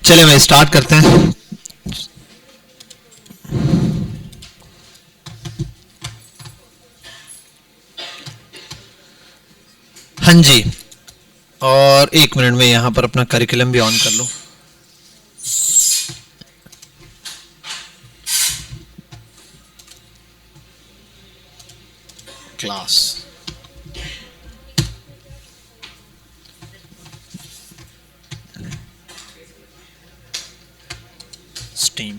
चले भाई स्टार्ट करते हैं। हाँ जी, और 1 मिनट में यहां पर अपना करिकुलम भी ऑन कर लूं। क्लास स्टीम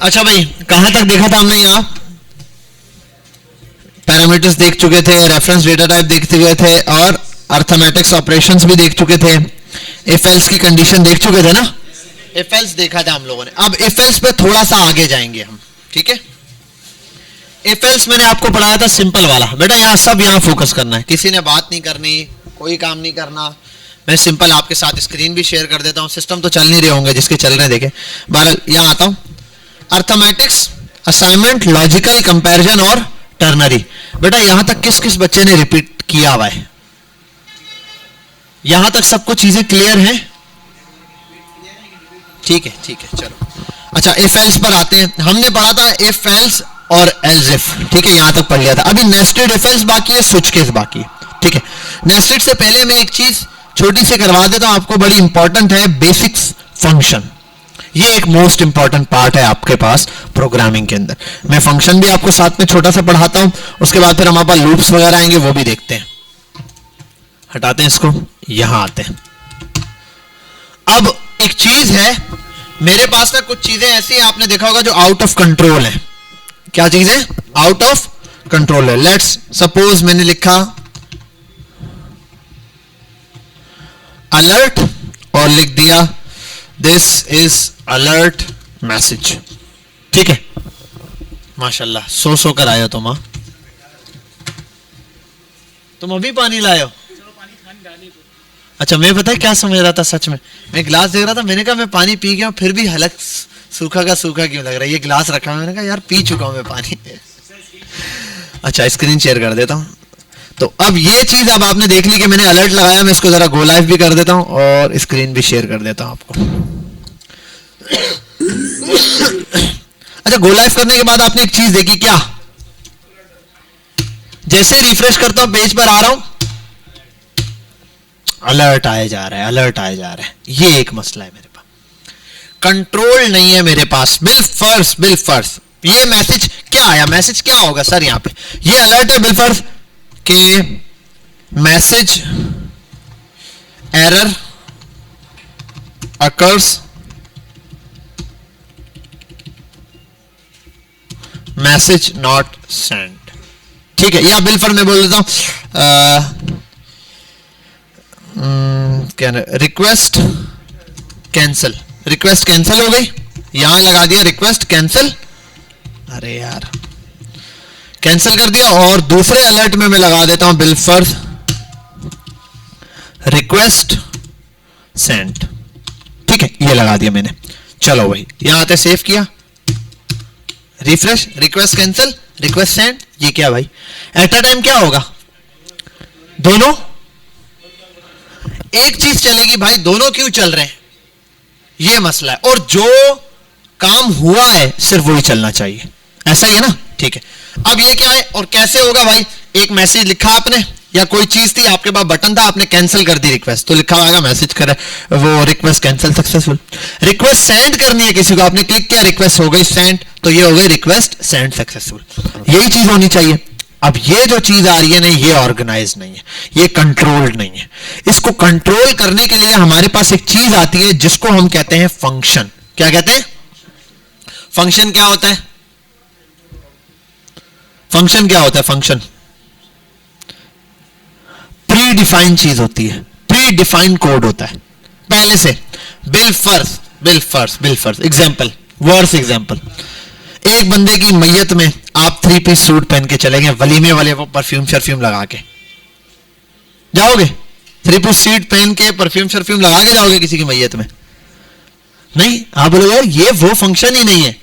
अच्छा भाई, कहां तक देखा था हमने? यहां पैरामीटर्स देख चुके थे, रेफरेंस डेटा टाइप देख चुके थे, और अर्थमेटिक्स ऑपरेशंस भी देख चुके थे, इफ एल्स की कंडीशन देख चुके थे ना। इफ एल्स देखा था हम लोगों ने। अब इफ एल्स पे थोड़ा सा आगे जाएंगे हम, ठीक है। इफ एल्स मैंने आपको पढ़ाया था सिंपल वाला। बेटा यहाँ सब यहाँ फोकस करना है, किसी ने बात नहीं करनी, कोई काम नहीं करना। मैं सिंपल आपके साथ स्क्रीन भी शेयर कर देता हूँ। सिस्टम तो चल नहीं रहे होंगे, जिसके चल रहे हैं देखें। बहरहाल यहाँ आता हूँ। अर्थमेटिक्स, असाइनमेंट, लॉजिकल, कंपैरिजन और टर्नरी। बेटा यहां तक किस किस बच्चे ने रिपीट किया हुआ है? यहां तक सबको चीजें क्लियर हैं? ठीक है ठीक है, चलो। अच्छा, इफ एल्स पर आते हैं। हमने पढ़ा था इफ एल्स और एल्स इफ, ठीक है, यहां तक पढ़ लिया था। अभी नेस्टेड इफ एल्स बाकी है, स्विच केस बाकी है, ठीक है। नेस्टेड से पहले मैं एक चीज छोटी सी करवा देता हूं आपको, बड़ी इंपॉर्टेंट है, बेसिक्स फंक्शन। ये एक मोस्ट इंपॉर्टेंट पार्ट है आपके पास प्रोग्रामिंग के अंदर। मैं फंक्शन भी आपको साथ में छोटा सा पढ़ाता हूं, उसके बाद फिर हमारे पास लूप्स वगैरह आएंगे, वो भी देखते हैं। हटाते हैं इसको, यहां आते हैं। अब एक चीज है, मेरे पास ना कुछ चीजें ऐसी आपने देखा होगा जो आउट ऑफ कंट्रोल है। क्या चीज है? आउट ऑफ कंट्रोल है। लेट्स सपोज मैंने लिखा अलर्ट और लिख दिया दिस इज अलर्ट मैसेज, ठीक है। माशाल्लाह, सो कर आए हो तुम। तुम अभी पानी लाए हो? अच्छा, मैं पता है क्या समझ रहा था, सच में मैं गिलास देख रहा था, मैंने कहा मैं पानी पी गया हूं, फिर भी हलक सूखा का सूखा क्यों लग रहा है। ये गिलास रखा है, मैंने कहा यार पी चुका हूं मैं पानी। अच्छा, स्क्रीन शेयर कर देता हूं। तो अब ये चीज अब आपने देख ली कि मैंने अलर्ट लगाया। मैं इसको जरा गो लाइव भी कर देता हूं और स्क्रीन भी शेयर कर देता हूं आपको। अच्छा, गो लाइव करने के बाद आपने एक चीज देखी क्या? जैसे रिफ्रेश करता हूं, पेज पर आ रहा हूं, अलर्ट आए जा रहा है, अलर्ट आए जा रहा है। ये एक मसला है मेरे पास, कंट्रोल नहीं है मेरे पास। बिल फर्स्ट ये मैसेज क्या आया? मैसेज क्या होगा सर यहां पे? ये अलर्ट है बिल फर्स्ट के message error occurs, message not send, ठीक है। या बिल फर्स्ट मैं बोल देता हूं क्या, रिक्वेस्ट कैंसिल। रिक्वेस्ट कैंसिल हो गई, यहां लगा दिया रिक्वेस्ट कैंसिल। अरे यार, कैंसिल कर दिया। और दूसरे अलर्ट में मैं लगा देता हूं बिल फर्स्ट रिक्वेस्ट सेंड, ठीक है, ये लगा दिया मैंने। चलो भाई, यहां आते सेव किया, refresh, request cancel, request send. ये क्या भाई? एट अ टाइम क्या होगा? दोनों एक चीज चलेगी भाई, दोनों क्यों चल रहे हैं? ये मसला है। और जो काम हुआ है सिर्फ वही चलना चाहिए, ऐसा ही है ना, ठीक है। अब ये क्या है और कैसे होगा भाई? एक मैसेज लिखा आपने, या कोई चीज थी, आपके पास बटन था, आपने कैंसिल कर दी रिक्वेस्ट, तो लिखा होगा मैसेज करे वो request cancel successful. Request send करनी है किसी को, आपने क्लिक किया, रिक्वेस्ट हो गई सेंड, तो ये हो गई रिक्वेस्ट सेंड सक्सेसफुल। यही चीज होनी चाहिए। अब ये जो चीज आ रही है ना, ये ऑर्गेनाइज नहीं है, ये कंट्रोल्ड नहीं है। इसको कंट्रोल करने के लिए हमारे पास एक चीज आती है जिसको हम कहते हैं फंक्शन। क्या कहते हैं? फंक्शन क्या होता है? फंक्शन क्या होता है? फंक्शन प्री डिफाइन चीज होती है, प्री डिफाइन कोड होता है पहले से। Bill first example, worse example. एक बंदे की मैयत में 3 पीस सूट पहन के चलेंगे वलीमे वाले वो परफ्यूम शर्फ्यूम लगा के जाओगे? 3 पीस सूट पहन के परफ्यूम शर्फ्यूम लगा के जाओगे किसी की मैयत में? नहीं। आप बोलोगे यार ये वो फंक्शन ही नहीं है,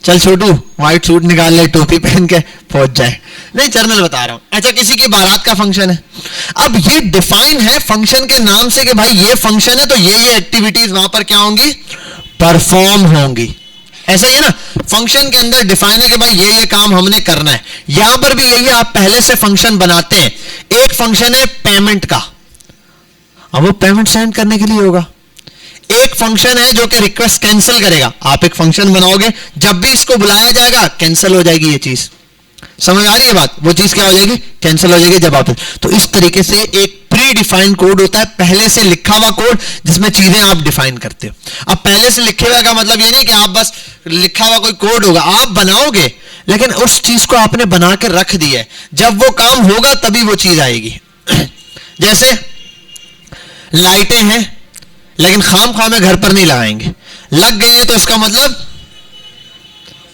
चल छोटू व्हाइट सूट निकाल ले, टोपी पहन के पहुंच जाए। नहीं, चैनल बता रहा हूं। अच्छा, किसी की बारात का फंक्शन है, अब ये डिफाइन है फंक्शन के नाम से कि भाई ये फंक्शन है तो ये एक्टिविटीज वहां पर क्या होंगी, परफॉर्म होंगी। ऐसा ही है ना, फंक्शन के अंदर डिफाइन है कि भाई ये काम हमने करना है। यहां पर भी यही है, आप पहले से फंक्शन बनाते हैं। एक फंक्शन है पेमेंट का, अब वो पेमेंट सेंड करने के लिए होगा। एक फंक्शन है जो कि रिक्वेस्ट कैंसिल करेगा। आप एक फंक्शन बनाओगे, जब भी इसको बुलाया जाएगा कैंसिल हो जाएगी ये चीज। समझ आ रही है बात? वो चीज क्या हो जाएगी, कैंसिल हो जाएगी जब आप। तो इस तरीके से एक प्री डिफाइंड कोड होता है, पहले से लिखा हुआ कोड जिसमें चीजें आप डिफाइन करते हो। अब पहले से लिखे हुआ का मतलब ये नहीं कि आप बस लिखा हुआ कोई कोड होगा, आप बनाओगे लेकिन उस चीज को आपने बना के रख दिया है, जब वो काम होगा तभी वो चीज आएगी। जैसे लाइटें हैं लेकिन खाम खाम में घर पर नहीं लगाएंगे, लग गए हैं तो इसका मतलब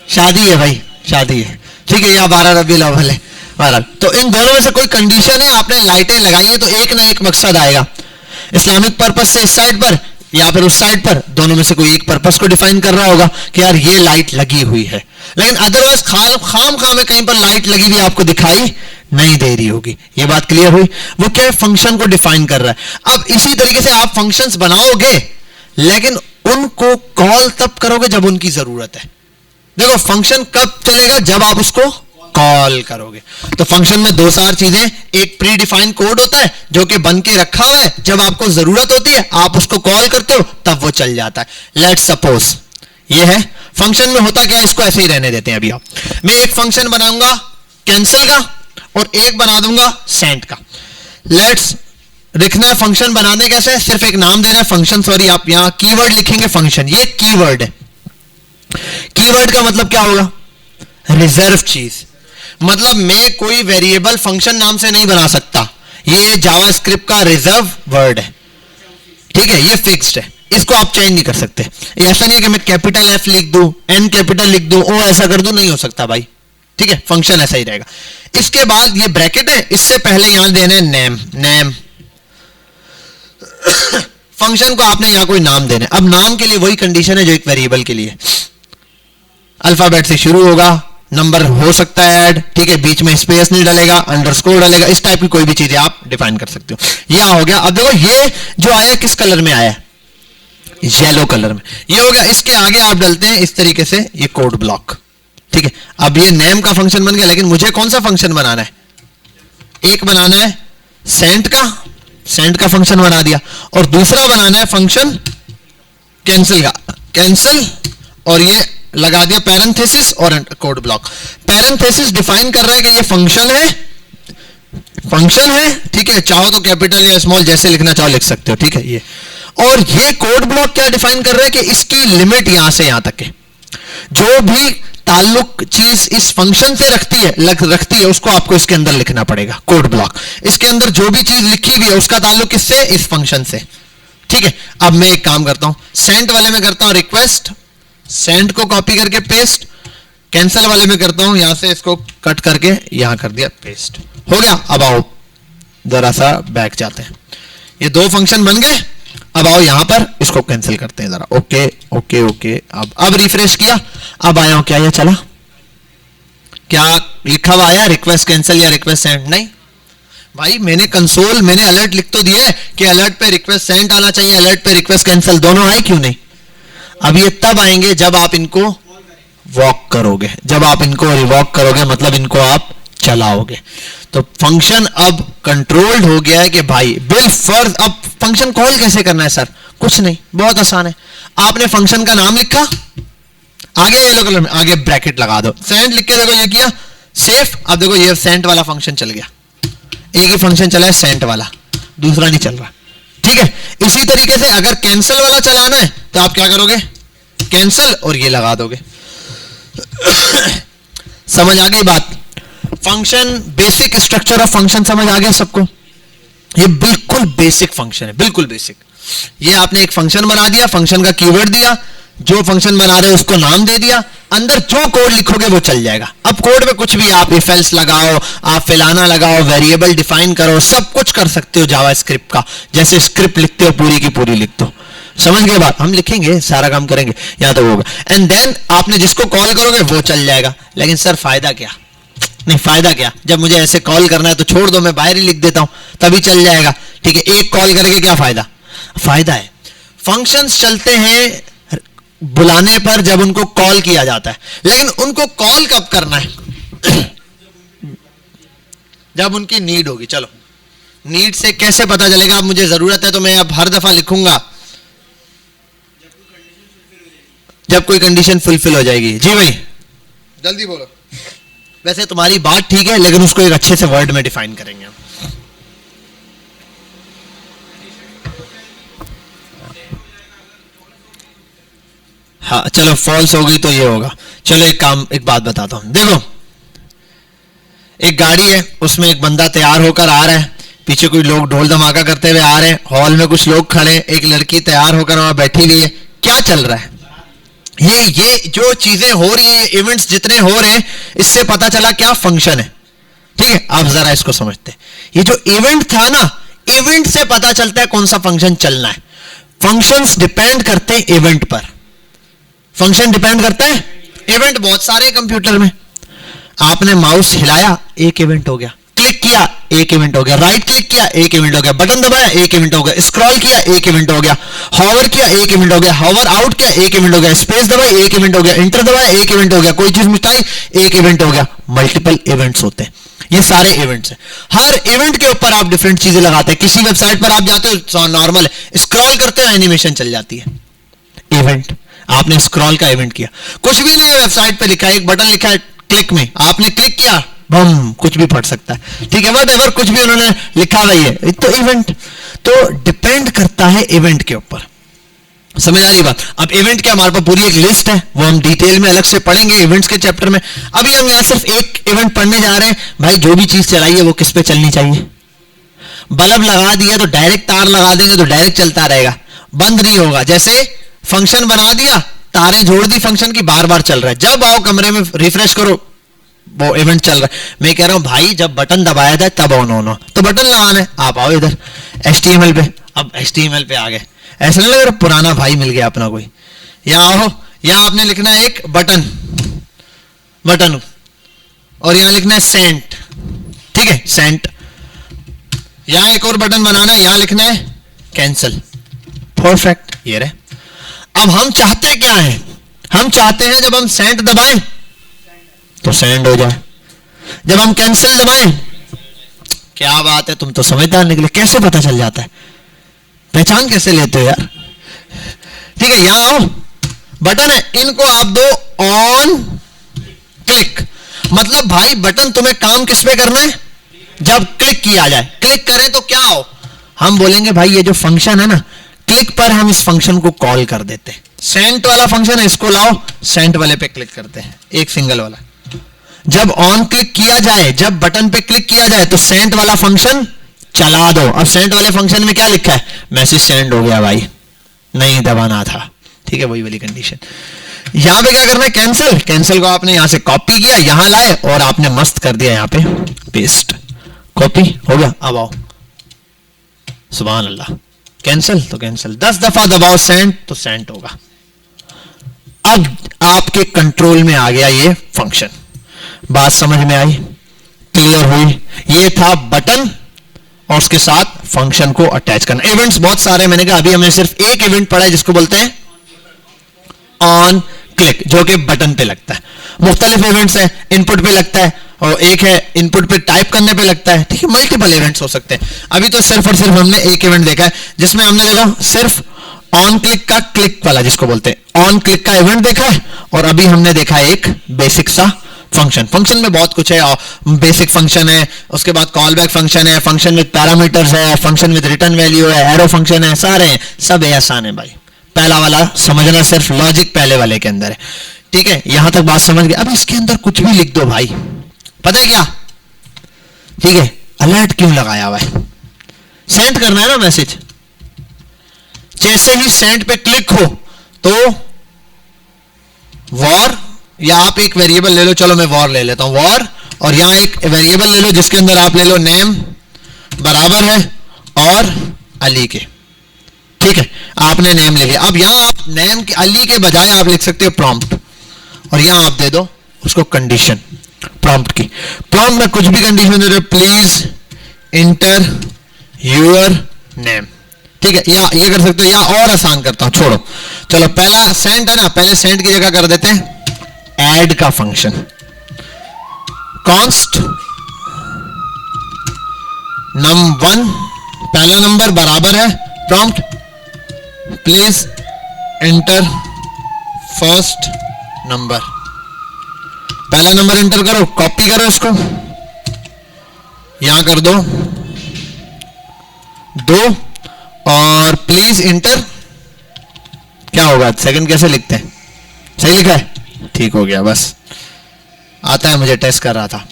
शादी है भाई, शादी है, ठीक है, या 12 रबीउल अव्वल है, 12। तो इन दोनों में से कोई कंडीशन है, आपने लाइटें लगाई है तो एक ना एक मकसद आएगा, इस्लामिक पर्पस से इस साइड पर या फिर उस साइड पर, दोनों में से कोई एक पर्पस को डिफाइन कर रहा होगा कि यार ये लाइट लगी हुई है। लेकिन अदरवाइज खाम खाम में कहीं पर लाइट लगी हुई आपको दिखाई नहीं दे रही होगी। ये बात क्लियर हुई? वो क्या है, फंक्शन को डिफाइन कर रहा है। अब इसी तरीके से आप फंक्शंस बनाओगे लेकिन उनको कॉल तब करोगे जब उनकी जरूरत है। देखो फंक्शन कब चलेगा, जब आप उसको कॉल करोगे। तो फंक्शन में 2-4 चीजें, एक प्री डिफाइंड कोड होता है जो कि बन के रखा हुआ है, जब आपको जरूरत होती है आप उसको कॉल करते हो तब वो चल जाता है। लेट्स सपोज ये है फंक्शन में होता क्या है, इसको ऐसे ही रहने देते हैं। अभी आप, मैं एक फंक्शन बनाऊंगा कैंसिल का और एक बना दूंगा सेंड का। लेट्स लिखना है फंक्शन बनाने कैसे, सिर्फ एक नाम देना है फंक्शन, सॉरी आप यहां कीवर्ड लिखेंगे फंक्शन, ये कीवर्ड है। कीवर्ड का मतलब क्या होगा, रिजर्व चीज, मतलब मैं कोई वेरिएबल फंक्शन नाम से नहीं बना सकता, ये जावास्क्रिप्ट का रिजर्व वर्ड है, ठीक है, ये फिक्स्ड है, इसको आप चेंज नहीं कर सकते। ऐसा नहीं है कि मैं कैपिटल एफ लिख दूं, एन कैपिटल लिख दूं, ओ ऐसा कर दूं, नहीं हो सकता भाई, ठीक है, फंक्शन ऐसा ही रहेगा। इसके बाद ये ब्रैकेट है, इससे पहले यहां देना है नेम, नेम फंक्शन को आपने यहां कोई नाम देना है। अब नाम के लिए वही कंडीशन है जो एक वेरिएबल के लिए, अल्फाबेट से शुरू होगा, नंबर हो सकता है ऐड, ठीक है, बीच में स्पेस नहीं डलेगा, अंडरस्कोर डलेगा, इस टाइप की कोई भी चीजें आप डिफाइन कर सकते हो। यह हो गया। अब देखो ये जो आया किस कलर में आया, येलो कलर में, ये हो गया। इसके आगे आप डालते हैं इस तरीके से ये कोड ब्लॉक, ठीक है। अब ये नेम का फंक्शन बन गया, लेकिन मुझे कौन सा फंक्शन बनाना है, एक बनाना है सेंड का, सेंड का फंक्शन बना दिया, और दूसरा बनाना है फंक्शन कैंसिल का, कैंसिल, और ये लगा दिया पैरेंथेसिस और कोड ब्लॉक। पैरेंथेसिस डिफाइन कर रहा है कि ये फंक्शन है, फंक्शन है, ठीक है, चाहो तो कैपिटल या स्मॉल जैसे लिखना चाहो लिख सकते हो, ठीक है ये। और ये कोड ब्लॉक क्या डिफाइन कर रहा है कि इसकी लिमिट यहां से यहां तक है, जो भी ताल्लुक चीज इस फंक्शन से रखती है उसको आपको इसके अंदर लिखना पड़ेगा, कोड ब्लॉक। इसके अंदर जो भी चीज लिखी हुई है उसका ताल्लुक किससे, इस फंक्शन से, ठीक है। अब मैं एक काम करता हूं, सेंड वाले में करता हूं रिक्वेस्ट, सेंड को कॉपी करके पेस्ट, कैंसिल वाले में करता हूं यहां से इसको कट करके यहां कर दिया पेस्ट, हो गया। अब आओ जरा सा बैक जाते हैं, ये दो फंक्शन बन गए। अब आओ यहां पर इसको कैंसिल करते हैं जरा, ओके ओके ओके। अब रिफ्रेश किया, अब आया हूं, क्या ये चला, क्या लिखा हुआ आया रिक्वेस्ट कैंसिल या रिक्वेस्ट सेंड, नहीं भाई, मैंने कंसोल, मैंने अलर्ट लिख तो दिया है कि अलर्ट पे रिक्वेस्ट सेंड आना चाहिए, अलर्ट पे रिक्वेस्ट कैंसिल, दोनों आए क्यों नहीं। अब ये तब आएंगे जब आप इनको वॉक करोगे, जब आप इनको रिवॉक करोगे, मतलब इनको आप चलाओगे। तो फंक्शन अब कंट्रोल्ड हो गया है कि भाई बिल फर्ज। अब फंक्शन कॉल कैसे करना है सर, कुछ नहीं, बहुत आसान है। आपने फंक्शन का नाम लिखा, आगे येलो कलर में, आगे ब्रैकेट लगा दो, सेंड लिख के देखो ये किया, सेफ। अब देखो ये सेंड वाला फंक्शन चल गया, एक ही फंक्शन चला है सेंड वाला, दूसरा नहीं चल रहा, ठीक है। इसी तरीके से अगर कैंसिल वाला चलाना है तो आप क्या करोगे, कैंसिल और ये लगा दोगे। समझ आ गई बात। Function basic structure of function समझ आ गया सबको, ये बिल्कुल बेसिक फंक्शन है, बिल्कुल बेसिक। ये आपने एक फंक्शन बना दिया, फंक्शन का कीवर्ड दिया, जो फंक्शन बना रहे हैं उसको नाम दे दिया, अंदर जो कोड लिखोगे वो चल जाएगा। अब कोड में कुछ भी आप इफ एल्स लगाओ, आप फलाना लगाओ, वेरिएबल डिफाइन करो, सब कुछ कर सकते हो जावा स्क्रिप्ट का। जैसे स्क्रिप्ट लिखते हो पूरी की पूरी लिख दो। समझ गए बात? हम लिखेंगे, सारा काम करेंगे, यहां तक होगा। एंड देन आपने जिसको कॉल करोगे वो चल जाएगा। लेकिन सर फायदा क्या? नहीं, फायदा क्या? जब मुझे ऐसे कॉल करना है तो छोड़ दो, मैं बाहर ही लिख देता हूं, तभी चल जाएगा। ठीक है, एक कॉल करके क्या फायदा? फायदा है फंक्शंस चलते हैं बुलाने पर, जब उनको कॉल किया जाता है। लेकिन उनको कॉल कब करना है? जब उनकी नीड होगी। चलो, नीड से कैसे पता चलेगा? अब मुझे जरूरत है तो मैं अब हर दफा लिखूंगा जब कोई कंडीशन फुलफिल हो जाएगी। जी भाई जल्दी बोलो। वैसे तुम्हारी बात ठीक है, लेकिन उसको एक अच्छे से वर्ड में डिफाइन करेंगे हम। हाँ चलो, फॉल्स हो गई तो ये होगा। चलो एक बात बताता हूं। देखो, एक गाड़ी है, उसमें एक बंदा तैयार होकर आ रहा है, पीछे कुछ लोग ढोल धमाका करते हुए आ रहे हैं, हॉल में कुछ लोग खड़े, एक लड़की तैयार होकर वहां बैठी हुई है। क्या चल रहा है? ये जो चीजें हो रही हैं, इवेंट्स जितने हो रहे हैं, इससे पता चला क्या फंक्शन है। ठीक है, आप जरा इसको समझते हैं। ये जो इवेंट था ना, इवेंट से पता चलता है कौन सा फंक्शन चलना है। फंक्शंस डिपेंड करते हैं इवेंट पर। फंक्शन डिपेंड करता है इवेंट। बहुत सारे कंप्यूटर में आपने माउस हिलाया, एक इवेंट हो गया, क्लिक किया एक इवेंट हो गया, राइट क्लिक किया एक इवेंट हो गया, बटन दबाया एक इवेंट हो गया, स्क्रॉल किया एक इवेंट हो गया, हॉवर किया एक इवेंट हो गया, हॉवर आउट किया एक इवेंट हो गया, स्पेस दबाई एक इवेंट हो गया, इंटर दबाया एक इवेंट हो गया, कोई चीज मिटाई एक इवेंट हो गया। मल्टीपल इवेंट्स होते हैं, ये सारे इवेंट्स हैं। हर इवेंट के ऊपर आप डिफरेंट चीजें लगाते हैं। किसी वेबसाइट पर आप जाते हो, नॉर्मल है, स्क्रॉल करते हो एनिमेशन चल जाती है, इवेंट। आपने स्क्रॉल का इवेंट किया, कुछ भी नहीं है वेबसाइट पे लिखा है, एक बटन लिखा है क्लिक में, आपने क्लिक किया, बम, कुछ भी फट सकता है। ठीक है, वट एवर, कुछ भी उन्होंने लिखा हुआ है, तो इवेंट। तो डिपेंड करता है इवेंट के ऊपर। समझ आ रही बात? अब इवेंट क्या, हमारे पास पूरी एक लिस्ट है, वो हम डिटेल में अलग से पढ़ेंगे इवेंट्स के चैप्टर में। अभी हम यहां सिर्फ एक इवेंट पढ़ने जा रहे हैं। भाई जो भी चीज चलाइए वो किस पे चलनी चाहिए? बल्ब लगा दिया तो डायरेक्ट तार लगा देंगे तो डायरेक्ट चलता रहेगा, बंद नहीं होगा। जैसे फंक्शन बना दिया, तारें जोड़ दी फंक्शन की, बार बार चल रहा है, जब आओ कमरे में रिफ्रेश करो वो इवेंट चल रहा है। मैं कह रहा हूं भाई जब बटन दबाया था तब ऑन होना, तो बटन लगाना है, आप आओ इधर HTML पे। अब HTML पे आ गए, ऐसा नहीं लग रहा पुराना भाई मिल गया अपना कोई। यहां आओ, यहां आपने लिखना है एक बटन, बटन, और यहां लिखना है सेंट। ठीक है, सेंट। यहां एक और बटन बनाना है, यहां लिखना है कैंसिल। परफेक्ट, ये रहे। अब हम चाहते क्या है? हम चाहते हैं जब हम सेंट दबाएं तो सेंड हो जाए, जब हम कैंसिल दबाएं, क्या बात है, तुम तो समझदार निकले। कैसे पता चल जाता है? पहचान कैसे लेते हो यार? ठीक है, यहां आओ, बटन है, इनको आप दो ऑन क्लिक। मतलब भाई बटन तुम्हें काम किस पे करना है? जब क्लिक किया जाए। क्लिक करें तो क्या हो? हम बोलेंगे भाई ये जो फंक्शन है ना, क्लिक पर हम इस फंक्शन को कॉल कर देते हैं। सेंट वाला फंक्शन है, इसको लाओ, सेंट वाले पे क्लिक करते हैं, एक सिंगल वाला। जब ऑन क्लिक किया जाए, जब बटन पे क्लिक किया जाए तो सेंट वाला फंक्शन चला दो। अब सेंट वाले फंक्शन में क्या लिखा है? मैसेज सेंड हो गया भाई, नहीं दबाना था। ठीक है, वही वाली कंडीशन। यहां पे क्या करना है? कैंसिल। कैंसिल को आपने यहां से कॉपी किया, यहां लाए और आपने मस्त कर दिया यहां पे पेस्ट। कॉपी हो गया। अब आओ, सुभान अल्लाह, कैंसिल तो कैंसिल, 10 दफा दबाओ सेंड तो सेंड होगा। अब आपके कंट्रोल में आ गया ये फंक्शन। बात समझ में आई? क्लियर हुई? ये था बटन और उसके साथ फंक्शन को अटैच करना। इवेंट्स बहुत सारे, मैंने कहा अभी हमने सिर्फ एक इवेंट पढ़ा है जिसको बोलते हैं ऑन क्लिक, जो कि बटन पे लगता है। मुख्तलिफ इवेंट्स है, इनपुट पे लगता है, और एक है इनपुट पे टाइप करने पे लगता है। ठीक है, मल्टीपल इवेंट्स हो सकते हैं। अभी तो सिर्फ और सिर्फ हमने एक इवेंट देखा है जिसमें हमने देखा सिर्फ ऑन क्लिक का, क्लिक वाला जिसको बोलते हैं ऑन क्लिक का इवेंट देखा है, और अभी हमने देखा है एक बेसिक सा फंक्शन। फंक्शन में बहुत कुछ है, बेसिक फंक्शन है, उसके बाद कॉल बैक फंक्शन है, फंक्शन विद पैरामीटर्स है, फंक्शन विद रिटर्न वैल्यू है, एरो फंक्शन है, सारे हैं, सब आसान है भाई। पहला वाला समझना, सिर्फ लॉजिक पहले वाले के अंदर है। ठीक है, यहां तक बात समझ गए। अब इसके अंदर कुछ भी लिख दो भाई, पता है क्या? ठीक है, अलर्ट क्यों लगाया हुआ है? सेंड करना है ना मैसेज। जैसे ही सेंड पे क्लिक हो तो वॉर या आप एक वेरिएबल ले लो, चलो मैं वॉर ले लेता हूं, वॉर, और यहां एक वेरिएबल ले लो जिसके अंदर आप ले लो नेम बराबर है और अली के, ठीक है, आपने नेम ले लिया। अब यहां आप नेम के अली के बजाय आप लिख सकते हो प्रॉम्प्ट, और यहां आप दे दो उसको कंडीशन प्रॉम्प्ट की। प्रॉम्प्ट में कुछ भी कंडीशन दे दो, प्लीज इंटर यूर नेम, ठीक है, या ये कर सकते हो, या और आसान करता हूं, छोड़ो, चलो पहला सेंट है ना, पहले सेंट की जगह कर देते हैं ऐड का फंक्शन, कॉन्स्ट num1 पहला नंबर बराबर है prompt please enter first number, पहला नंबर एंटर करो, कॉपी करो इसको, यहां कर दो 2 और प्लीज इंटर, क्या होगा सेकंड कैसे लिखते हैं, सही लिखा है, ठीक हो गया, बस आता है मुझे, टेस्ट कर रहा था।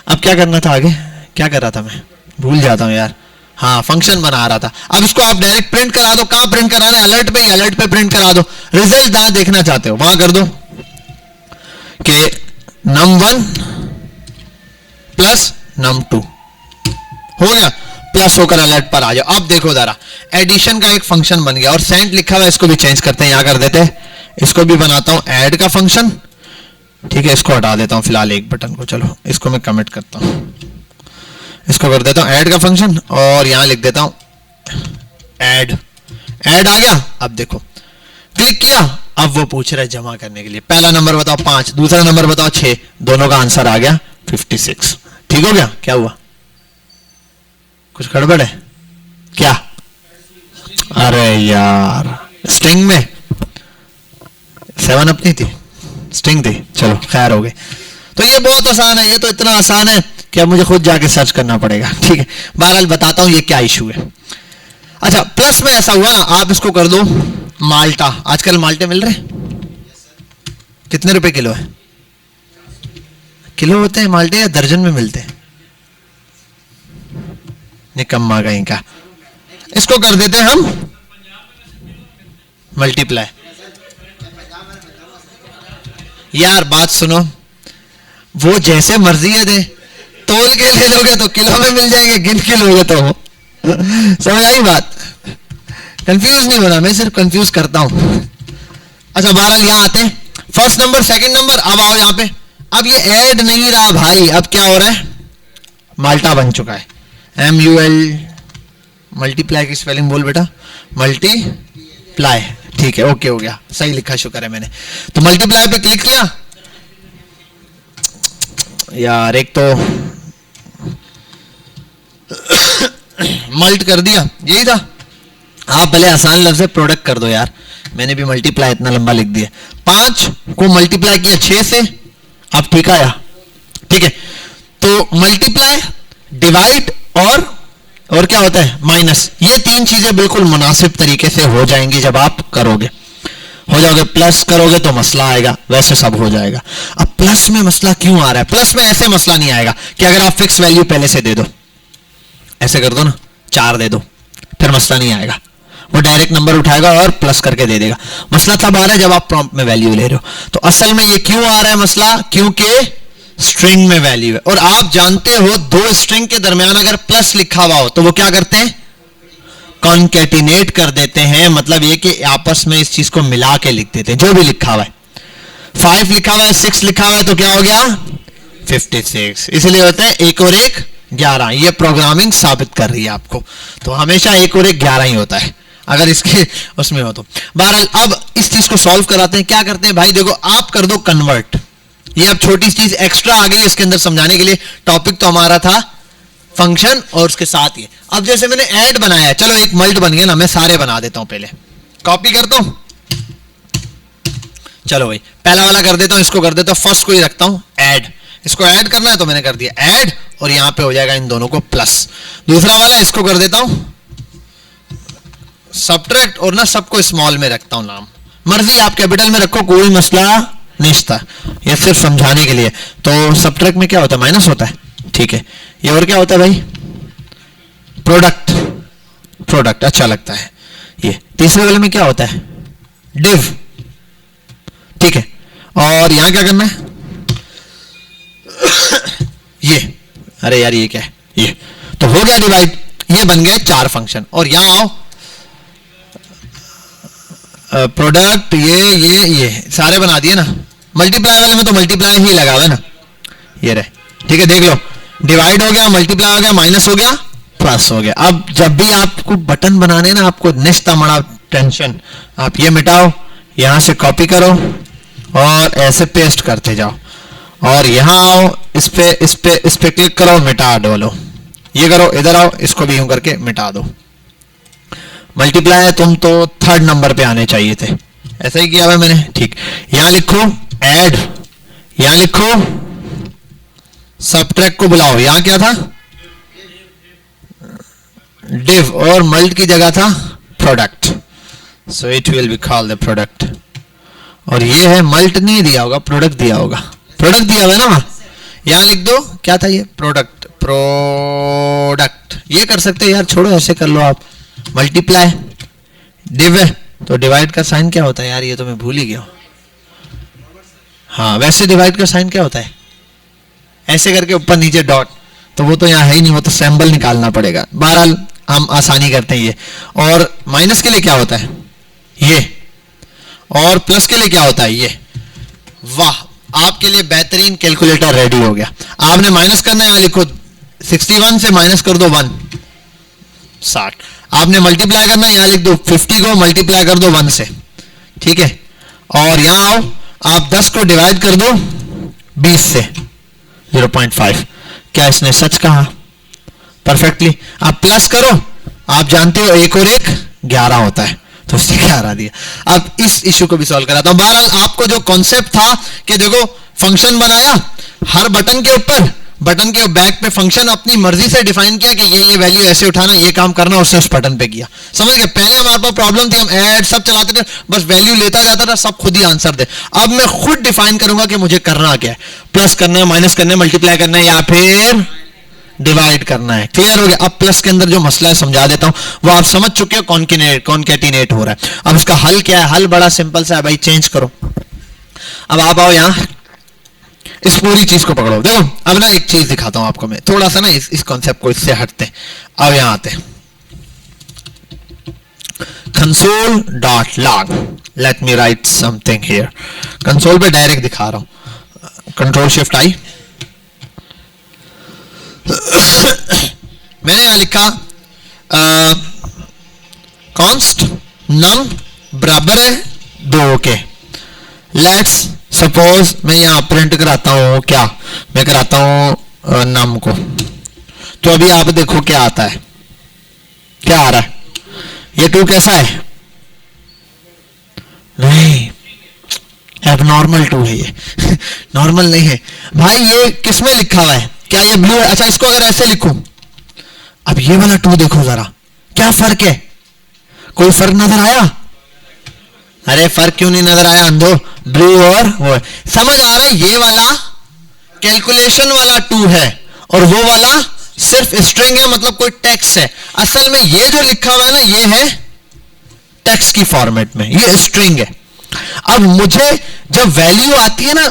अब क्या करना था आगे, क्या कर रहा था मैं भूल जाता हूं यार, हाँ फंक्शन बना रहा था। अब इसको आप डायरेक्ट प्रिंट करा दो, कहां प्रिंट कराना है, अलर्ट पे, अलर्ट पे प्रिंट करा दो, रिजल्ट जहां देखना चाहते हो वहां कर दो कि num1 प्लस num2 हो गया, प्लस होकर अलर्ट पर आ जाओ। अब देखो जरा, एडिशन का एक फंक्शन बन गया, और सेंट लिखा हुआ है इसको भी चेंज करते हैं, यहां कर देते हैं, इसको भी बनाता हूं ऐड का फंक्शन, ठीक है, इसको हटा देता हूं फिलहाल एक बटन को, चलो इसको मैं कमिट करता हूं, इसको कर देता हूं ऐड का फंक्शन, और यहां लिख देता हूं ऐड, ऐड आ गया। अब देखो क्लिक किया, अब वो पूछ रहा है जमा करने के लिए, पहला नंबर बताओ 5, दूसरा नंबर बताओ 6, दोनों का आंसर आ गया 56, ठीक हो गया। क्या हुआ, कुछ गड़बड़ है क्या, अरे यार स्ट्रिंग में 7 अपनी थी, स्ट्रिंग थी, चलो खैर हो गई। तो ये बहुत आसान है, ये तो इतना आसान है कि अब मुझे खुद जाके सर्च करना पड़ेगा, ठीक है, बहरहाल बताता हूं ये क्या इशू है। अच्छा प्लस में ऐसा हुआ, आप इसको कर दो माल्टा, आजकल माल्टे मिल रहे कितने रुपए किलो है, किलो होते हैं माल्टे या दर्जन में मिलते हैं, निकम्मा कहीं का, इसको कर देते हैं हम मल्टीप्लाई। यार बात सुनो, वो जैसे मर्जी है दे, तोल के ले लोगे तो किलो में मिल जाएंगे, गिन के लोगे तो समझ आई बात, कंफ्यूज नहीं होना, मैं सिर्फ कंफ्यूज करता हूं। अच्छा बहरहाल यहां आते हैं, फर्स्ट नंबर सेकंड नंबर, अब आओ यहां पे, अब ये ऐड नहीं रहा भाई, अब क्या हो रहा है, माल्टा बन चुका है, MUL, मल्टीप्लाई की स्पेलिंग बोल बेटा, मल्टीप्लाई, ठीक है, ओके हो गया, सही लिखा, शुक्र है मैंने। तो मल्टीप्लाई पे क्लिक किया, यार एक तो मल्ट कर दिया, यही था, आप भले आसान लफ्ज प्रोडक्ट कर दो यार, मैंने भी मल्टीप्लाई इतना लंबा लिख दिया, 5 को मल्टीप्लाई किया 6 से, अब ठीक आया, ठीक है। तो मल्टीप्लाई, डिवाइड और क्या होता है माइनस, ये 3 चीजें बिल्कुल मुनासिब तरीके से हो जाएंगी जब आप करोगे, हो जाओगे। प्लस करोगे तो मसला आएगा, वैसे सब हो जाएगा। अब प्लस में मसला क्यों आ रहा है, प्लस में ऐसे मसला नहीं आएगा कि अगर आप फिक्स वैल्यू पहले से दे दो, ऐसे कर दो ना 4 दे दो, फिर मसला नहीं आएगा, वो डायरेक्ट नंबर उठाएगा और प्लस करके दे देगा। मसला तब आ रहा है जब आप प्रॉम्प्ट में वैल्यू ले रहे हो। तो असल में ये क्यों आ रहा है मसला, क्योंकि स्ट्रिंग में वैल्यू है, और आप जानते हो 2 स्ट्रिंग के दरमियान अगर प्लस लिखा हुआ हो तो वो क्या करते हैं, कॉन्केटिनेट कर देते हैं, मतलब ये कि आपस में इस चीज को मिला के लिख देते हैं, जो भी लिखा हुआ है, 5 लिखा हुआ है, 6 लिखा हुआ है, तो क्या हो गया 56, इसलिए होता है 1 और 1 11, ये प्रोग्रामिंग साबित कर रही है आपको, तो हमेशा 1 और 1 11 ही होता है अगर इसके उसमें हो तो। बहरहाल अब इस चीज को सॉल्व कराते हैं, क्या करते हैं भाई, देखो आप कर दो कन्वर्ट, ये अब छोटी चीज एक्स्ट्रा आ गई इसके अंदर समझाने के लिए, टॉपिक तो हमारा था फंक्शन और उसके साथ ही। अब जैसे मैंने ऐड बनाया, चलो एक मल्ट बन गया ना, मैं सारे बना देता हूं, पहले कॉपी करता हूं, चलो भाई पहला वाला कर देता हूं, इसको कर देता हूं फर्स्ट को ही रखता हूं ऐड, इसको ऐड करना है तो मैंने कर दिया ऐड, और यहां पे हो जाएगा इन दोनों को प्लस। दूसरा वाला इसको कर देता हूं सब्ट्रैक्ट, और ना सबको स्मॉल में रखता हूं नाम, मर्जी आप कैपिटल में रखो, कोई मसला नहीं था, ये सिर्फ समझाने के लिए। तो सब्ट्रैक्ट में क्या होता है, माइनस होता है, ठीक है। ये और क्या होता है भाई, प्रोडक्ट, प्रोडक्ट अच्छा लगता है। ये तीसरे वाले में क्या होता है, डिव, ठीक है। और यहां क्या करना है, ये, अरे यार ये क्या है, ये तो हो गया डिवाइड, ये बन गए 4 फंक्शन। और यहां आओ, प्रोडक्ट ये सारे बना दिए ना, मल्टीप्लाई वाले में तो मल्टीप्लाई ही लगा हुआ है ना, ये रहे, ठीक है, देख लो, डिवाइड हो गया, मल्टीप्लाई हो गया, माइनस हो गया, प्लस हो गया। अब जब भी आपको बटन बनाने ना, आपको निश्ता मड़ा टेंशन, आप ये मिटाओ, यहां से कॉपी करो और ऐसे पेस्ट करते जाओ, और यहां आओ, इस पे क्लिक करो, मिटा डालो, ये करो, इधर आओ, इसको भी यूं करके मिटा दो। मल्टीप्लाई है, तुम तो 3rd नंबर पे आने चाहिए थे, ऐसा ही किया हुआ मैंने, ठीक। यहां लिखो ऐड, यहां लिखो सबट्रैक्ट को बुलाओ, यहां क्या था div, और मल्ट की जगह था product, so it will be called the product. और ये है मल्ट नहीं दिया होगा, प्रोडक्ट दिया होगा, प्रोडक्ट दिया हुआ है ना वहां, यहां लिख दो क्या था ये, प्रोडक्ट, प्रोडक्ट, ये कर सकते हो यार, छोड़ो ऐसे कर लो आप। मल्टीप्लाई, डिव है तो डिवाइड का साइन क्या होता है यार, ये तो मैं भूल ही गया हूं। हाँ वैसे डिवाइड का साइन क्या होता है, ऐसे करके ऊपर नीचे डॉट, तो वो तो यहाँ है ही नहीं, वो तो सिंबल निकालना पड़ेगा। बहरहाल हम आसानी करते हैं ये। और माइनस के लिए क्या होता है ये, और प्लस के लिए क्या होता है ये। वाह, आपके लिए बेहतरीन कैलकुलेटर रेडी हो गया। आपने माइनस करना है, यहाँ लिखो 61 से माइनस कर दो 1, 60। आपने मल्टीप्लाई करना है, यहाँ लिख दो 50 को मल्टीप्लाई कर दो 1 से, ठीक है। और यहाँ आओ, आप 10 को डिवाइड कर दो 20 से, 0.5। क्या इसने सच कहा परफेक्टली। आप प्लस करो, आप जानते हो 1 और 1 11 होता है, तो उसने 11 दिया। अब इस इश्यू को भी सॉल्व कराता हूं। बहरहाल आपको जो कॉन्सेप्ट था कि देखो फंक्शन बनाया, हर बटन के ऊपर, बटन के बैक पे फंक्शन अपनी मर्जी से डिफाइन किया कि ये वैल्यू ऐसे उठाना, ये काम करना, उसने उस बटन पे किया। समझ गए। पहले हमारे पास प्रॉब्लम थी, हम ऐड सब चलाते थे, बस वैल्यू लेता जाता था, सब खुद ही आंसर दे। अब मैं खुद डिफाइन करूंगा कि मुझे करना क्या है, प्लस करना है, माइनस करना है, मल्टीप्लाई करना है, या फिर डिवाइड करना है। क्लियर हो गया। अब प्लस के अंदर जो मसला है समझा देता हूं, वो आप समझ चुके हो, कॉन्केटिनेट हो रहा है। अब इसका हल क्या है, हल बड़ा सिंपल सा है भाई, चेंज करो। अब आप आओ यहां, इस पूरी चीज को पकड़ो। देखो अब ना एक चीज दिखाता हूं आपको मैं, थोड़ा सा ना इस कॉन्सेप्ट को इससे हटते हैं। अब यहां आते हैं, console.log, let me write something here। Console पे डायरेक्ट दिखा रहा हूं, कंट्रोल शिफ्ट आई, मैंने यहां लिखा कॉन्स्ट नम बराबर है 2 के। लेट्स सपोज मैं यहां प्रिंट कराता हूं, क्या मैं कराता हूं नम को, तो अभी आप देखो क्या आता है, क्या आ रहा है, ये 2 कैसा है, नहीं एबनॉर्मल 2 है ये नॉर्मल नहीं है भाई। ये किसमें लिखा हुआ है, क्या ये ब्लू है? अच्छा इसको अगर ऐसे लिखूं, अब ये वाला 2 देखो जरा, क्या फर्क है, कोई फर्क नजर आया? अरे फर्क क्यों नहीं नजर आया अंधो, ब्लू और वो है। समझ आ रहा है, ये वाला कैलकुलेशन वाला 2 है और वो वाला सिर्फ स्ट्रिंग है, मतलब कोई टेक्स्ट है। असल में ये जो लिखा हुआ है ना, ये है टेक्स्ट की फॉर्मेट में, ये स्ट्रिंग है। अब मुझे जब वैल्यू आती है ना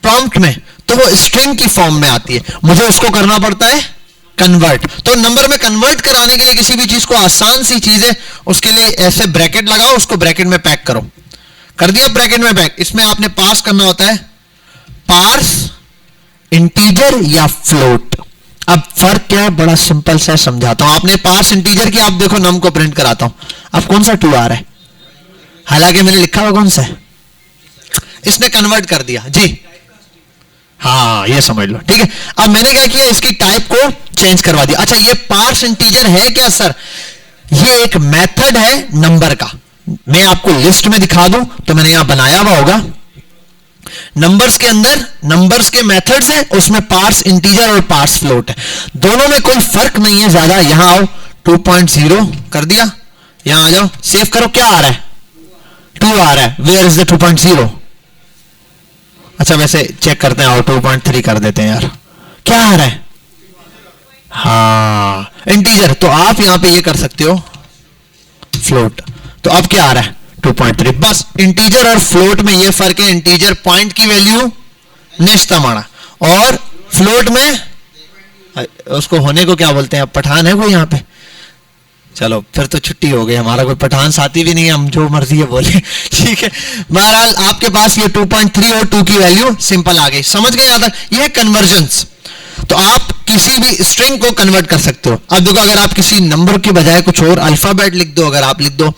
प्रॉम्प्ट में, तो वो स्ट्रिंग की फॉर्म में आती है, मुझे उसको करना पड़ता है कन्वर्ट। तो नंबर में कन्वर्ट कराने के लिए किसी भी चीज को, आसान सी चीज है, उसके लिए ऐसे ब्रैकेट लगाओ, उसको ब्रैकेट में पैक करो। कर दिया ब्रैकेट में पैक। इसमें आपने पार्स करना होता है, पार्स इंटीजर या फ्लोट। अब फर्क क्या है, बड़ा सिंपल सा समझाता हूं। आपने पार्स इंटीजर की, आप देखो नम को प्रिंट कराता हूं, अब कौन सा 2 आ रहा है, हालांकि मैंने लिखा हुआ कौन सा है, इसने कन्वर्ट कर दिया जी। हाँ ये समझ लो, ठीक है। अब मैंने क्या किया, इसकी टाइप को चेंज करवा दिया। अच्छा ये पार्स इंटीजर है क्या सर, ये एक मेथड है नंबर का। मैं आपको लिस्ट में दिखा दूं तो मैंने यहां बनाया हुआ होगा, नंबर्स के अंदर नंबर्स के मेथड्स हैं, उसमें पार्स इंटीजर और पार्स फ्लोट है। दोनों में कोई फर्क नहीं है ज्यादा। यहां आओ, 2.0 कर दिया, यहां आ जाओ, सेव करो, क्या आ रहा है, 2 आ रहा है। Where is the 2.0? अच्छा वैसे चेक करते हैं, और 2.3 कर देते हैं यार, क्या आ रहा है, हाँ इंटीजर। तो आप यहां पे ये कर सकते हो फ्लोट, तो अब क्या आ रहा है 2.3। बस इंटीजर और फ्लोट में ये फर्क है, इंटीजर पॉइंट की वैल्यू निश्तमाणा और फ्लोट में उसको होने को क्या बोलते हैं? अब पठान है कोई यहाँ पे? चलो फिर तो छुट्टी हो गई, हमारा कोई पठान साथी भी नहीं है, हम जो मर्जी है बोले। ठीक है, बहरहाल आपके पास ये 2.3 और 2 की वैल्यू सिंपल आ गई। समझ गए यहाँ तक? ये है कन्वर्जेंस। तो आप किसी भी स्ट्रिंग को कन्वर्ट कर सकते हो। अब देखो, अगर आप किसी नंबर के बजाय कुछ और अल्फाबेट लिख दो, अगर आप लिख दो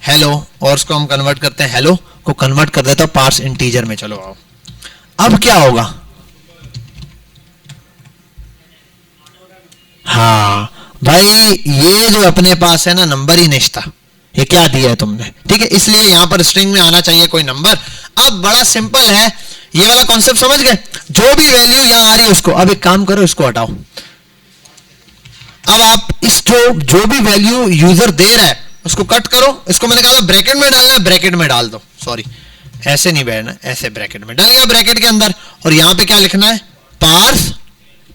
हेलो और उसको हम कन्वर्ट करते हैं, हेलो को कन्वर्ट कर देता हूं पार्स इंटीजर में। चलो आओ, अब क्या होगा? हाँ भाई, ये जो अपने पास है ना नंबर ही नहीं था, ये क्या दिया है तुमने? ठीक है, इसलिए यहां पर स्ट्रिंग में आना चाहिए कोई नंबर। अब बड़ा सिंपल है, ये वाला कॉन्सेप्ट समझ गए? जो भी वैल्यू यहां आ रही है उसको, अब एक काम करो, इसको हटाओ। अब आप इस जो भी वैल्यू यूजर दे रहा है उसको कट करो। इसको मैंने कहा ब्रैकेट में डालना है, ब्रैकेट में डाल दो। सॉरी, ऐसे नहीं बैठना, ऐसे ब्रैकेट में डाल लिया, ब्रैकेट के अंदर। और यहां पे क्या लिखना है? पार्स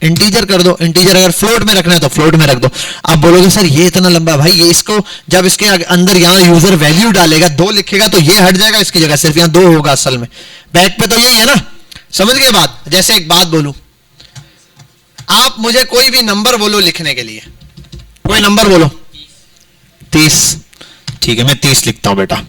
इंटीजर कर दो। इंटीजर अगर फ्लोट में रखना है तो फ्लोट में रख दो। आप बोलोगे सर ये इतना लंबा, भाई ये इसको जब इसके अंदर यहां यूजर वैल्यू डालेगा 2 लिखेगा तो ये हट जाएगा, इसकी जगह सिर्फ यहां 2 होगा असल में। बैक पे तो यही है ना, समझ गए बात? जैसे एक बात बोलूं, आप मुझे कोई भी नंबर बोलो लिखने के लिए, कोई नंबर बोलो। 30। ठीक है, मैं 30 लिखता हूं बेटा।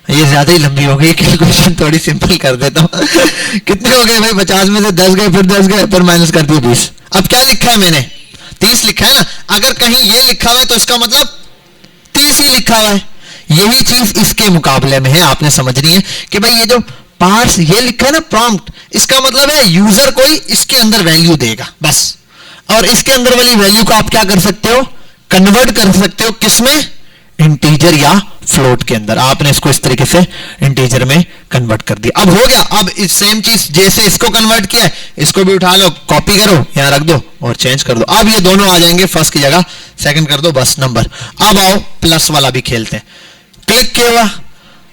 ये ज्यादा ही लंबी हो गई, कैलकुलेशन थोड़ी सिंपल कर देता हूं। कितने हो गए भाई? 50 में से 10 गए, फिर 10 गए, फिर माइनस कर दिए 20। अब क्या लिखा है मैंने? 30 लिखा है ना। अगर कहीं ये लिखा हुआ है तो इसका मतलब 30 ही लिखा हुआ है। यही चीज इसके मुकाबले में है, आपने समझनी है कि भाई ये जो पार्स ये लिखा है ना प्रॉम्प्ट, इसका मतलब है यूजर कोई इसके अंदर वैल्यू देगा बस। और इसके अंदर वाली वैल्यू को आप क्या कर सकते हो? कन्वर्ट कर सकते हो किसमें? इंटीजर या फ्लोट के अंदर। आपने इसको इस तरीके से इंटीजर में कन्वर्ट कर दिया। अब हो गया। अब इस सेम चीज जैसे इसको कन्वर्ट किया है, इसको भी उठा लो, कॉपी करो, यहां रख दो और चेंज कर दो। अब ये दोनों आ जाएंगे फर्स्ट की जगह, सेकंड कर दो, बस नंबर। अब आओ प्लस वाला भी खेलते हैं। क्लिक किया हुआ,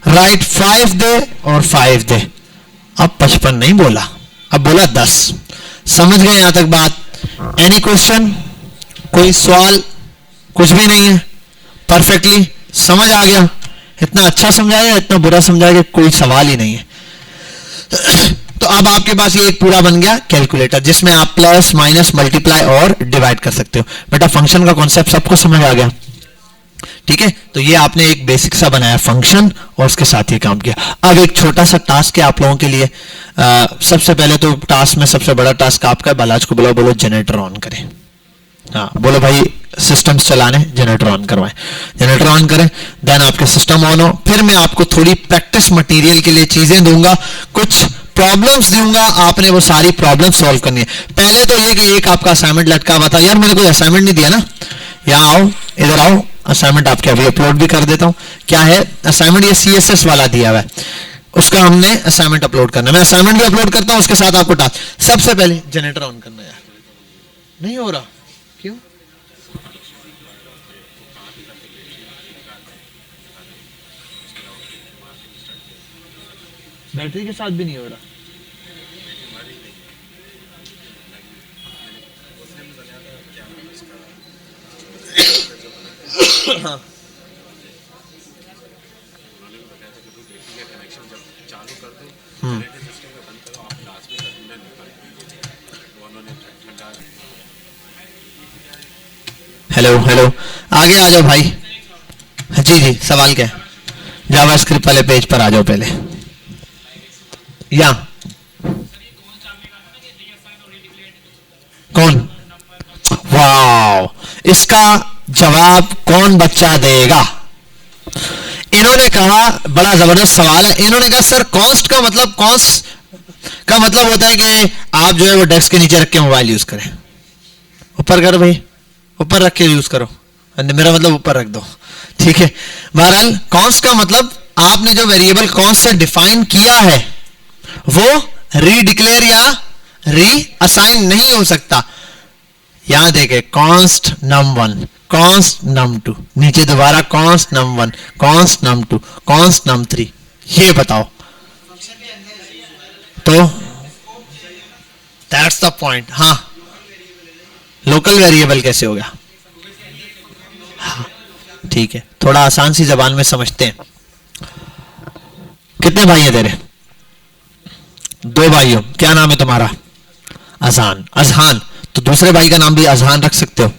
राइट 5 दे और 5 दे। अब 55 नहीं बोला, अब बोला 10। समझ गए यहां तक बात? Any question? कोई सवाल? कुछ भी नहीं है, परफेक्टली समझ आ गया। इतना अच्छा समझाया, इतना बुरा समझाया, कोई सवाल ही नहीं है। तो अब आपके पास ये एक पूरा बन गया कैलकुलेटर, जिसमें आप प्लस माइनस मल्टीप्लाई और डिवाइड कर सकते हो। बेटा फंक्शन का कॉन्सेप्ट सबको समझ आ गया? ठीक है, तो ये आपने एक बेसिक सा बनाया फंक्शन और उसके साथ ही काम किया। अब एक छोटा सा टास्क है आप लोगों के लिए। सबसे पहले तो टास्क में सबसे बड़ा टास्क आपका है, बालाज को बोलो, बोलो जनरेटर ऑन करें। हाँ बोलो भाई, सिस्टम्स चलाने, जनरेटर ऑन करवाएं। जनरेटर ऑन करें, देन आपके सिस्टम ऑन हो। फिर मैं आपको थोड़ी प्रैक्टिस मटेरियल के लिए चीजें दूंगा, कुछ प्रॉब्लम्स दूंगा, आपने वो सारी प्रॉब्लम सॉल्व करनी है। पहले तो ये कि एक आपका असाइनमेंट लटका हुआ था। यार मैंने कोई असाइनमेंट नहीं दिया ना, यहाँ आओ, इधर आओ, असाइनमेंट आपके अभी अपलोड भी कर देता हूँ। क्या है असाइनमेंट? ये CSS वाला दिया हुआ है, उसका हमने असाइनमेंट अपलोड करना है। मैं असाइनमेंट भी अपलोड करता हूँ, उसके साथ आपको टास्क। सबसे पहले जनरेटर ऑन करना है। यार नहीं हो रहा, क्यों? बैटरी के साथ भी नहीं हो रहा। हाँ। हेलो हेलो, आगे आ जाओ भाई। जी जी, सवाल क्या है? जावास्क्रिप्ट वाले पेज पर आ जाओ पहले। या कौन? वाह, इसका जवाब कौन बच्चा देगा? इन्होंने कहा, बड़ा जबरदस्त सवाल है। इन्होंने कहा सर कॉन्स्ट का मतलब, कॉन्स्ट का मतलब होता है कि आप जो है वो डेस्क के नीचे रख के मोबाइल यूज करें। ऊपर करो भाई, ऊपर रख के यूज करो, मेरा मतलब ऊपर रख दो। ठीक है, बहरहाल कॉन्स्ट का मतलब आपने जो वेरिएबल कॉन्स्ट से डिफाइन किया है वो रीडिक्लेयर या रीअसाइन नहीं हो सकता। यहां देखे कॉन्स्ट num1, कॉन्स्ट num2, नीचे दोबारा const num1, const num2, const num3। ये बताओ तो दैट्स द पॉइंट। हाँ लोकल वेरिएबल कैसे हो गया? हाँ, ठीक है, थोड़ा आसान सी जबान में समझते हैं। कितने भाई हैं तेरे? 2 भाई हो। क्या नाम है तुम्हारा? अजहान। अजहान, तो दूसरे भाई का नाम भी अजहान रख सकते हो।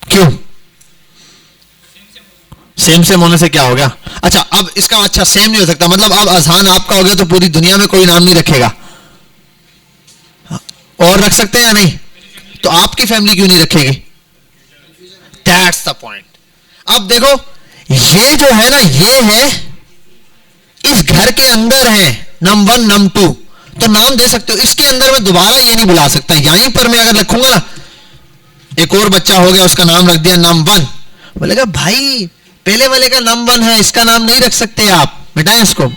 क्यों? सेम सेम होने से क्या हो गया? अच्छा, अब इसका अच्छा सेम नहीं हो सकता, मतलब अब अजहान आपका हो गया तो पूरी दुनिया में कोई नाम नहीं रखेगा। और रख सकते हैं या नहीं? तो आपकी फैमिली क्यों नहीं रखेगी? That's the point. अब देखो, ये जो है ना, ये है इस घर के अंदर है नम 1 नम 2, तो नाम दे सकते हो। इसके अंदर मैं दोबारा ये नहीं बुला सकता। यहीं पर मैं अगर रखूंगा ना, एक और बच्चा हो गया, उसका नाम रख दिया नम 1, बोलेगा भाई पहले वाले का नम 1 है, इसका नाम नहीं रख सकते आप, मिटाएं इसको,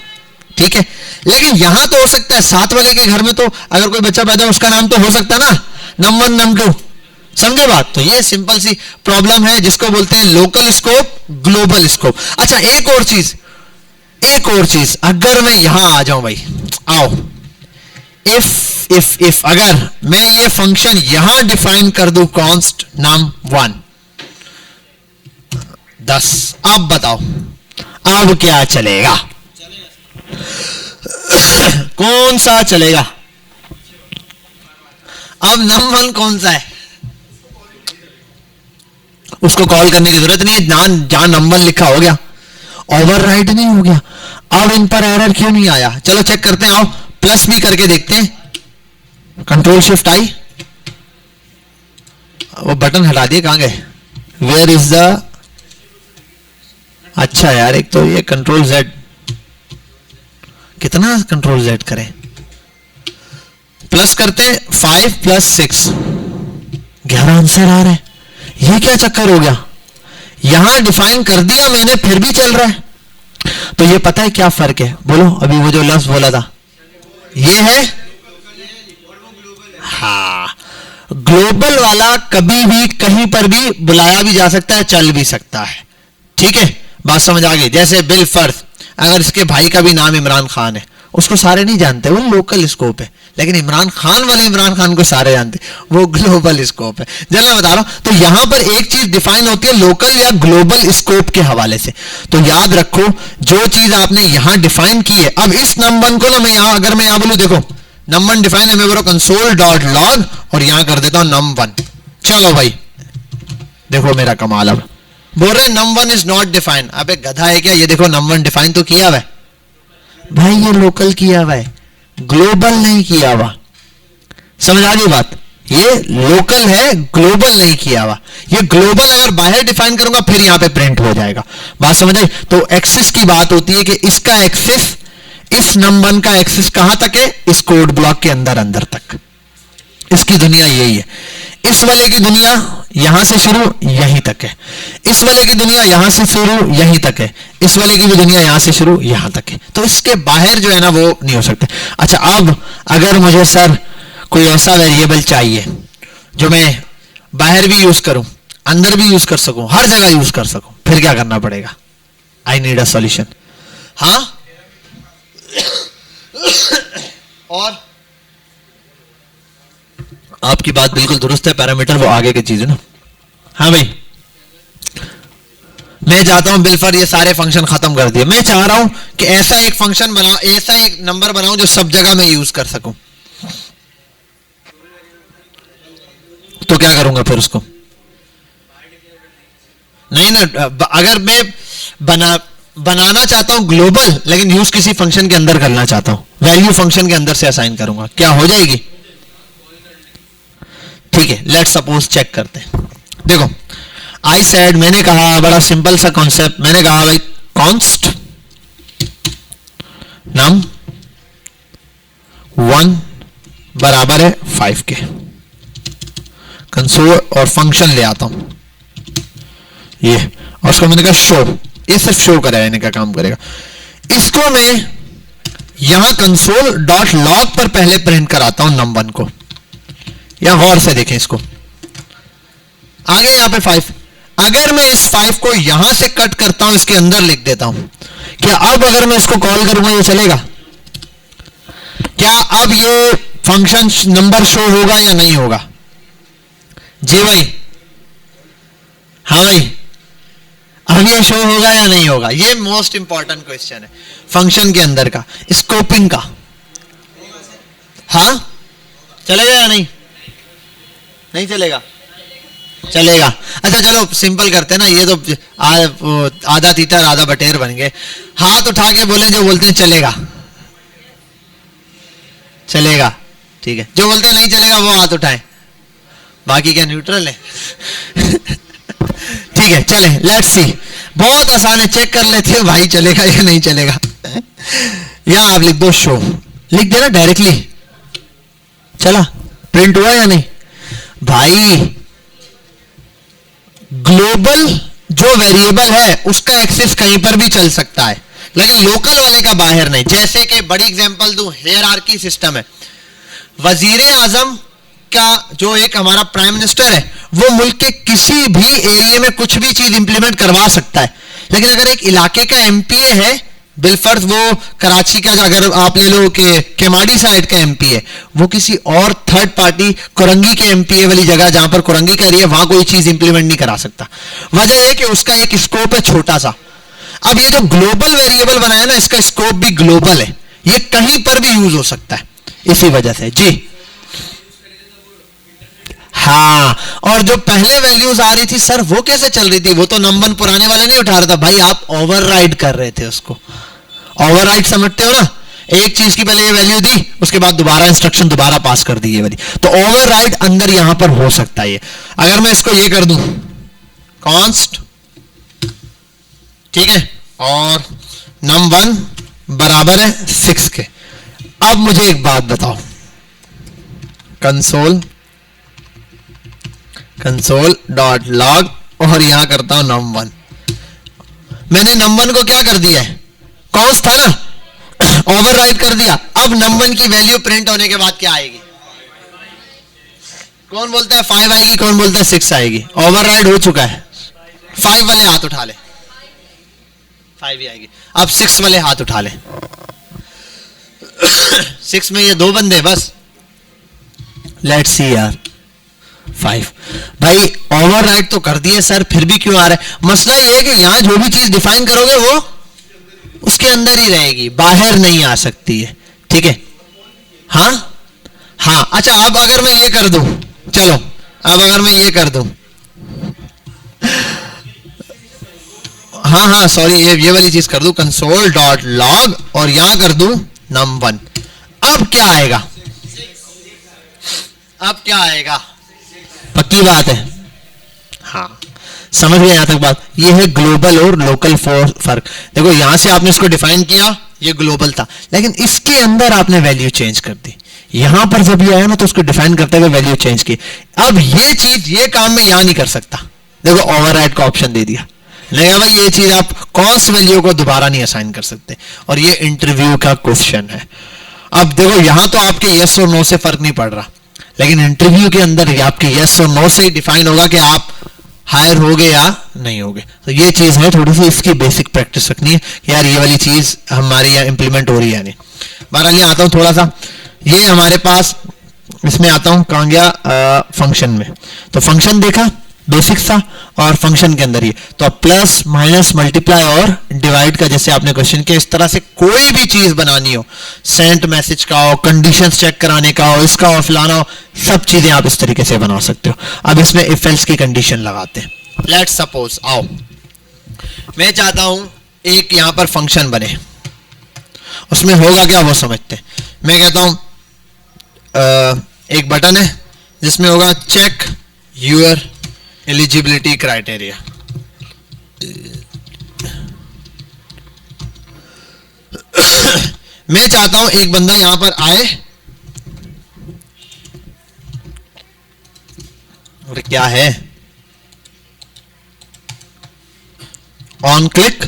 ठीक है। लेकिन यहां तो हो सकता है, 7 वाले के घर में तो अगर कोई बच्चा पैदा हो उसका नाम तो हो सकता है ना, नम 1 नम 2, समझे बात? तो ये सिंपल सी प्रॉब्लम है जिसको बोलते हैं लोकल स्कोप, ग्लोबल स्कोप। अच्छा, एक और चीज, अगर मैं यहां आ जाऊं भाई, आओ, इफ अगर मैं ये फंक्शन यहां डिफाइन कर दूं, कॉन्स्ट नम 1 10, अब बताओ अब क्या चलेगा? कौन सा चलेगा? अब नम 1 कौन सा है? उसको कॉल करने की जरूरत नहीं है, जहां नंबर लिखा हो गया, ओवरराइड नहीं हो गया। अब इन पर एरर क्यों नहीं आया? चलो चेक करते हैं, आओ प्लस भी करके देखते हैं। कंट्रोल शिफ्ट आई, वो बटन हटा दिए, कहां गए? वेयर इज द, अच्छा यार, एक तो ये कंट्रोल जेड, कितना कंट्रोल जेड करें? प्लस करते 5 + 6, 11 आंसर आ रहा है। ये क्या चक्कर हो गया? यहां डिफाइन कर दिया मैंने, फिर भी चल रहा है। तो ये पता है क्या फर्क है? बोलो, अभी वो जो लफ्ज बोला था, ये है, हाँ, ग्लोबल वाला कभी भी कहीं पर भी बुलाया भी जा सकता है, चल भी सकता है, ठीक है, बात समझ आ गई? जैसे बिल फर्ज, अगर इसके भाई का भी नाम इमरान खान है, उसको सारे नहीं जानते, वो लोकल स्कोप है, लेकिन इमरान खान वाले इमरान खान को सारे जानते, वो ग्लोबल स्कोप है। जल्दी बता रहा हूं, तो यहां पर एक चीज डिफाइन होती है लोकल या ग्लोबल स्कोप के हवाले से। तो याद रखो, जो चीज आपने यहां डिफाइन की है, अब इस नंबर को ना मैं यहां, अगर मैं यहां बोलूं, देखो नंबर डिफाइन है, मैं बोलो console.log और यहां कर देता हूं num 1। चलो भाई देखो मेरा कमाल। अब बोल रहे num 1 इज नॉट डिफाइंड। अबे गधा है क्या? ये देखो num 1 डिफाइन तो किया हुआ है भाई, ये लोकल किया हुआ है, ग्लोबल नहीं किया हुआ। समझ आ गई बात? ये लोकल है, ग्लोबल नहीं किया हुआ। ये ग्लोबल अगर बाहर डिफाइन करूंगा फिर यहां पे प्रिंट हो जाएगा। बात समझ आई? तो एक्सिस की बात होती है कि इसका एक्सिस, इस नंबर का एक्सिस कहां तक है? इस कोड ब्लॉक के अंदर अंदर तक। इसकी दुनिया यही है। इस वाले की दुनिया यहां से शुरू यहीं तक है, इस वाले की दुनिया यहां से शुरू यहीं तक है, इस वाले की भी दुनिया यहां से शुरू यहां तक है। तो इसके बाहर जो है ना वो नहीं हो सकते। अच्छा, अब अगर मुझे सर कोई ऐसा वेरिएबल चाहिए जो मैं बाहर भी यूज करूं, अंदर भी यूज कर सकूं, हर जगह यूज कर सकूं, फिर क्या करना पड़ेगा? I need a solution. हाँ और आपकी बात बिल्कुल दुरुस्त है, पैरामीटर वो आगे की चीज है ना। हाँ भाई, मैं चाहता हूं बिलफर ये सारे फंक्शन खत्म कर दिए, मैं चाह रहा हूं कि ऐसा एक फंक्शन बनाओ, ऐसा एक नंबर बनाऊं जो सब जगह मैं यूज कर सकूं। तो क्या करूंगा फिर उसको? नहीं ना, अगर मैं बनाना चाहता हूं ग्लोबल, लेकिन यूज किसी फंक्शन के अंदर करना चाहता हूं, वैल्यू फंक्शन के अंदर से असाइन करूंगा, क्या हो जाएगी? ठीक है, लेट्स सपोज चेक करते हैं। देखो आई सेड, मैंने कहा बड़ा सिंपल सा कॉन्सेप्ट, मैंने कहा भाई कॉन्स्ट नम 1 बराबर है 5 के, कंसोल और फंक्शन ले आता हूं ये, और उसको मैंने कहा शो, ये सिर्फ शो कराने का काम करेगा। इसको मैं यहां कंसोल डॉट लॉग पर पहले प्रिंट कराता हूं num 1 को, या गौर से देखें इसको, आगे यहां पे 5। अगर मैं इस 5 को यहां से कट करता हूं, इसके अंदर लिख देता हूं, क्या अब अगर मैं इसको कॉल करूंगा ये चलेगा? क्या अब ये फंक्शन नंबर शो होगा या नहीं होगा? जी भाई, हाँ भाई, अब ये शो होगा या नहीं होगा? ये मोस्ट इंपॉर्टेंट क्वेश्चन है फंक्शन के अंदर का, स्कोपिंग का। हाँ चलेगा या नहीं? नहीं चलेगा? चलेगा। अच्छा चलो सिंपल करते हैं ना, ये तो आधा तीतर आधा बटेर बन गए। हाथ उठा के बोले जो बोलते हैं चलेगा, चलेगा, ठीक है। जो बोलते हैं नहीं चलेगा वो हाथ उठाएं, बाकी क्या न्यूट्रल है? ठीक है, चले लेट्स सी। बहुत आसान है, चेक कर लेते हो भाई चलेगा या नहीं चलेगा। यहां आप लिख दो शो, लिख देना डायरेक्टली। चला, प्रिंट हुआ या नहीं भाई? ग्लोबल जो वेरिएबल है उसका एक्सेस कहीं पर भी चल सकता है, लेकिन लोकल वाले का बाहर नहीं। जैसे कि बड़ी एग्जांपल दूं, हायरार्की सिस्टम है। वजीर आजम का जो एक हमारा प्राइम मिनिस्टर है वो मुल्क के किसी भी एरिया में कुछ भी चीज इंप्लीमेंट करवा सकता है, लेकिन अगर एक इलाके का एमपीए है, बिलफर्ज वो कराची का, अगर आप ले लो कि केमाड़ी साइड का एमपीए, वो किसी और थर्ड पार्टी कुरंगी के एमपीए वाली जगह जहां पर कुरंगी का एरिया, वहां कोई चीज इंप्लीमेंट नहीं करा सकता। वजह है कि उसका एक स्कोप है छोटा सा। अब ये जो ग्लोबल वेरिएबल बनाया ना, इसका स्कोप भी ग्लोबल है, ये कहीं पर भी यूज हो सकता है, इसी वजह से जी। हाँ, और जो पहले वैल्यूज आ रही थी सर वो कैसे चल रही थी? वो तो नंबर पुराने वाले नहीं उठा रहा था भाई, आप ओवरराइड कर रहे थे उसको। ओवरराइड समझते हो ना? एक चीज की पहले ये वैल्यू दी, उसके बाद दोबारा इंस्ट्रक्शन दोबारा पास कर दी ये वाली, तो ओवरराइड अंदर यहां पर हो सकता है। अगर मैं इसको ये कर दूं कॉन्स्ट, ठीक है, और num1 बराबर है 6 के। अब मुझे एक बात बताओ, कंसोल डॉट लॉग, और यहां करता हूं num1। मैंने num1 को क्या कर दिया है? कॉन्स्ट था ना, ओवरराइड कर दिया। अब num1 की वैल्यू प्रिंट होने के बाद क्या आएगी? कौन बोलता है 5 आएगी, कौन बोलता है 6 आएगी? ओवरराइड हो चुका है। 5 वाले हाथ उठा ले, 5 ही आएगी। अब 6 वाले हाथ उठा ले। 6 में ये 2 बंदे बस। लेट्स सी यार, 5 भाई ओवरराइड तो कर दिए सर, फिर भी क्यों आ रहा है? मसला ये है कि यहां जो भी चीज डिफाइन करोगे वो उसके अंदर ही रहेगी, बाहर नहीं आ सकती है, ठीक है। हाँ हाँ, अच्छा अब अगर मैं ये कर दूं, चलो अब अगर मैं ये कर दूं, हाँ हाँ सॉरी, ये वाली चीज कर दूं, कंसोल डॉट लॉग, और यहां कर दूं num1। अब क्या आएगा? अब क्या आएगा? पक्की बात है? हाँ, समझ गए यहां तक बात? ये है ग्लोबल और लोकल फर्क। देखो यहां से आपने इसको डिफाइन किया, ये ग्लोबल था, लेकिन इसके अंदर आपने वैल्यू चेंज कर दी। यहां पर जब ये आया ना तो उसको डिफाइन करते हुए वैल्यू चेंज की। अब ये चीज, ये काम में यहां नहीं कर सकता। देखो ओवरराइड का ऑप्शन दे दिया, लेकिन भाई ये चीज आप कॉन्स्ट वैल्यू को दोबारा नहीं असाइन कर सकते, और ये इंटरव्यू का क्वेश्चन है। अब देखो यहां तो आपके यस और नो से फर्क नहीं पड़ रहा, लेकिन इंटरव्यू के अंदर आपके यस और नो से ही डिफाइन होगा कि आप हायर होगे या नहीं होगे। तो ये चीज है, थोड़ी सी इसकी बेसिक प्रैक्टिस रखनी है कि यार ये वाली चीज हमारे यहाँ इंप्लीमेंट हो रही है नहीं। बहरहाल यहाँ आता हूँ थोड़ा सा, ये हमारे पास, इसमें आता हूँ कहाँ गया, फंक्शन में। तो फंक्शन देखा, बेसिक्स था, और फंक्शन के अंदर ये तो प्लस माइनस मल्टीप्लाई और डिवाइड का, जैसे आपने क्वेश्चन किया इस तरह से कोई भी चीज बनानी हो, सेंट मैसेज का हो, कंडीशंस चेक कराने का हो, इसका हो, फलाना हो, सब चीजें आप इस तरीके से बना सकते हो। अब इसमें इफ एल्स की कंडीशन लगाते हैं। लेट्स सपोज, आओ मैं चाहता हूं एक यहां पर फंक्शन बने, उसमें होगा क्या वो समझते हैं। मैं कहता हूं एक बटन है जिसमें होगा चेक यूर एलिजिबिलिटी क्राइटेरिया। मैं चाहता हूं एक बंदा यहां पर आए, और क्या है, ऑन क्लिक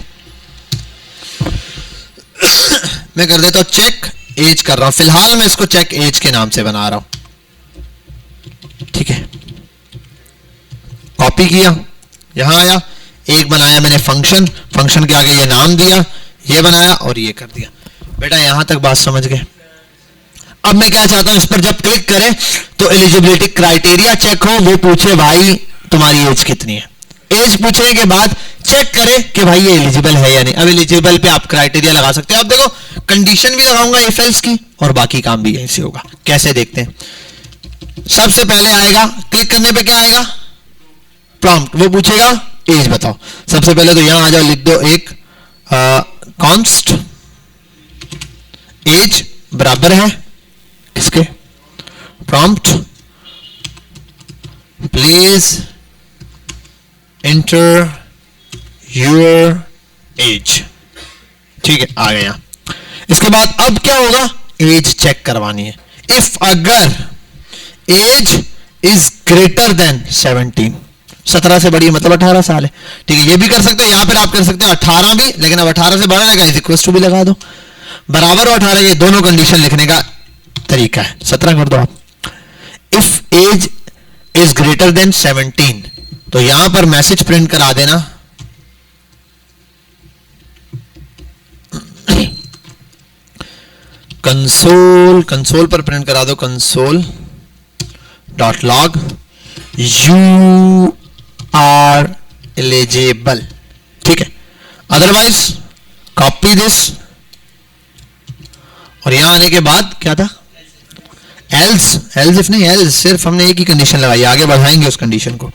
मैं कर देता हूं चेक एज कर रहा हूं। फिलहाल मैं इसको चेक एज के नाम से बना रहा हूं, ठीक है। कॉपी किया, यहां आया, एक बनाया मैंने फंक्शन, फंक्शन के आगे ये नाम दिया, ये बनाया और ये कर दिया। बेटा यहां तक बात समझ गए? अब मैं क्या चाहता हूं, इस पर जब क्लिक करें तो एलिजिबिलिटी क्राइटेरिया चेक हो, वो पूछे भाई तुम्हारी एज कितनी है। एज पूछने के बाद चेक करें कि भाई ये एलिजिबल है या नहीं। अब एलिजिबल पे आप क्राइटेरिया लगा सकते हो। अब देखो कंडीशन भी लगाऊंगा इफ एल्स की और बाकी काम भी यहीं से होगा। कैसे देखते हैं। सबसे पहले आएगा, क्लिक करने पे क्या आएगा, प्रॉम्प्ट, वो पूछेगा एज बताओ। सबसे पहले तो यहां आ जाओ, लिख दो एक कॉन्स्ट एज बराबर है किसके, prompt please enter your age. ठीक है, आ गया। इसके बाद अब क्या होगा, एज चेक करवानी है। इफ अगर एज इज ग्रेटर देन 17, 17 से बड़ी मतलब 18 साल है। ठीक है, ये भी कर सकते हो, यहां पर आप कर सकते हो 18 भी, लेकिन अब 18 से बड़ा रहेगा इज इक्वल टू भी लगा दो, बराबर और 18 के दोनों कंडीशन लिखने का तरीका है। 17 कर दो आप। If age is greater than 17, तो यहां पर मैसेज प्रिंट करा देना, कंसोल पर प्रिंट करा दो, console dot log you are eligible. ठीक है, अदरवाइज कॉपी दिस, और यहां आने के बाद क्या था, एल्स, एल्स इफ नहीं, एल्स सिर्फ हमने एक ही कंडीशन लगाई, आगे बढ़ाएंगे उस कंडीशन को।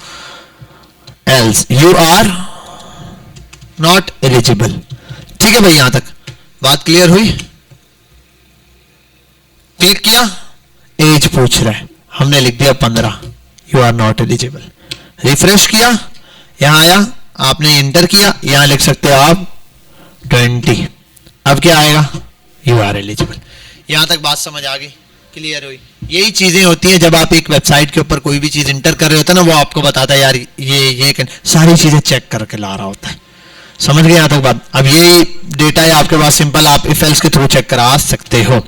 Else you are not eligible. ठीक है भाई, यहां तक बात क्लियर हुई। क्लिक किया, एज पूछ रहा है, हमने लिख दिया 15, you are not eligible. Refresh किया, यहां आया, आपने इंटर किया, यहां लिख सकते हो आप 20। अब क्या आएगा, यू आर एलिजिबल। यहां तक बात समझ आ गई, क्लियर हुई। यही चीजें होती हैं जब आप एक वेबसाइट के ऊपर कोई भी चीज इंटर कर रहे होते हैं ना, वो आपको बताता है यार ये सारी चीजें चेक करके ला रहा होता है। समझ गए यहां तक बात। अब यही डेटा है आपके पास, सिंपल आप इफ एल्स के थ्रू चेक करा सकते हो।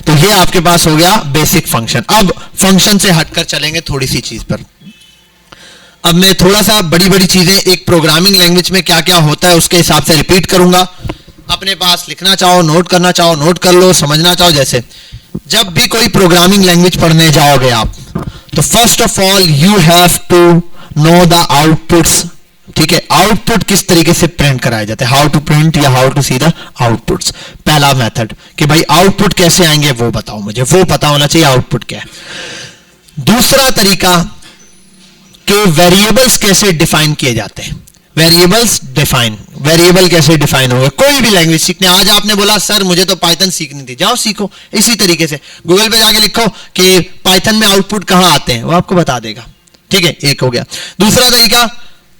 तो ये आपके पास हो गया बेसिक फंक्शन। अब फंक्शन से हटकर चलेंगे थोड़ी सी चीज पर। अब मैं थोड़ा सा बड़ी बड़ी चीजें एक प्रोग्रामिंग लैंग्वेज में क्या क्या होता है उसके हिसाब से रिपीट करूंगा। अपने पास लिखना चाहो, नोट करना चाहो नोट कर लो, समझना चाहो जैसे। जब भी कोई प्रोग्रामिंग लैंग्वेज पढ़ने जाओगे आप, तो first of all you have to know the outputs. ठीक है, आउटपुट किस तरीके से प्रिंट कराए जाते हैं, हाउ टू प्रिंट या how to see the outputs. पहला मेथड कि भाई आउटपुट कैसे आएंगे वो बताओ मुझे, वो पता होना चाहिए आउटपुट क्या है। दूसरा तरीका कि वेरिएबल्स कैसे डिफाइन किए जाते हैं। वेरिएबल्स डिफाइन, वेरिएबल कैसे डिफाइन होगा। कोई भी लैंग्वेज सीखने, आज आपने बोला सर मुझे तो पाइथन सीखनी थी, जाओ सीखो। इसी तरीके से गूगल पे जाके लिखो कि पाइथन में आउटपुट कहां आते हैं, वो आपको बता देगा। ठीक है, एक हो गया। दूसरा तरीका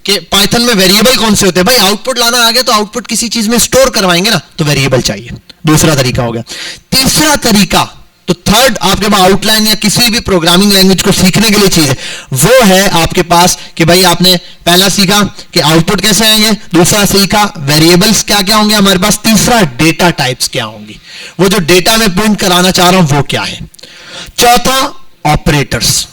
कि पाइथन में वेरिएबल कौन से होते हैं, भाई आउटपुट लाना आ गया तो आउटपुट किसी चीज में स्टोर करवाएंगे ना, तो वेरिएबल चाहिए। दूसरा तरीका हो गया। तीसरा तरीका, तो थर्ड आपके पास आउटलाइन या किसी भी प्रोग्रामिंग लैंग्वेज को सीखने के लिए चीज है, वो है आपके पास कि भाई आपने पहला सीखा कि आउटपुट कैसे आएंगे, दूसरा सीखा वेरिएबल्स क्या क्या होंगे हमारे पास, तीसरा डेटा टाइप्स क्या होंगी, वो जो डेटा में प्रिंट कराना चाह रहा हूं वो क्या है, चौथा ऑपरेटर्स।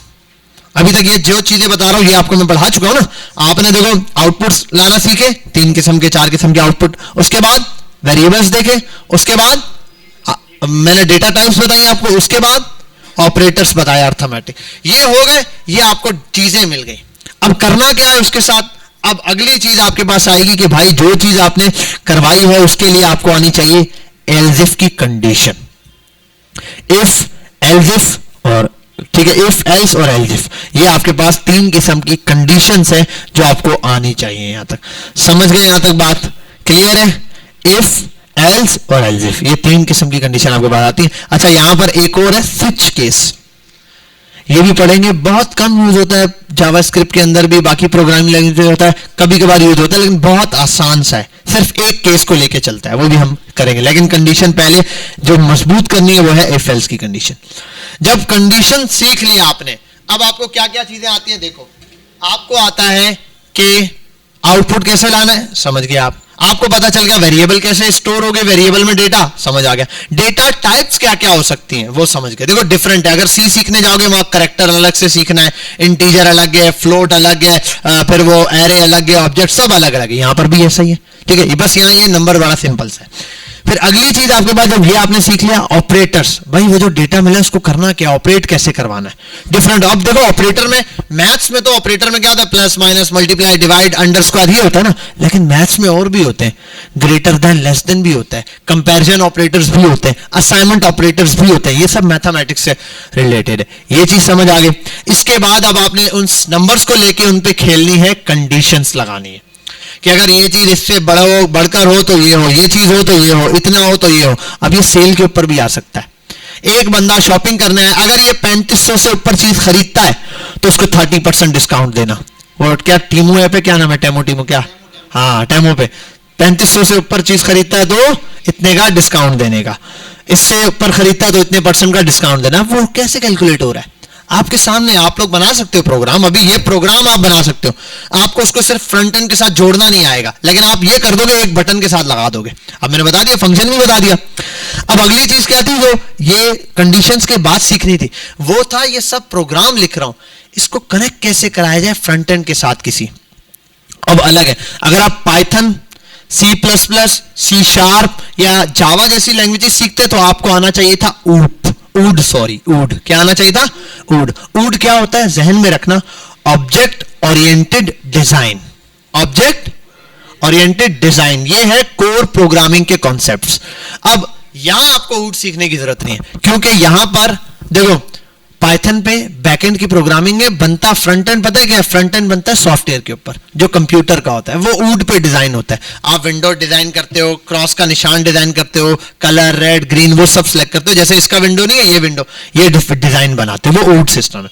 अभी तक ये जो चीजें बता रहा हूं ये आपको मैं पढ़ा चुका हूं ना। आपने देखो आउटपुट्स लाना सीखे, 3 किस्म के 4 किस्म के आउटपुट, उसके बाद वेरिएबल्स देखे, उसके बाद मैंने डेटा टाइप्स बताई आपको, उसके बाद ऑपरेटर्स बताया अर्थमेटिक। ये हो गए, ये आपको चीजें मिल गई। अब करना क्या है उसके साथ, अब अगली चीज आपके पास आएगी कि भाई जो चीज आपने करवाई है उसके लिए आपको आनी चाहिए एल्स इफ की कंडीशन। इफ, एल्स इफ और ठीक है, इफ, एल्स और एल्स इफ, ये आपके पास 3 किस्म की कंडीशंस है जो आपको आनी चाहिए। यहां तक समझ गए, यहां तक बात क्लियर है। इफ, एल्स और एल्स इफ, ये 3 किस्म की कंडीशन आपके पास आती है। अच्छा, यहां पर एक और है स्विच केस, ये भी पढ़ेंगे। बहुत कम यूज होता है जावास्क्रिप्ट के अंदर भी, बाकी प्रोग्रामिंग लैंग्वेज में होता है, कभी कभार यूज होता है, लेकिन बहुत आसान सा है, सिर्फ एक केस को लेके चलता है, वो भी हम करेंगे। लेकिन कंडीशन पहले जो मजबूत करनी है वो है इफ एल्स की कंडीशन। जब कंडीशन सीख लिया आपने, अब आपको क्या क्या चीजें आती हैं देखो। आपको आता है कि आउटपुट कैसे लाना है, समझ गए आप। आपको पता चल गया वेरिएबल कैसे स्टोर हो गए, वेरिएबल में डेटा समझ आ गया। डेटा टाइप्स क्या क्या हो सकती हैं वो समझ गए। देखो डिफरेंट है, अगर सी सीखने जाओगे वहां करेक्टर अलग से सीखना है, इंटीजर अलग है, फ्लोट अलग है, फिर वो एरे अलग है, ऑब्जेक्ट सब अलग अलग है। यहां पर भी ऐसा ही है। ठीक है, बस यहाँ ये नंबर बड़ा सिंपल सा है। फिर अगली चीज आपके पास, जब ये आपने सीख लिया ऑपरेटर्स, भाई वो जो डेटा मिला उसको करना क्या, ऑपरेट कैसे करवाना है डिफरेंट। अब देखो ऑपरेटर में, मैथ्स में तो ऑपरेटर में क्या होता है, plus minus multiply divide under square, ही होता है ना, लेकिन मैथ्स में और भी होते हैं, ग्रेटर देन लेस देन भी होता है, कंपैरिजन ऑपरेटर्स भी होते हैं, असाइनमेंट ऑपरेटर्स भी होते हैं, ये सब मैथमेटिक्स से रिलेटेड है। ये चीज समझ आ गई। इसके बाद अब आपने उन नंबर्स को लेके उन पे खेलनी है, कंडीशंस लगानी है कि अगर ये चीज इससे बड़ा हो, बढ़कर हो तो ये हो, ये चीज हो तो ये हो, इतना हो तो ये हो। अब ये सेल के ऊपर भी आ सकता है। एक बंदा शॉपिंग करना है, अगर ये 3500 से ऊपर चीज खरीदता है तो उसको 30% डिस्काउंट देना। और क्या टीमू है पे, क्या नाम है, टेमो क्या, हाँ टेमो पे 3500 से ऊपर चीज खरीदता है तो इतने का डिस्काउंट देने का, इससे ऊपर खरीदता है तो इतने % का डिस्काउंट देना। वो कैसे कैलकुलेट हो रहा है आपके सामने, आप लोग बना सकते हो प्रोग्राम, अभी ये प्रोग्राम आप बना सकते हो, आपको उसको सिर्फ फ्रंट एंड के साथ जोड़ना नहीं आएगा, लेकिन आप ये कर दोगे, एक बटन के साथ लगा दोगे। अब मैंने बता दिया, फंक्शन भी बता दिया। अब अगली चीज क्या थी, जो ये कंडीशंस के बाद सीखनी थी, वो था ये सब प्रोग्राम लिख रहा हूं, इसको कनेक्ट कैसे कराया जाए फ्रंट एंड के साथ किसी। अब अलग है, अगर आप पाइथन, C++, C# या जावा जैसी लैंग्वेजेस सीखते तो आपको आना चाहिए था ऊड। क्या आना चाहिए था, ऊड क्या होता है, जहन में रखना, object oriented design. Object oriented design, ये है कोर प्रोग्रामिंग के कॉन्सेप्ट्स। अब यहां आपको ऊड सीखने की जरूरत नहीं है, क्योंकि यहां पर देखो पाइथन पे बैकएंड की प्रोग्रामिंग है, बनता फ्रंट एंड, पता है क्या, फ्रंट एंड बनता है सॉफ्टवेयर के ऊपर जो कंप्यूटर का होता है, वो ऊड पे डिजाइन होता है। आप विंडो डिजाइन करते हो, क्रॉस का निशान डिजाइन करते हो, कलर रेड ग्रीन वो सब सिलेक्ट करते हो, जैसे इसका विंडो नहीं है, ये विंडो, ये डिजाइन बनाते हो, वो ऊड सिस्टम है।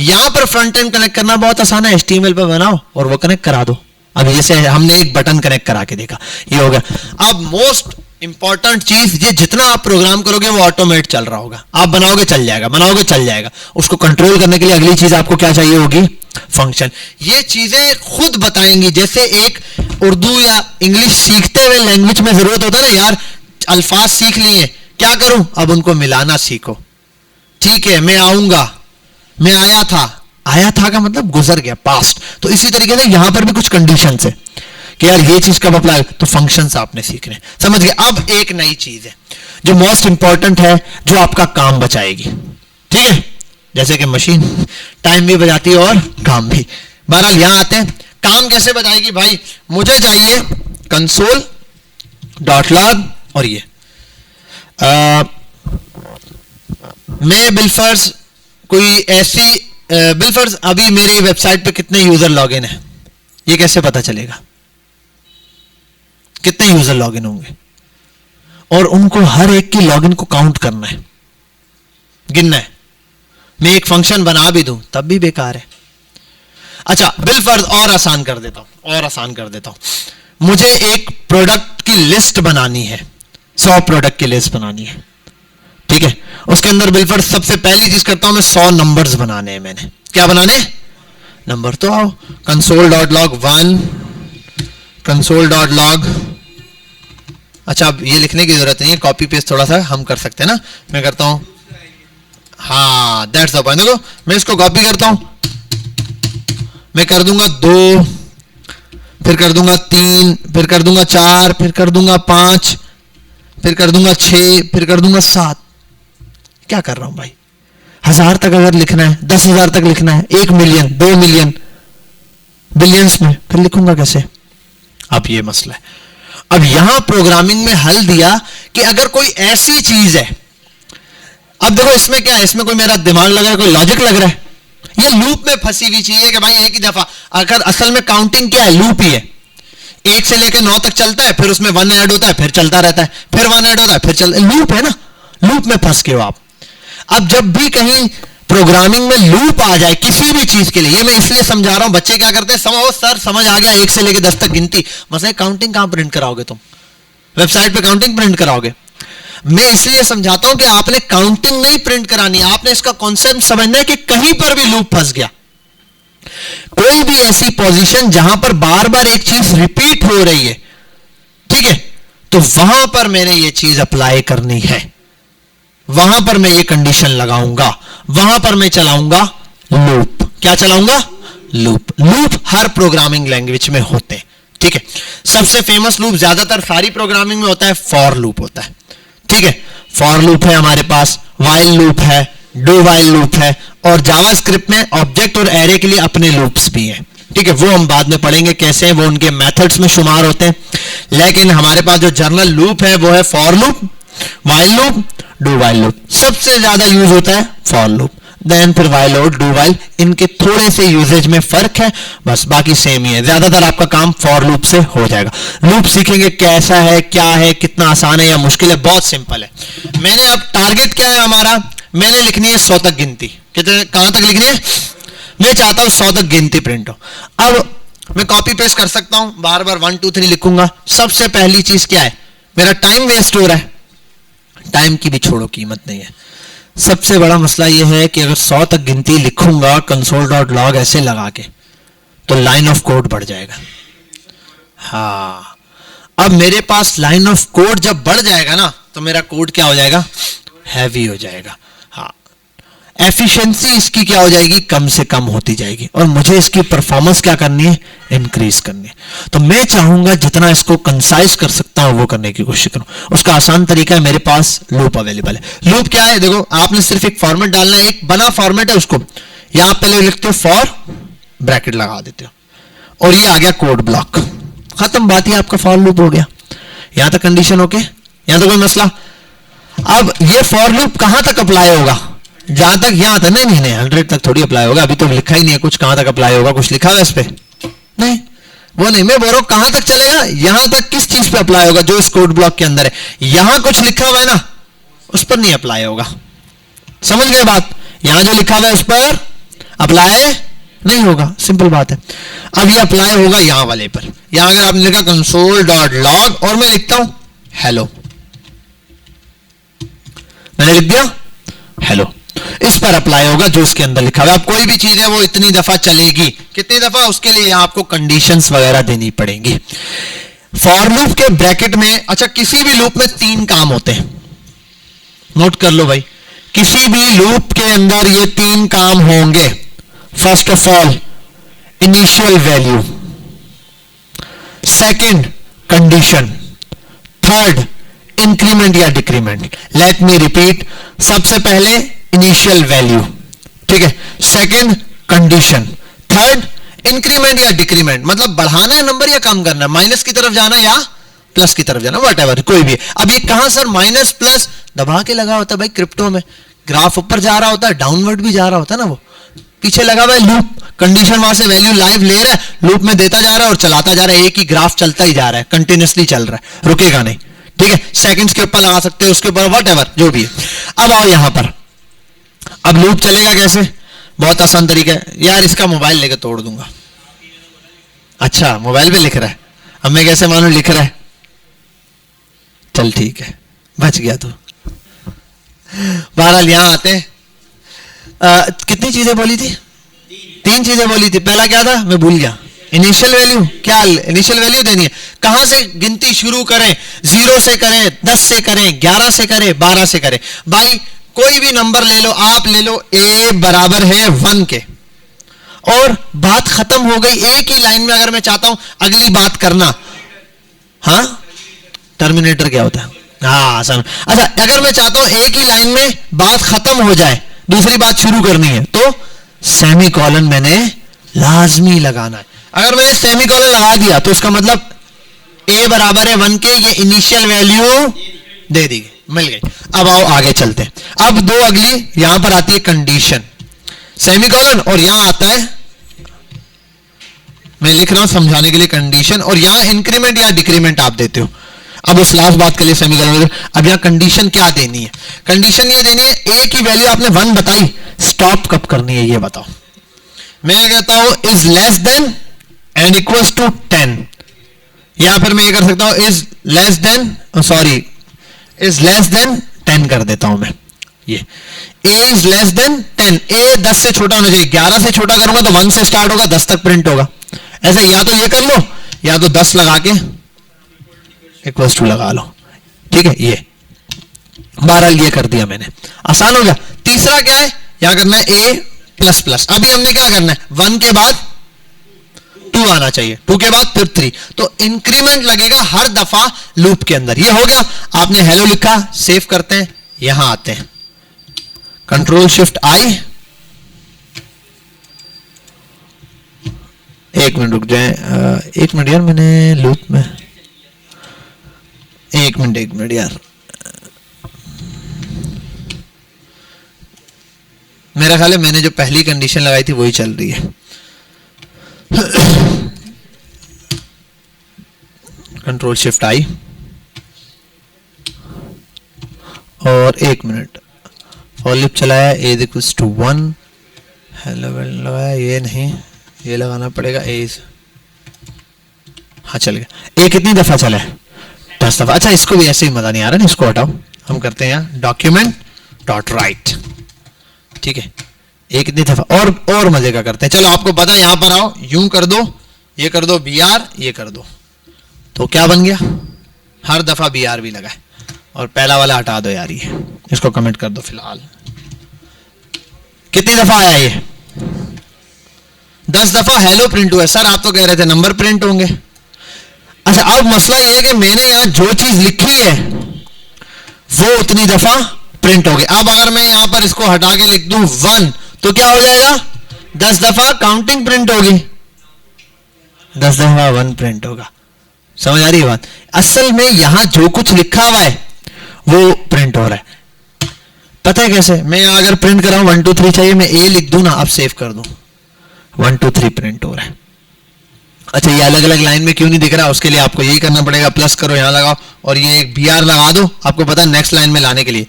यहां पर फ्रंट एंड कनेक्ट करना बहुत आसान है, HTML पे बनाओ और वो कनेक्ट करा दो। अब जैसे हमने एक बटन कनेक्ट करा के देखा, ये हो गया। अब मोस्ट इंपॉर्टेंट चीज, ये जितना आप प्रोग्राम करोगे वो ऑटोमेट चल रहा होगा, आप बनाओगे चल जाएगा, बनाओगे चल जाएगा। उसको कंट्रोल करने के लिए अगली चीज आपको क्या चाहिए होगी, फंक्शन। ये चीजें खुद बताएंगी, जैसे एक उर्दू या इंग्लिश सीखते हुए लैंग्वेज में जरूरत होता है ना, यार अल्फाज सीख लिए, क्या करूं, अब उनको मिलाना सीखो। ठीक है, मैं आऊंगा, मैं आया था का मतलब गुजर गया, पास्ट। तो इसी तरीके से यहां पर भी कुछ कंडीशंस है कि यार ये चीज कब अप्लाई, तो फंक्शंस आपने सीखने, समझ गए। अब एक नई चीज है जो मोस्ट इंपॉर्टेंट है, जो आपका काम बचाएगी, ठीक है, जैसे कि मशीन टाइम भी बचाती है और काम भी। बहरहाल यहां आते हैं, काम कैसे बचाएगी भाई, मुझे चाहिए console.log और ये मैं बिलफर्स, कोई ऐसी बिलफर्स, अभी मेरी वेबसाइट पे कितने यूजर लॉगिन है, ये कैसे पता चलेगा, कितने यूजर लॉगिन होंगे, और उनको हर एक की लॉगिन को काउंट करना है, गिनना है। मैं एक फंक्शन बना भी दूं तब भी बेकार है। अच्छा, बिलफर्ज और आसान कर देता हूं, मुझे एक प्रोडक्ट की लिस्ट बनानी है, 100 प्रोडक्ट की लिस्ट बनानी है, ठीक है। उसके अंदर बिलफर्ज सबसे पहली चीज करता हूं मैं, 100 नंबर्स बनाने हैं। मैंने क्या बनाने, नंबर। तो आओ console.log 1, console.log, अच्छा अब ये लिखने की जरूरत नहीं है, कॉपी पेस्ट थोड़ा सा हम कर सकते हैं ना, मैं करता हूं, हाँ दैट्स द पॉइंट। देखो मैं इसको कॉपी करता हूं, मैं कर दूंगा 2, फिर कर दूंगा 3, फिर कर दूंगा 4, फिर कर दूंगा 5, फिर कर दूंगा 6, फिर कर दूंगा 7। क्या कर रहा हूं भाई, 1000 तक अगर लिखना है, 10,000 तक लिखना है, 1 मिलियन, 2 मिलियन, बिलियंस में फिर लिखूंगा कैसे। अब ये मसला है। अब यहां प्रोग्रामिंग में हल दिया कि अगर कोई ऐसी चीज है, अब देखो इसमें क्या है, इसमें कोई मेरा दिमाग लग रहा है, कोई लॉजिक लग रहा है, ये लूप में फंसी हुई चीज है कि भाई एक ही दफा, अगर असल में काउंटिंग क्या है, लूप ही है, 1 से लेकर 9 तक चलता है, फिर उसमें 1 ऐड होता है, फिर चलता रहता है, फिर 1 ऐड होता है, फिर चलता है, लूप है ना, लूप में फंस गए हो आप। अब जब भी कहीं प्रोग्रामिंग में लूप आ जाए किसी भी चीज के लिए, ये मैं इसलिए समझा रहा हूं, बच्चे क्या करते हैं, समझो सर समझ आ गया 1 से लेकर 10 तक गिनती, मसला काउंटिंग कहां प्रिंट कराओगे तुम, वेबसाइट पे काउंटिंग प्रिंट कराओगे। मैं इसलिए समझाता हूं कि आपने काउंटिंग नहीं प्रिंट करानी, आपने इसका कॉन्सेप्ट समझना है कि कहीं पर भी लूप फंस गया, कोई भी ऐसी पोजीशन जहां पर बार बार एक चीज रिपीट हो रही है, ठीक है, तो वहां पर मैंने ये चीज अप्लाई करनी है, वहां पर मैं ये कंडीशन लगाऊंगा, वहां पर मैं चलाऊंगा लूप। क्या चलाऊंगा, लूप। लूप हर प्रोग्रामिंग लैंग्वेज में होते हैं, ठीक है। सबसे फेमस लूप ज्यादातर सारी प्रोग्रामिंग में होता है, फॉर लूप होता है। ठीक है, फॉर लूप है हमारे पास, वाइल लूप है, डू वाइल लूप है, और जावास्क्रिप्ट में ऑब्जेक्ट और एरे के लिए अपने लूप्स भी हैं। ठीक है, वो हम बाद में पढ़ेंगे कैसे हैं, वो उनके मेथड्स में शुमार होते हैं। लेकिन हमारे पास जो जर्नल लूप है वो है for loop, while loop, do while loop. सबसे ज्यादा यूज होता है फॉर लूप, देन फिर वाइल और डू वाइल। इनके थोड़े से यूजेज में फर्क है, बस बाकी सेम ही है। ज्यादातर आपका काम फॉर लूप से हो जाएगा। लूप सीखेंगे कैसा है, क्या है, कितना आसान है या मुश्किल है, बहुत सिंपल है। मैंने अब टारगेट क्या है हमारा, मैंने लिखनी है 100 तक गिनती। कितने, कहां तक लिखनी है, मैं चाहता हूं 100 तक गिनती प्रिंट हो। अब मैं कॉपी पेस्ट कर सकता हूं, बार बार 1 2 3 लिखूंगा। सबसे पहली चीज क्या है, मेरा टाइम वेस्ट हो रहा है। टाइम की भी छोड़ो, कीमत नहीं है। सबसे बड़ा मसला यह है कि अगर 100 तक गिनती लिखूंगा console.log ऐसे लगा के, तो लाइन ऑफ कोड बढ़ जाएगा। हाँ, अब मेरे पास लाइन ऑफ कोड जब बढ़ जाएगा ना, तो मेरा कोड क्या हो जाएगा, हैवी हो जाएगा। हाँ, एफिशिएंसी इसकी क्या हो जाएगी, कम से कम होती जाएगी, और मुझे इसकी परफॉर्मेंस क्या करनी है, इंक्रीज करनी है। तो मैं चाहूंगा जितना इसको कंसाइज कर सकता हूं वो करने की कोशिश करूं। उसका आसान तरीका है, मेरे पास लूप अवेलेबल है। लूप क्या है, देखो आपने सिर्फ एक फॉर्मेट डालना है, एक बना फॉर्मेट है उसको, यहां पहले लिखते हो फॉर, ब्रैकेट लगा देते हो, और ये आ गया कोड ब्लॉक, खत्म, बात ही आपका फॉर लूप हो गया। यहां तक कंडीशन ओके, यहां तक कोई मसला। अब ये फॉर लूप कहां तक अप्लाई होगा, जहां तक यहां तक, नहीं 100 तक थोड़ी अप्लाई होगा, अभी तो लिखा ही नहीं है कुछ, कहां तक अप्लाई होगा, कुछ लिखा है इस पे, नहीं, वो नहीं। मैं बोल रहा हूं कहां तक चलेगा, यहां तक किस चीज पे अप्लाई होगा, जो इस कोड ब्लॉक के अंदर है। यहां कुछ लिखा हुआ है ना, उस पर नहीं अप्लाई होगा। समझ गए बात, यहां जो लिखा हुआ है उस पर अप्लाई नहीं होगा, सिंपल बात है। अब ये अप्लाई होगा यहां वाले पर। यहां अगर आपने लिखा console.log और मैं लिखता हूं हेलो, मैंने लिख दिया हेलो, इस पर अप्लाई होगा जो इसके अंदर लिखा हुआ है। अब कोई भी चीज है वो इतनी दफा चलेगी, कितनी दफा, उसके लिए आपको कंडीशंस वगैरह देनी पड़ेंगी। फॉर लूप के ब्रैकेट में, अच्छा किसी भी लूप में 3 काम होते हैं, नोट कर लो भाई, किसी भी लूप के अंदर ये 3 काम होंगे। First of all initial value, second condition, third increment या डिक्रीमेंट। लेट मी रिपीट, सबसे पहले इनिशियल वैल्यू, ठीक है, सेकंड कंडीशन, थर्ड इंक्रीमेंट या डिक्रीमेंट, मतलब बढ़ाना है नंबर या कम करना है, माइनस की तरफ जाना या प्लस की तरफ जाना, व्हाटएवर, कोई भी। अब ये कहां सर माइनस प्लस दबा के लगा होता है भाई, क्रिप्टो में ग्राफ ऊपर जा रहा होता है, डाउनवर्ड भी जा रहा होता है ना, वो पीछे लगा हुआ है लूप, कंडीशन वहां से वैल्यू लाइव ले रहा है, लूप में देता जा रहा है और चलाता जा रहा है, एक ही ग्राफ चलता ही जा रहा है, कंटिन्यूअसली चल रहा है, रुकेगा नहीं। ठीक है, सेकंड्स के ऊपर लगा सकते हो, उसके ऊपर व्हाटएवर जो भी है। अब आओ यहां पर, अब लूप चलेगा कैसे, बहुत आसान तरीका है यार, इसका मोबाइल लेकर तोड़ दूंगा। अच्छा मोबाइल पे लिख रहा है, अब मैं कैसे मानूं लिख रहा है, चल ठीक है बच गया तो। बहरहाल यहां आते हैं, कितनी चीजें बोली थी, 3 चीजें बोली थी। पहला क्या था मैं भूल गया, इनिशियल वैल्यू, क्या इनिशियल वैल्यू देनी है, कहां से गिनती शुरू करें, 0 से करें, 10 से करें, 11 से करें, 12 से करें। भाई कोई भी नंबर ले लो, आप ले लो a बराबर है 1 के, और बात खत्म हो गई। एक ही लाइन में अगर मैं चाहता हूं अगली बात करना, हाँ टर्मिनेटर क्या होता है, हाँ आसान। अच्छा अगर मैं चाहता हूं एक ही लाइन में बात खत्म हो जाए, दूसरी बात शुरू करनी है, तो सेमीकोलन मैंने लाजमी लगाना है। अगर मैंने सेमीकोलन लगा दिया तो उसका मतलब a बराबर है 1 के, ये इनिशियल वैल्यू दे दी, मिल गई। अब आओ आगे चलते हैं। अब 2 अगली यहां पर आती है कंडीशन, सेमीकोलन, और यहां आता है, मैं लिख रहा हूं समझाने के लिए, कंडीशन, और यहां इंक्रीमेंट या डिक्रीमेंट आप देते हो। अब उस लास्ट बात के लिए सेमीकोलन। अब यहां कंडीशन क्या देनी है, कंडीशन ये देनी है, a की वैल्यू आपने 1 बताई, स्टॉप कब करनी है ये बताओ। मैं कहता हूं is less than and equals to 10, या फिर मैं ये कर सकता हूं is less than, sorry is less than 10 कर देता हूं मैं। ये a is less than 10, a 10 से छोटा होना चाहिए, 11 से छोटा करूंगा तो 1 से स्टार्ट होगा, 10 तक प्रिंट होगा। ऐसे या तो ये कर लो या तो 10 लगा के इक्वल्स टू लगा लो, ठीक है। ये बहरहाल ये कर दिया मैंने, आसान हो गया। तीसरा क्या है, यहां करना है a प्लस प्लस। अभी हमने क्या करना है, 1 के बाद 2 आना चाहिए, 2 के बाद फिर 3, तो इंक्रीमेंट लगेगा हर दफा लूप के अंदर। ये हो गया, आपने हेलो लिखा, सेव करते हैं, यहां आते हैं, कंट्रोल शिफ्ट आई, एक मिनट रुक जाए, एक मिनट यार, मैंने लूप में एक मिनट यार, मेरा ख्याल है मैंने जो पहली कंडीशन लगाई थी वही चल रही है। कंट्रोल शिफ्ट आई और एक मिनट, फॉर लूप चलाया, ए इक्वल्स टू 1, हेलो लगाया, ये नहीं, ये लगाना पड़ेगा ए, हाँ चल गया। ए कितनी दफा चला है? 10 दफा। अच्छा, इसको भी ऐसे ही मजा नहीं आ रहा ना, इसको हटाओ, हम करते हैं यहाँ डॉक्यूमेंट डॉट राइट, ठीक है, एक कितनी दफा, और मजे का करते हैं। चलो आपको पता है, यहां पर आओ, यूं कर दो, ये कर दो BR, ये कर दो, तो क्या बन गया, हर दफा BR भी लगा है। और पहला वाला हटा दो यार, ये इसको कमेंट कर दो फिलहाल। कितनी दफा आया ये? 10 दफा हेलो प्रिंट हुआ। सर आप तो कह रहे थे नंबर प्रिंट होंगे। अच्छा, अब मसला ये है कि मैंने यहां जो चीज लिखी है वो उतनी दफा प्रिंट हो गई। अब अगर मैं यहां पर इसको हटा के लिख दूं 1, तो क्या हो जाएगा? 10 दफा काउंटिंग प्रिंट होगी, 10 दफा 1 प्रिंट होगा। समझ आ रही है बात? असल में यहां जो कुछ लिखा हुआ है वो प्रिंट हो रहा है। पता है कैसे? मैं यहां अगर प्रिंट कर रहा हूं 1 2 3 चाहिए, मैं ए लिख दूं ना, अब सेव कर दूं, 1 2 3 प्रिंट हो रहा है। अच्छा, ये अलग अलग लाइन में क्यों नहीं दिख रहा? उसके लिए आपको यही करना पड़ेगा, प्लस करो, यहां लगाओ और ये एक BR लगा दो, आपको पता है नेक्स्ट लाइन में लाने के लिए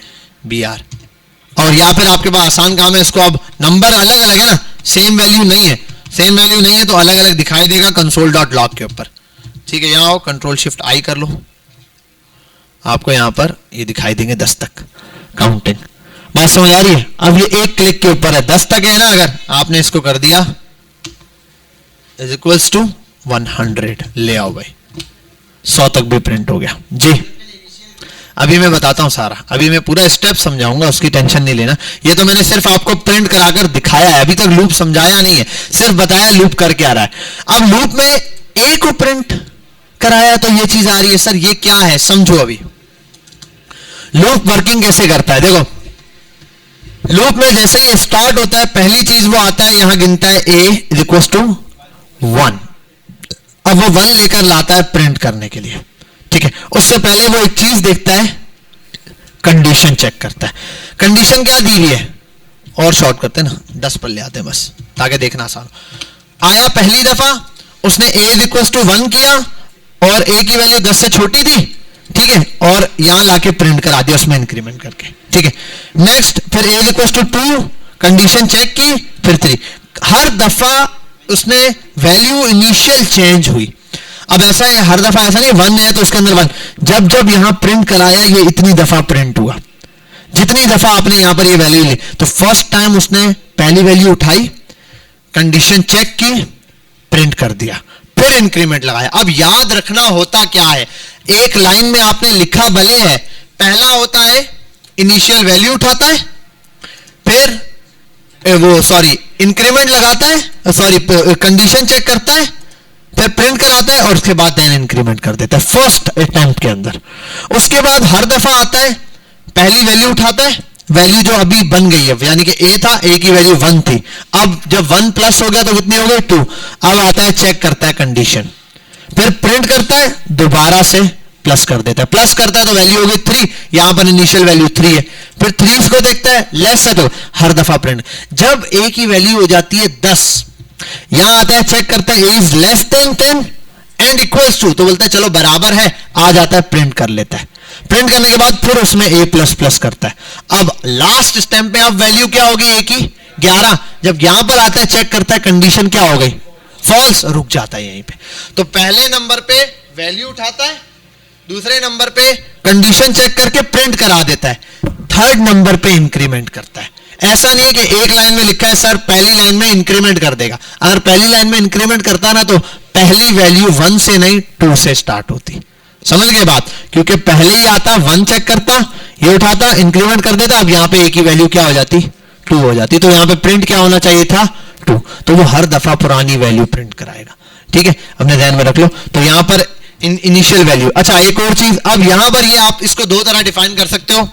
BR। और या फिर आपके पास आसान काम है, इसको अब नंबर अलग अलग है ना, सेम वैल्यू नहीं है, सेम वैल्यू नहीं है तो अलग अलग दिखाई देगा कंसोल डॉट लॉग के ऊपर, ठीक है। यहां आओ, कंट्रोल शिफ्ट आई कर लो, आपको यहां पर ये दिखाई देंगे 10 तक काउंटिंग। बात समझ आ रही है? अब ये एक क्लिक के ऊपर है, 10 तक है ना, अगर आपने इसको कर दिया इज इक्वल्स टू 100, ले आओ भाई, 100 तक भी प्रिंट हो गया जी। अभी मैं बताता हूं सारा, अभी मैं पूरा स्टेप समझाऊंगा, उसकी टेंशन नहीं लेना। ये तो मैंने सिर्फ आपको प्रिंट कराकर दिखाया है, अभी तक लूप समझाया नहीं है, सिर्फ बताया लूप करके आ रहा है। अब लूप में ए को प्रिंट कराया तो ये चीज आ रही है, सर ये क्या है? समझो अभी लूप वर्किंग कैसे करता है। देखो, लूप में जैसे ही स्टार्ट होता है, पहली चीज वो आता है, यहां गिनता है ए इज इक्वल टू 1। अब वो 1 लेकर लाता है प्रिंट करने के लिए, ठीक है। उससे पहले वो एक चीज देखता है, कंडीशन चेक करता है। कंडीशन क्या दी हुई है? और शॉर्ट करते हैं ना, 10 पर ले आते हैं बस, ताकि देखना आसान हो। आया पहली दफा, उसने ए इज इक्वल टू 1 किया और ए की वैल्यू 10 से छोटी थी, ठीक है, और यहां लाके प्रिंट करा दिया उसमें इंक्रीमेंट करके, ठीक है। नेक्स्ट फिर a is equal to 2, condition check की, फिर 3। हर दफा उसने वैल्यू इनिशियल चेंज हुई। अब ऐसा है, हर दफा ऐसा नहीं, 1 है तो उसके अंदर 1, जब जब यहां प्रिंट कराया ये इतनी दफा प्रिंट हुआ, जितनी दफा आपने यहां पर ये वैल्यू ली, तो फर्स्ट टाइम उसने पहली वैल्यू उठाई, कंडीशन चेक की, प्रिंट कर दिया, फिर इंक्रीमेंट लगाया। अब याद रखना होता क्या है, एक लाइन में आपने लिखा भले है, पहला होता है इनिशियल वैल्यू उठाता है, फिर इंक्रीमेंट लगाता है, कंडीशन चेक करता है, फिर प्रिंट कराता है और उसके बाद देन इंक्रीमेंट कर देता है फर्स्ट अटेम्प्ट के अंदर। उसके बाद हर दफा आता है, पहली वैल्यू उठाता है, वैल्यू जो अभी बन गई है, यानी कि ए था, ए की वैल्यू 1 थी, अब जब 1 प्लस हो गया तो कितनी हो गई? 2। अब आता है चेक करता है कंडीशन, फिर प्रिंट करता है, दोबारा से प्लस कर देता है, प्लस करता है तो वैल्यू हो गई 3, यहां पर इनिशियल वैल्यू 3 है, फिर 3 को देखता है, लेस है तो हर दफा प्रिंट। जब ए की वैल्यू हो जाती है 10, यहां आता है चेक करता है, a is less than 10 and equals to, तो बोलता है चलो बराबर है, आ जाता है, प्रिंट कर लेता है। प्रिंट करने के बाद फिर उसमें ए प्लस प्लस करता है। अब लास्ट स्टेप पे अब वैल्यू क्या होगी ए की? 11। जब यहां पर आता है चेक करता है, कंडीशन क्या हो गई? फॉल्स, रुक जाता है यहीं पे। तो पहले नंबर पे वैल्यू उठाता है, दूसरे नंबर पे कंडीशन चेक करके प्रिंट करा देता है, थर्ड नंबर पे इंक्रीमेंट करता है। ऐसा नहीं है कि एक लाइन में लिखा है सर पहली लाइन में इंक्रीमेंट कर देगा, अगर पहली लाइन में इंक्रीमेंट करता ना तो पहली वैल्यू 1 से नहीं 2 से स्टार्ट होती। समझ गए बात? क्योंकि पहले ही आता 1 चेक करता, ये उठाता, इंक्रीमेंट कर देता, अब यहां पे ए की वैल्यू क्या हो जाती? 2 हो जाती। तो यहां पे प्रिंट क्या होना चाहिए था? 2। तो वो हर दफा पुरानी वैल्यू प्रिंट कराएगा, ठीक है, अपने ध्यान में रख लो। तो यहां पर इनिशियल वैल्यू। अच्छा एक और चीज, अब यहां पर ये आप इसको दो तरह डिफाइन कर सकते हो।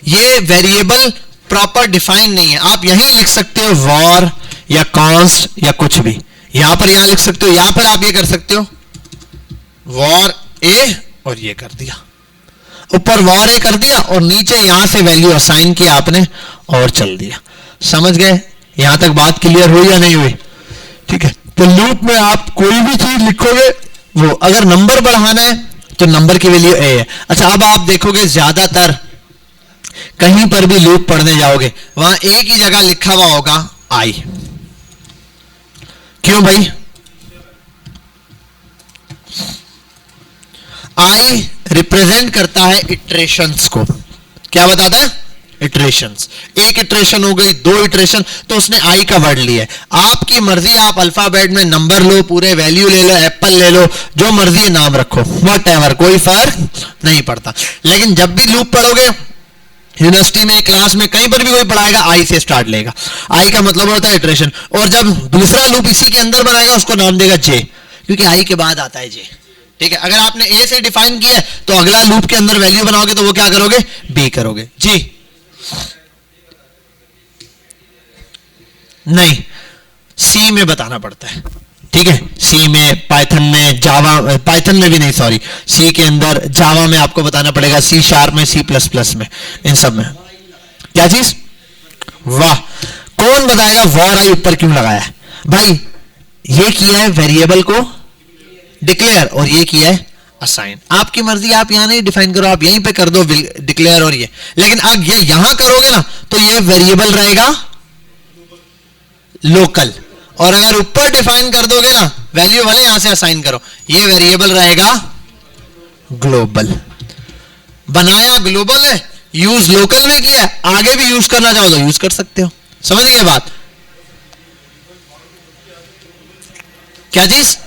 ये वेरिएबल प्रॉपर डिफाइन नहीं है, आप यहीं लिख सकते हो वॉर या कॉन्स्ट या कुछ भी, यहां पर यहां लिख सकते हो, यहां पर आप ये कर सकते हो वॉर ए और ये कर दिया, ऊपर वॉर ए कर दिया और नीचे यहां से वैल्यू असाइन किया आपने और चल दिया। समझ गए? यहां तक बात क्लियर हुई या नहीं हुई? ठीक है, तो लूप में आप कोई भी चीज लिखोगे, वो अगर नंबर बढ़ाना है तो नंबर की वैल्यू ए है। अच्छा अब आप देखोगे ज्यादातर कहीं पर भी लूप पढ़ने जाओगे वहां ए की जगह लिखा हुआ होगा आई। क्यों भाई? आई रिप्रेजेंट करता है इटरेशंस को। क्या बताता है? इटरेशंस। एक इटरेशन हो गई, दो इटरेशन, तो उसने आई का वर्ड लिया है। आपकी मर्जी, आप अल्फाबेट में नंबर लो, पूरे वैल्यू ले लो, एप्पल ले लो, जो मर्जी नाम रखो, व्हाटएवर, कोई फर्क नहीं पड़ता। लेकिन जब भी लूप पढ़ोगे यूनिवर्सिटी में, क्लास में, कहीं पर भी कोई पढ़ाएगा आई से स्टार्ट लेगा। आई का मतलब होता है इटरेशन। और जब दूसरा लूप इसी के अंदर बनाएगा उसको नाम देगा जे, क्योंकि आई के बाद आता है जे। ठीक है, अगर आपने ए से डिफाइन किया है तो अगला लूप के अंदर वैल्यू बनाओगे तो वो क्या करोगे? बी करोगे। जी नहीं, सी में बताना पड़ता है। ठीक है, सी में, पाइथन में, जावा, पाइथन में भी नहीं, सॉरी, सी के अंदर, जावा में आपको बताना पड़ेगा, सी शार्प में, सी प्लस प्लस में, इन सब में। क्या चीज? वाह, कौन बताएगा वॉर आई ऊपर क्यों लगाया है? भाई ये किया है वेरिएबल को डिक्लेयर और ये किया है असाइन। आपकी मर्जी, आप यहां नहीं डिफाइन करो, आप यहीं पे कर दो डिक्लेयर और ये। लेकिन अब ये यहां करोगे ना तो ये वेरिएबल रहेगा लोकल, और अगर ऊपर डिफाइन कर दोगे ना वैल्यू वाले, यहां से असाइन करो, ये वेरिएबल रहेगा ग्लोबल। बनाया ग्लोबल है, यूज लोकल में किया, आगे भी यूज करना चाहो तो यूज कर सकते हो। समझ गए बात? क्या चीज?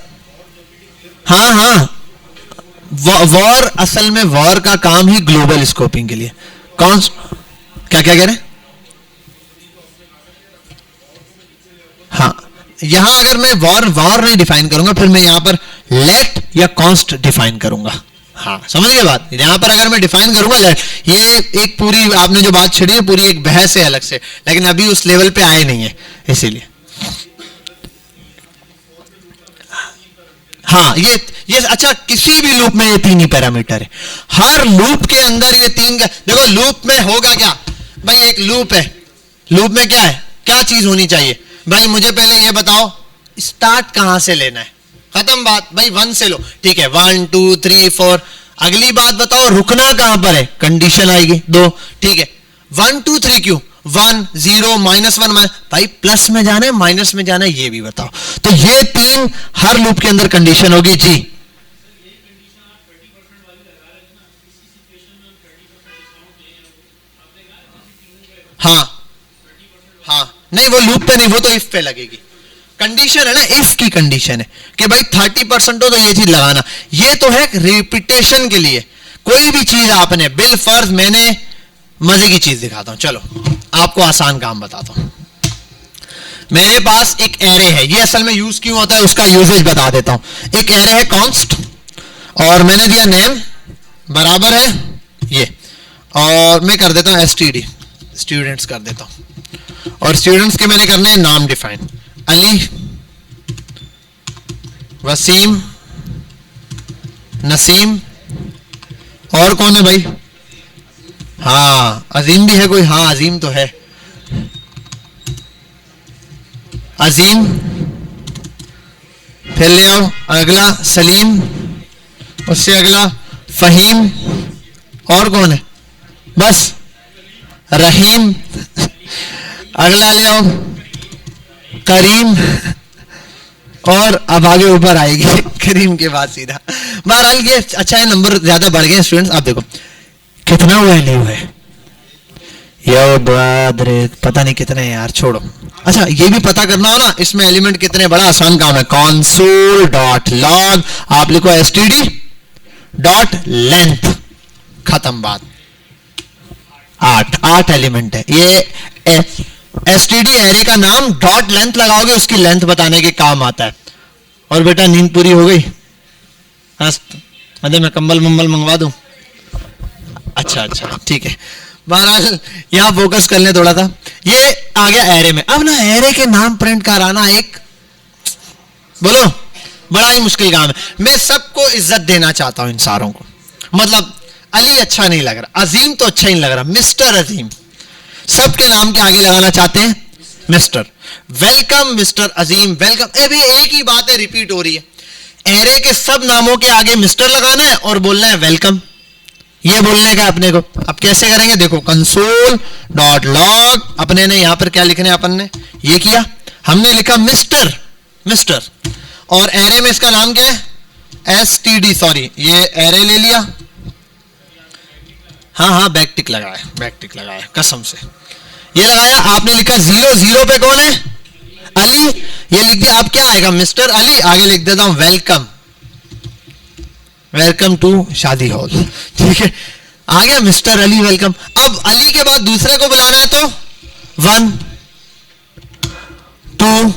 हाँ हाँ, वॉर, असल में वॉर का काम ही ग्लोबल स्कोपिंग के लिए। कौन क्या क्या कह रहे? हाँ, यहां अगर मैं वॉर नहीं डिफाइन करूंगा, फिर मैं यहां पर लेट या कॉन्स्ट डिफाइन करूंगा। हाँ समझ गए बात? यहां पर अगर मैं डिफाइन करूंगा लेट, ये एक पूरी आपने जो बात छड़ी है पूरी एक बहस है अलग से, लेकिन अभी उस लेवल पे आए नहीं है इसीलिए। हाँ ये अच्छा, किसी भी लूप में ये तीन ही पैरामीटर है। हर लूप के अंदर ये तीन का, देखो लूप में होगा क्या भाई? एक लूप है, लूप में क्या है, क्या चीज होनी चाहिए भाई? मुझे पहले ये बताओ स्टार्ट कहां से लेना है? खत्म बात भाई, 1 से लो। ठीक है, 1 2 3 4। अगली बात बताओ रुकना कहां पर है? कंडीशन आएगी 2। ठीक है, 1 2 3 क्यों? 1 0 -1 भाई, प्लस में जाना है माइनस में जाना है, ये भी बताओ। तो ये तीन हर लूप के अंदर कंडीशन होगी। जी हाँ हाँ, नहीं वो लूप पे नहीं, वो तो इफ पे लगेगी। कंडीशन है ना, इफ की कंडीशन है कि भाई 30% हो तो ये चीज लगाना। ये तो है रिपीटेशन के लिए। कोई भी चीज आपने, बिल फर्ज मैंने मजे की चीज दिखाता हूं, चलो आपको आसान काम बताता हूं। मेरे पास एक एरे है, ये असल में यूज क्यों होता है उसका यूजेज बता देता हूं। एक एरे है कॉन्स्ट, और मैंने दिया नेम बराबर है ये, और मैं कर देता हूं एसटीडी, स्टूडेंट्स कर देता हूं, और स्टूडेंट्स के मैंने करने हैं नाम डिफाइन, अली, वसीम, नसीम, और कौन है भाई? हाँ अजीम भी है कोई? हाँ अजीम तो है, अजीम। फिर ले आओ अगला सलीम, उससे अगला फहीम, और कौन है? बस रहीम। अगला ले आओ करीम, और अब आगे ऊपर आएगी करीम के बाद सीधा। बहरहाल ये अच्छा है, नंबर ज्यादा बढ़ गए स्टूडेंट्स। आप देखो कितना वैल्यू है, यो ब्रदर पता नहीं कितने यार, छोड़ो। अच्छा ये भी पता करना हो ना इसमें एलिमेंट कितने, बड़ा आसान काम है। कंसोल डॉट लॉग, आप लिखो एसटीडी डॉट लेंथ, खत्म बात। 8 एलिमेंट है ये। एसटीडी एरे का नाम, डॉट लेंथ लगाओगे उसकी लेंथ बताने के काम आता है। और बेटा नींद पूरी हो गई? मतलब मैं कंबल मंबल मंगवा दूं? अच्छा अच्छा ठीक है। बहरहाल यहां फोकस कर ले थोड़ा सा। ये आ गया एरे में। अब ना एरे के नाम प्रिंट कराना एक बोलो बड़ा ही मुश्किल काम है। मैं सबको इज्जत देना चाहता हूं इन सारों को। मतलब अली अच्छा नहीं लग रहा, अजीम तो अच्छा ही लग रहा, मिस्टर अजीम सबके नाम के आगे लगाना चाहते हैं मिस्टर। वेलकम मिस्टर अजीम, वेलकम। अभी एक ही बात है रिपीट हो रही है, एरे के सब नामों के आगे मिस्टर लगाना है और बोलना है वेलकम। ये बोलने का अपने को। अब कैसे करेंगे देखो, कंसोल डॉट लॉग, अपने ने यहां पर क्या लिखने, अपन ने ये किया, हमने लिखा मिस्टर मिस्टर, और एरे में इसका नाम क्या है, एसटीडी। सॉरी ये एरे ले लिया, हाँ हाँ बैक टिक लगाया, बैक टिक लगाया कसम से ये लगाया। आपने लिखा 0 0 पे कौन है, अली, ये लिख दिया। अब क्या आएगा, मिस्टर अली, आगे लिख देता हूं वेलकम, वेलकम टू शादी हॉल। ठीक है, आ गया मिस्टर अली वेलकम। अब अली के बाद दूसरे को बुलाना है तो 1 2,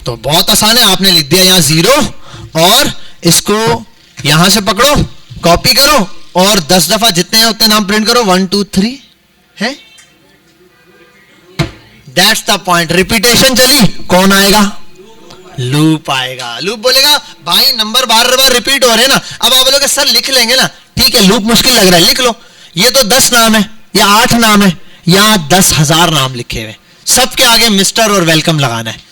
तो बहुत आसान है, आपने लिख दिया यहां 0 और इसको यहां से पकड़ो, कॉपी करो और 10 दफा जितने हैं उतने नाम प्रिंट करो। 1 2 3 है, दैट्स द पॉइंट। रिपीटेशन चली, कौन आएगा, लूप आएगा। लूप बोलेगा भाई नंबर बार बार रिपीट हो रहे हैं ना। अब आप बोलोगे सर लिख लेंगे ना, ठीक है लूप मुश्किल लग रहा है, लिख लो। ये तो 10 नाम है या 8 नाम है, यहां 10,000 नाम लिखे हुए, सबके आगे मिस्टर और वेलकम लगाना है।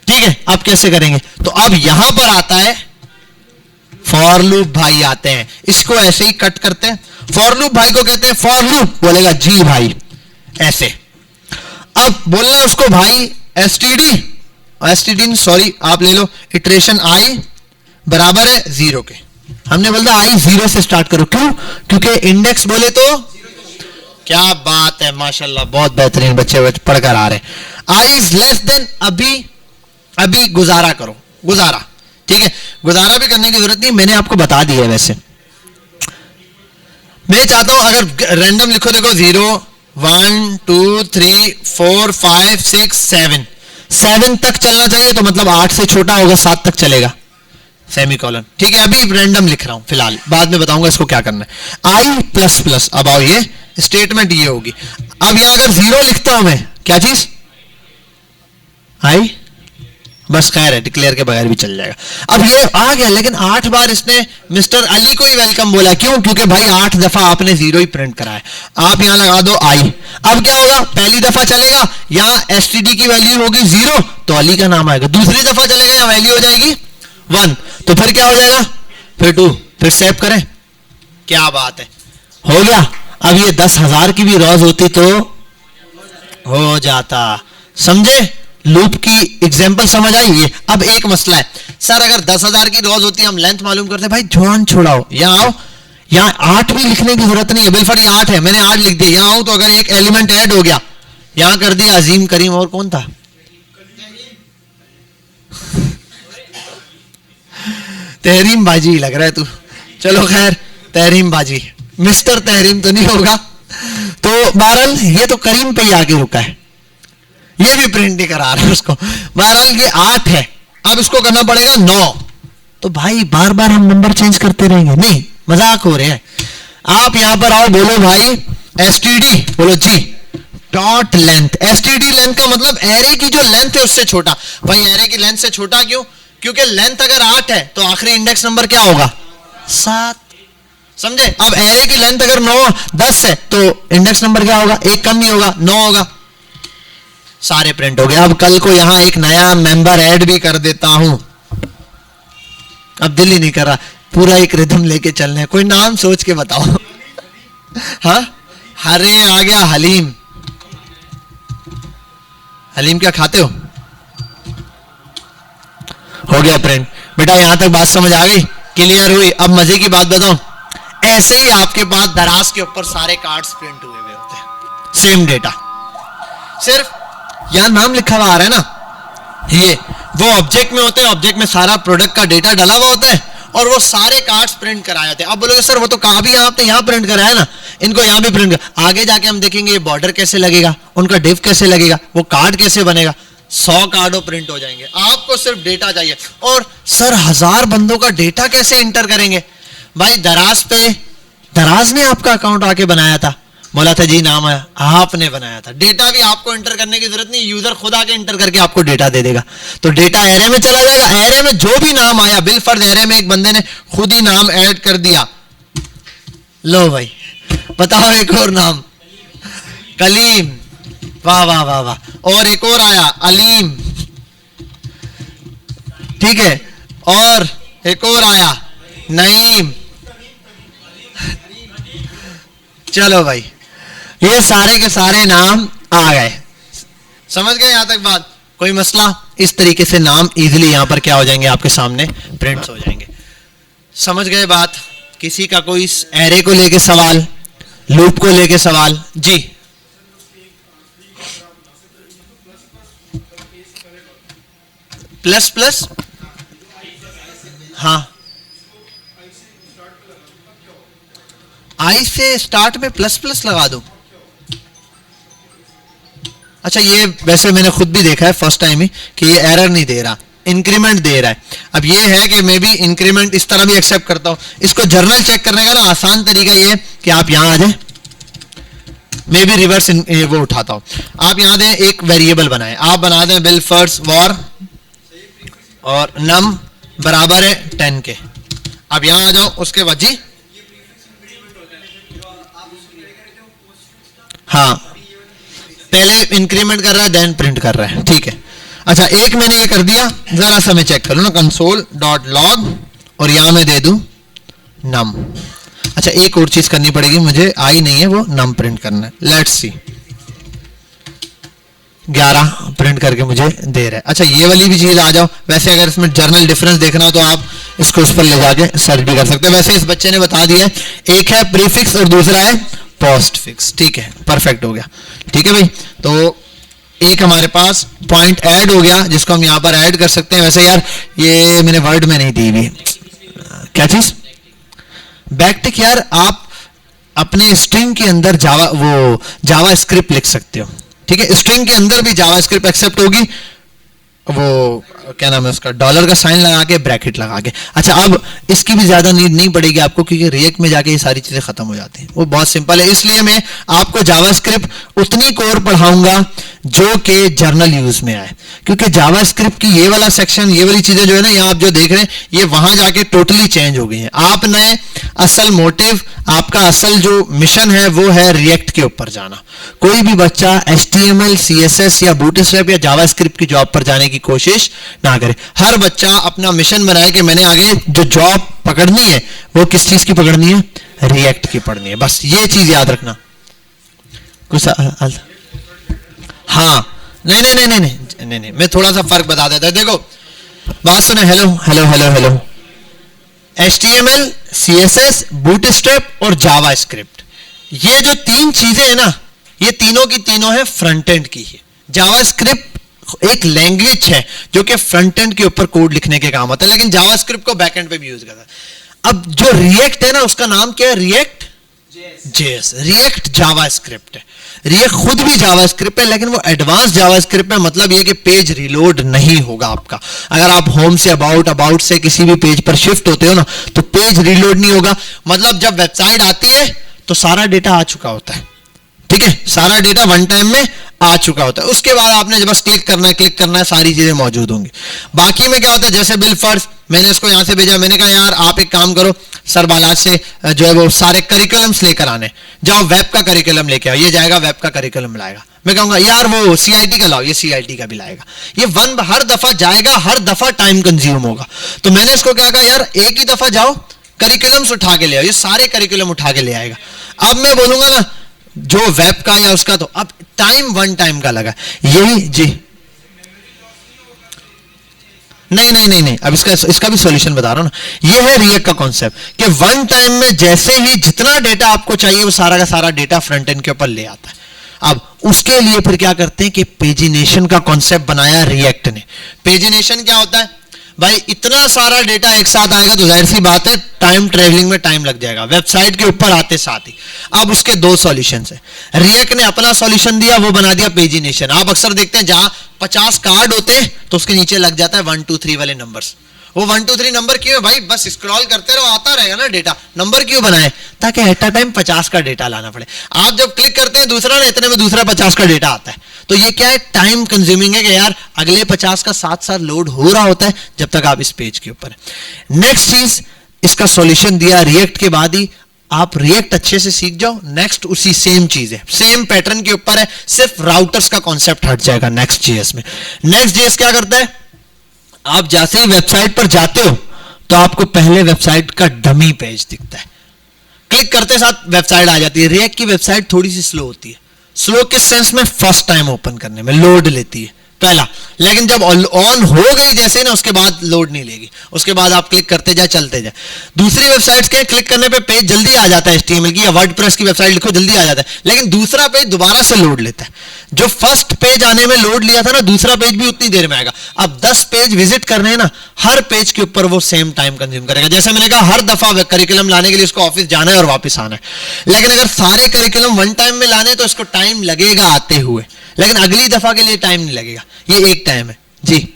ठीक है, अब कैसे करेंगे, तो अब यहां पर आता है फॉर लूप भाई आते हैं, इसको ऐसे ही कट करते हैं। फॉर लूप भाई को कहते हैं फॉर लूप, बोलेगा जी भाई ऐसे। अब बोलना उसको भाई एसटीडी, एसटीडी सॉरी आप ले लो, इटरेशन आई बराबर है 0 के। हमने बोला आई 0 से स्टार्ट करो, क्यों, क्योंकि इंडेक्स बोले तो, क्या बात है माशाल्लाह, बहुत बेहतरीन बच्चे पढ़कर आ रहे हैं। आई इज लेस देन, अभी अभी गुजारा करो, गुजारा। ठीक है, गुजारा भी करने की जरूरत नहीं, मैंने आपको बता दिया है। वैसे मैं चाहता हूं अगर रैंडम लिखो, देखो 0 1 2 3 4 5 6 7 7 तक चलना चाहिए, तो मतलब 8 से छोटा होगा, 7 तक चलेगा, सेमीकोलन। ठीक है, अभी रैंडम लिख रहा हूं फिलहाल, बाद में बताऊंगा इसको क्या करना है। आई प्लस प्लस, अब आओ ये स्टेटमेंट ये होगी। अब यहां अगर 0 लिखता हूं मैं, क्या चीज आई, बस खैर है, डिक्लेयर के बगैर भी चल जाएगा। अब ये आ गया, लेकिन 8 बार इसने मिस्टर अली को ही वेलकम बोला, क्यों, क्योंकि भाई 8 दफा आपने 0 ही प्रिंट कराया। आप यहां लगा दो आई। अब क्या होगा, पहली दफा चलेगा, यहां एसटीडी की वैल्यू होगी 0, तो अली का नाम आएगा। दूसरी दफा चलेगा, यहां वैल्यू हो जाएगी 1, तो फिर क्या हो जाएगा, फिर 2, फिर सेव करें। क्या बात है, हो गया। अब ये 10,000 की भी रोज होती तो हो जाता। समझे, लूप की एग्जांपल समझ आई। ये अब एक मसला है, सर अगर 10,000 की रोज होती, हम लेंथ मालूम करते, भाई जान छोड़ाओ, यहां आओ, यहां 8 भी लिखने की जरूरत नहीं है, बिलफर ये 8 है, मैंने 8 लिख दिया। यहां आओ तो अगर एक एलिमेंट ऐड हो गया, यहां कर दिया अजीम करीम, और कौन था, तहरीम बाजी लग रहा है तू, चलो खैर तहरीम बाजी, मिस्टर तहरीम तो नहीं होगा। तो बहरहाल ये तो करीम पे ही आके रुका है, ये भी प्रिंट नहीं करा रहा उसको। बहरहाल ये 8 है, अब इसको करना पड़ेगा 9। तो भाई बार बार हम नंबर चेंज करते रहेंगे, नहीं मजाक हो रहे हैं। आप यहां पर आओ, बोलो भाई एसटीडी, बोलो जी डॉट लेंथ। एसटीडी लेंथ का मतलब एरे की जो लेंथ है उससे छोटा। भाई एरे की लेंथ से छोटा क्यों, क्योंकि लेंथ अगर 8 है तो आखिरी इंडेक्स नंबर क्या होगा, 7। समझे, अब एरे की लेंथ अगर 9 10 है तो इंडेक्स नंबर क्या होगा, एक कम ही होगा, 9 होगा। सारे प्रिंट हो गए। अब कल को यहां एक नया मेंबर ऐड भी कर देता हूं, अब दिल ही नहीं कर रहा, पूरा एक रिदम लेके चलना है, कोई नाम सोच के बताओ। हाँ, अरे आ गया हलीम। हलीम क्या खाते हो गया प्रिंट। बेटा यहां तक बात समझ आ गई, क्लियर हुई। अब मजे की बात बताऊं, ऐसे ही आपके पास दराज के ऊपर सारे कार्ड्स प्रिंट हुए हुए होते हैं, सेम डेटा, सिर्फ यहां नाम लिखा हुआ आ रहा है ना, ये वो ऑब्जेक्ट में होते हैं, ऑब्जेक्ट में सारा प्रोडक्ट का डेटा डाला हुआ होता है और वो सारे कार्ड्स प्रिंट कराए जाते हैं। अब बोलोगे सर वो तो कहां भी आपने यहां प्रिंट कराया ना, इनको यहां भी प्रिंट कर। आगे जाके हम देखेंगे ये बॉर्डर कैसे लगेगा, उनका डिव कैसे लगेगा, वो कार्ड कैसे बनेगा, 100 कार्डो प्रिंट हो जाएंगे। आपको सिर्फ डेटा चाहिए। और सर 1000 बंदों का डेटा कैसे एंटर करेंगे? भाई दराज ने आपका अकाउंट आके बनाया था, बोला था जी नाम आया, आपने बनाया था। डेटा भी आपको एंटर करने की जरूरत नहीं, यूजर खुद आके एंटर करके आपको डेटा दे देगा। तो डेटा एरे में चला जाएगा, एरे में जो भी नाम आया, बिलफर्ज एरे में एक बंदे ने खुद ही नाम ऐड कर दिया, लो भाई बताओ एक और नाम, कलीम, वाह वाह वाह वाह, और एक और आया अलीम, ठीक है, और एक और आया नईम। चलो भाई ये सारे के सारे नाम आ गए, समझ गए यहां तक बात? कोई मसला? इस तरीके से नाम इजीली यहां पर क्या हो जाएंगे, आपके सामने प्रिंट्स हो जाएंगे। समझ गए बात? किसी का कोई एरे को लेके सवाल, लूप को लेके सवाल? जी प्लस प्लस, हाँ आई से स्टार्ट में प्लस प्लस लगा दो। अच्छा ये वैसे मैंने खुद भी देखा है फर्स्ट टाइम ही कि ये एरर नहीं दे रहा, इंक्रीमेंट दे रहा है। अब ये है कि मैं भी इंक्रीमेंट इस तरह भी एक्सेप्ट करता हूं। इसको जर्नल चेक करने का ना आसान तरीका ये कि आप यहां आ जाए, मैं भी रिवर्स वो उठाता हूं। आप यहां दें एक वेरिएबल बनाएं, आप बना दें बिलफर्ज वॉर और नम बराबर है 10 के। अब यहां आ जाओ, उसके बाद जी हाँ पहले इंक्रीमेंट कर रहा है देन प्रिंट कर रहा है, ठीक है। अच्छा एक मैंने ये कर दिया, जरा सा मैं चेक कर लूं ना, कंसोल डॉट लॉग और यहां मैं दे दूं नम। अच्छा एक और चीज करनी पड़ेगी मुझे, आई नहीं है वो, नम प्रिंट करना है। लेट्स सी 11 प्रिंट करके मुझे दे रहा है। अच्छा ये वाली भी चीज आ जाओ। वैसे अगर इसमें जर्नल डिफरेंस देखना हो तो आप इसको उस पर ले जाके सर्च भी कर सकते हैं। वैसे इस बच्चे ने बता दिया, एक है प्रीफिक्स और दूसरा है पोस्ट फिक्स, ठीक है, परफेक्ट हो गया, ठीक है भाई। तो एक हमारे पास पॉइंट ऐड हो गया जिसको हम यहां पर ऐड कर सकते हैं। वैसे यार ये मैंने वर्ड में नहीं दी हुई, क्या चीज बैकटिक, यार आप अपने स्ट्रिंग के अंदर जावा स्क्रिप्ट लिख सकते हो, ठीक है। स्ट्रिंग के अंदर भी जावा स्क्रिप्ट एक्सेप्ट होगी, वो क्या नाम है उसका, डॉलर का साइन लगा के ब्रैकेट लगा के। अच्छा अब इसकी भी ज्यादा नीड नहीं पड़ेगी आपको, क्योंकि रिएक्ट में जाके ये सारी चीजें खत्म हो जाती हैं, वो बहुत सिंपल है। इसलिए मैं आपको जावास्क्रिप्ट उतनी कोर पढ़ाऊंगा जो कि जर्नल यूज में आए, क्योंकि जावास्क्रिप्ट की ये वाला सेक्शन, ये वाली चीजें जो है ना, यहाँ आप जो देख रहे हैं ये वहां जाके टोटली चेंज हो गई हैं। आपने असल मोटिव, आपका असल जो मिशन है वो है रिएक्ट के ऊपर जाना। कोई भी बच्चा HTML, CSS या बूटस्ट्रैप या जावास्क्रिप्ट की जॉब पर जाने की कोशिश ना करे। हर बच्चा अपना मिशन बनाए कि मैंने आगे जो जॉब पकड़नी है वो किस चीज की पकड़नी है, रिएक्ट की पकड़नी है। बस ये चीज याद रखना। कुछ हाँ नहीं नहीं नहीं नहीं नहीं नहीं नहीं, मैं थोड़ा सा फर्क बता देता है। देखो बात सुने, hello hello hello hello, HTML, CSS, bootstrap और जावास्क्रिप्ट, ये जो तीन चीजें हैं ना, ये तीनों की तीनों है फ्रंट एंड की है। जावास्क्रिप्ट एक लैंग्वेज है जो कि फ्रंट एंड के ऊपर कोड लिखने के काम आता है, लेकिन जावास्क्रिप्ट को बैक एंड पे भी यूज करता है। अब जो रिएक्ट है ना, उसका नाम क्या है, रिएक्ट JS। रिएक्ट जावास्क्रिप्ट है, रिएक्ट खुद भी जावास्क्रिप्ट है, लेकिन वो एडवांस जावास्क्रिप्ट है। मतलब ये कि पेज रिलोड नहीं होगा आपका। अगर आप होम से अबाउट से किसी भी पेज पर शिफ्ट होते हो ना, तो पेज रिलोड नहीं होगा। मतलब जब वेबसाइट आती है तो सारा डेटा आ चुका होता है, ठीक है, सारा डेटा वन टाइम में आ चुका होता है। उसके बाद आपने जब बस क्लिक करना है, सारी चीजें मौजूद होंगी। बाकी में क्या होता है, जैसे बिलफर्ज मैंने इसको यहां से भेजा, मैंने कहा यार आप एक काम करो, सर बालाज से जो है वो सारे करिकुलम्स लेकर आने, जाओ वेब का करिकुलम लेके आओ। ये जाएगा वेब का करिकुलम लाएगा। मैं कहूंगा यार वो CIT का लाओ, ये CIT का भी लाएगा। ये हर दफा जाएगा, हर दफा टाइम कंज्यूम होगा। तो मैंने इसको क्या कहा, यार एक ही दफा जाओ करिकुलम्स उठा के ले आओ, ये सारे करिकुलम उठा के ले आएगा। अब मैं बोलूंगा ना जो वेब का या उसका, तो अब टाइम वन टाइम का लगा, यही जी नहीं नहीं नहीं नहीं, अब इसका भी सॉल्यूशन बता रहा हूं ना। ये है रिएक्ट का कॉन्सेप्ट कि वन टाइम में जैसे ही जितना डेटा आपको चाहिए वो सारा का सारा डेटा फ्रंट एंड के ऊपर ले आता है। अब उसके लिए फिर क्या करते हैं कि पेजिनेशन का कॉन्सेप्ट बनाया रिएक्ट ने। पेजिनेशन क्या होता है, भाई इतना सारा डेटा एक साथ आएगा तो जाहिर सी बात है टाइम ट्रेवलिंग में टाइम लग जाएगा वेबसाइट के ऊपर आते साथ ही। अब उसके दो सॉल्यूशंस है। रिएक्ट ने अपना सॉल्यूशन दिया, वो बना दिया पेजिनेशन। आप अक्सर देखते हैं जहां 50 कार्ड होते हैं तो उसके नीचे लग जाता है 1 2 3 वाले नंबर्स। वो 1 2 3 नंबर क्यों है भाई? बस स्क्रॉल करते रहो, आता रहेगा ना डेटा। नंबर क्यों बनाए? ताकि एट अ टाइम 50 का डेटा लाना पड़े। आप जब क्लिक करते हैं दूसरा ना, इतने में दूसरा 50 का डेटा आता है। तो ये क्या है? टाइम कंज्यूमिंग है कि यार अगले 50 का साथ साथ लोड हो रहा होता है जब तक आप इस पेज के ऊपर है। नेक्स्ट चीज, इसका सॉल्यूशन दिया रिएक्ट के बाद ही आप रिएक्ट अच्छे से सीख जाओ। नेक्स्ट उसी सेम चीज है, सेम पैटर्न के ऊपर है, सिर्फ राउटर्स का कॉन्सेप्ट हट जाएगा नेक्स्ट जेएस में। नेक्स्ट जेएस क्या करता है? आप जैसे ही वेबसाइट पर जाते हो तो आपको पहले वेबसाइट का डमी पेज दिखता है, क्लिक करते साथ वेबसाइट आ जाती है। रिएक्ट की वेबसाइट थोड़ी सी स्लो होती है। स्लो किस सेंस में? फर्स्ट टाइम ओपन करने में लोड लेती है पहला, लेकिन जब ऑन हो गई जैसे ना उसके बाद लोड नहीं लेगी। उसके बाद आप क्लिक करते जाए, चलते जाए। दूसरी वेबसाइट्स के क्लिक करने पे पेज जल्दी आ जाता है, एचटीएमएल की या वर्डप्रेस की वेबसाइट लिखो जल्दी आ जाता है, लेकिन दूसरा पेज दोबारा से लोड लेता है। जो फर्स्ट पेज आने में लोड लिया था ना, दूसरा पेज भी उतनी देर में आएगा। अब 10 पेज विजिट करने हैं ना, हर पेज के ऊपर वो सेम टाइम कंज्यूम करेगा। जैसे मैंने कहा हर दफा करिकुलम लाने के लिए उसको ऑफिस जाना है और वापस आना है, लेकिन अगर सारे करिकुलम वन टाइम में लाने तो इसको टाइम लगेगा आते हुए, लेकिन अगली दफा के लिए टाइम नहीं लगेगा। ये एक टाइम है जी।